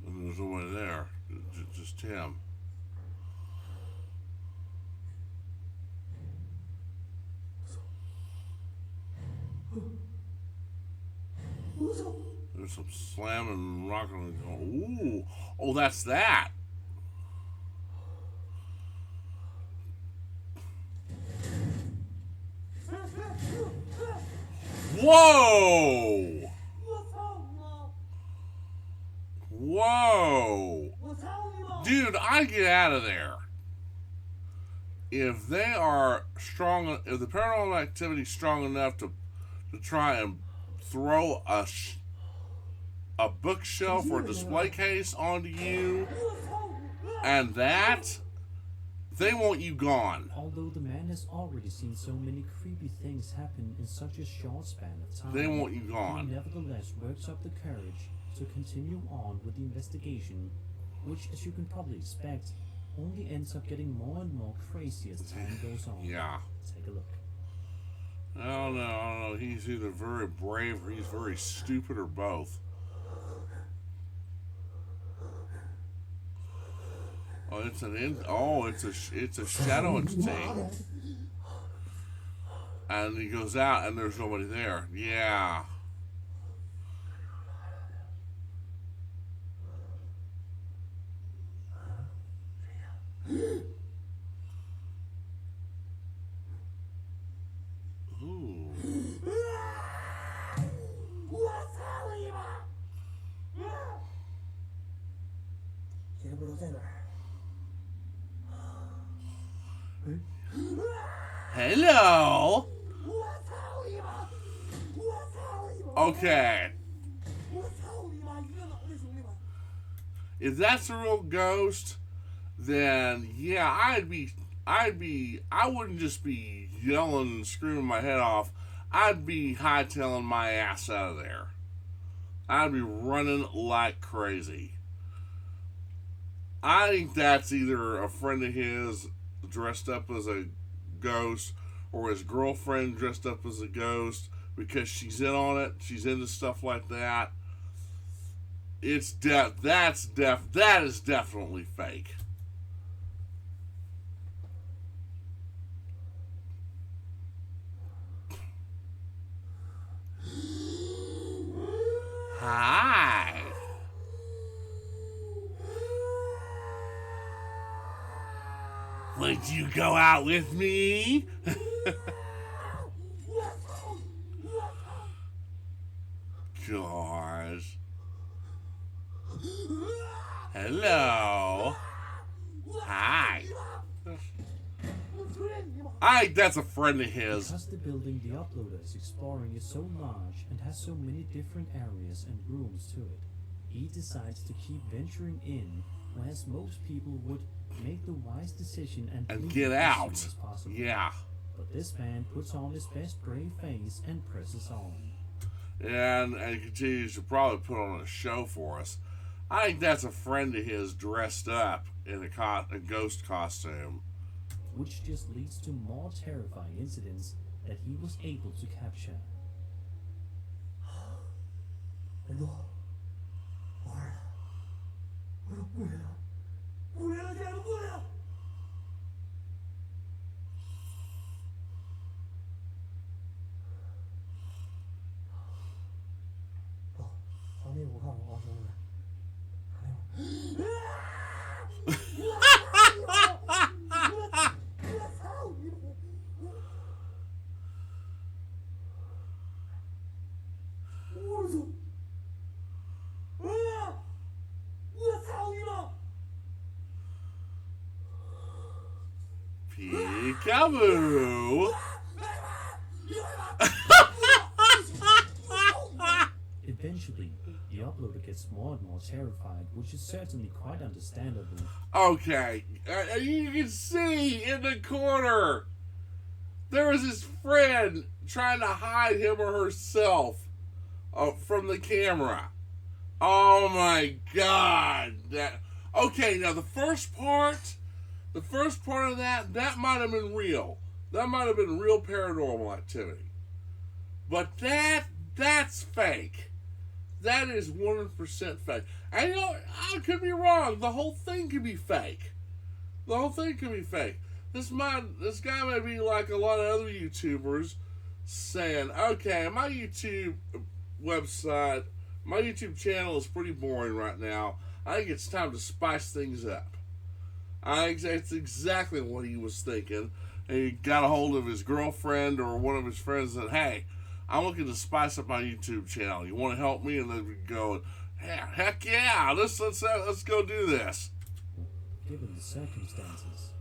And there's nobody there. Just him. There's some slamming and rocking. Ooh. Oh, that's that. Whoa! Whoa! Dude, I get out of there. If they are strong, if the paranormal activity is strong enough to try and throw a bookshelf or a display case onto you, and that, they want you gone. Although the man has already seen so many creepy things happen in such a short span of time, They want you gone. he nevertheless works up the courage to continue on with the investigation, which, as you can probably expect, only ends up getting more and more crazy as time goes on. Yeah. Take a look. I don't know. He's either very brave or he's very stupid or both. Oh, it's a shadow entity. And he goes out and there's nobody there. Yeah. Ooh. Hello. Okay. If that's a real ghost, then yeah, I wouldn't just be yelling and screaming my head off. I'd be hightailing my ass out of there. I'd be running like crazy. I think that's either a friend of his dressed up as a ghost or his girlfriend dressed up as a ghost because she's in on it. She's into stuff like that. That is definitely fake. Hi. Would you go out with me? Gosh. Hello. Hi. That's a friend of his. Because the building the uploader is exploring is so large and has so many different areas and rooms to it, he decides to keep venturing in, whereas most people would make the wise decision and leave get as out. soon as possible. Yeah. But this man puts on his best brave face and presses on. And continues to probably put on a show for us. I think that's a friend of his dressed up in a ghost costume. Which just leads to more terrifying incidents that he was able to capture. Eventually, Eventually, the uploader gets more and more terrified, which is certainly quite understandable. Okay, you can see in the corner, there was his friend trying to hide him or herself from the camera. Oh my God! Okay, now the first part of that might have been real. That might have been real paranormal activity. But that's fake. That is 100% fake. And you know, I could be wrong. The whole thing could be fake. The whole thing could be fake. This guy may be like a lot of other YouTubers saying, okay, my YouTube website, my YouTube channel is pretty boring right now. I think it's time to spice things up. I think that's exactly what he was thinking. And he got a hold of his girlfriend or one of his friends and said, hey, I'm looking to spice up my YouTube channel. You want to help me? And then we go, yeah, heck yeah, let's go do this. Given the circumstances.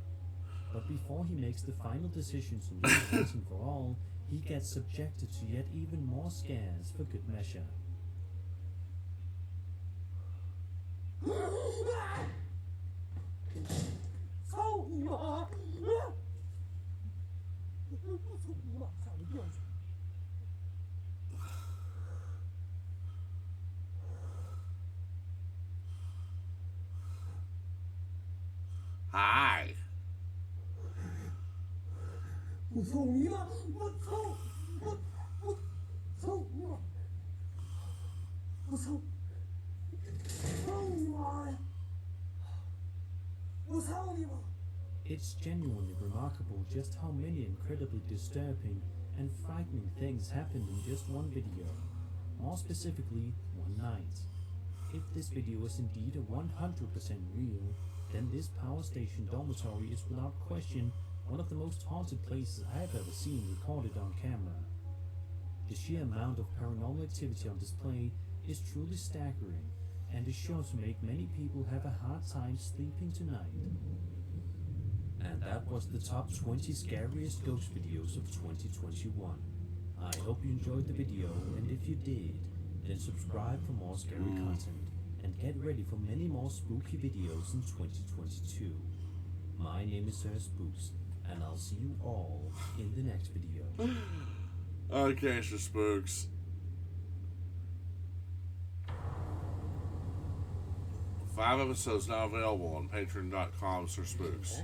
But before he makes the final decision to leave once and for all, he gets subjected to yet even more scares for good measure. Hi. 我操你妈！我操！我操你妈！我操！操你妈呀！我操你妈！ It's genuinely remarkable just how many incredibly disturbing and frightening things happened in just one video. More specifically, one night. If this video is indeed a 100% real, then this power station dormitory is without question one of the most haunted places I have ever seen recorded on camera. The sheer amount of paranormal activity on display is truly staggering and is sure to make many people have a hard time sleeping tonight. And that was the top 20 scariest ghost videos of 2021. I hope you enjoyed the video, and if you did, then subscribe for more scary content and get ready for many more spooky videos in 2022. My name is Sir Spooks, and I'll see you all in the next video. Okay, Sir Spooks. 5 episodes now available on patreon.com, Sir Spooks.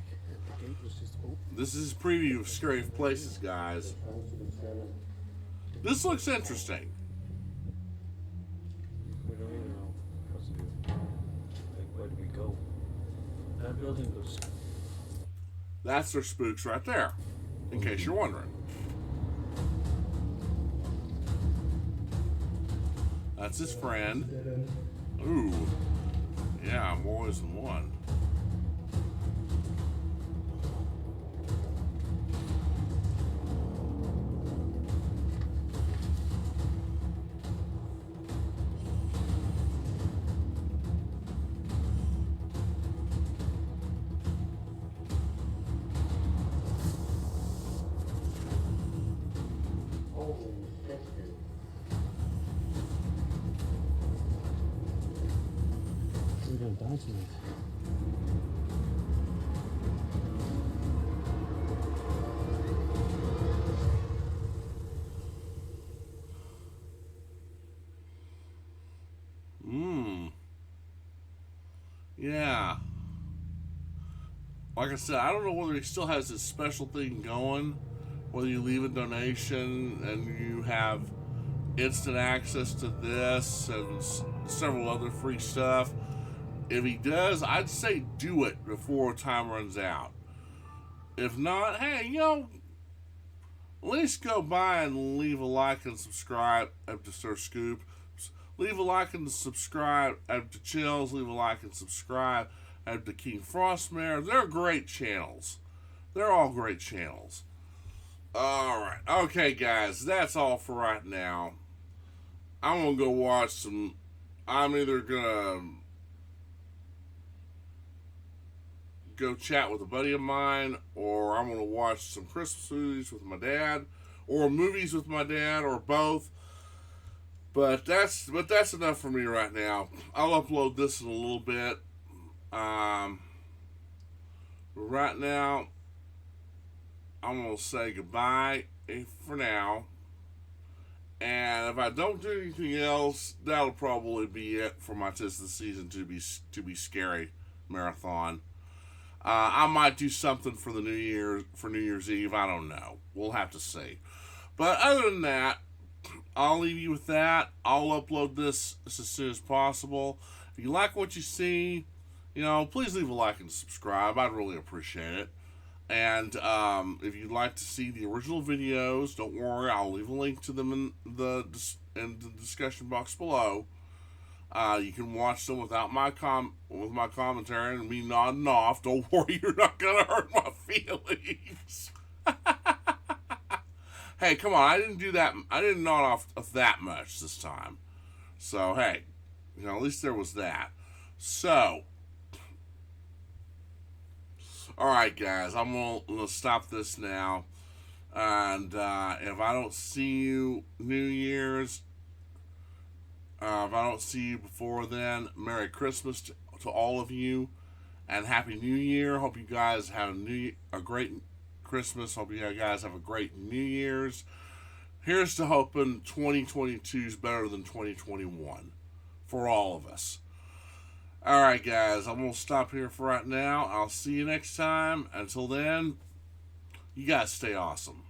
This is a preview of Scary Places, guys. This looks interesting. We don't even know what to do. Like, where do we go? That building looks... That's Sir Spooks right there, in case you're wondering. That's his friend. Ooh. Yeah, more than one. We don't die tonight. Yeah. Like I said, I don't know whether he still has this special thing going, whether you leave a donation and you have instant access to this and several other free stuff. If he does, I'd say do it before time runs out. If not, hey, you know, at least go by and leave a like and subscribe up to Sir Scoop. Leave a like and subscribe up to Chills. Leave a like and subscribe up to King Frostmare. They're great channels. They're all great channels. Alright. Okay, guys. That's all for right now. I'm going to go watch some... I'm either going to go chat with a buddy of mine, or I'm going to watch some Christmas movies with my dad, or movies with my dad, or both. But that's enough for me right now. I'll upload this in a little bit. Right now, I'm gonna say goodbye for now. And if I don't do anything else, that'll probably be it for my Tis the Season to be Scary marathon. I might do something for New Year's Eve. I don't know. We'll have to see. But other than that, I'll leave you with that. I'll upload this as soon as possible. If you like what you see, please leave a like and subscribe. I'd really appreciate it. And if you'd like to see the original videos, don't worry. I'll leave a link to them in the discussion box below. You can watch them without with my commentary and me nodding off. Don't worry, you're not gonna hurt my feelings. Hey, come on! I didn't do that. I didn't nod off that much this time. So hey, at least there was that. So, all right, guys, I'm gonna stop this now. And if I don't see you New Year's. If I don't see you before then, Merry Christmas to all of you, and Happy New Year. Hope you guys have a great Christmas. Hope you guys have a great New Year's. Here's to hoping 2022 is better than 2021 for all of us. All right, guys, I'm going to stop here for right now. I'll see you next time. Until then, you guys stay awesome.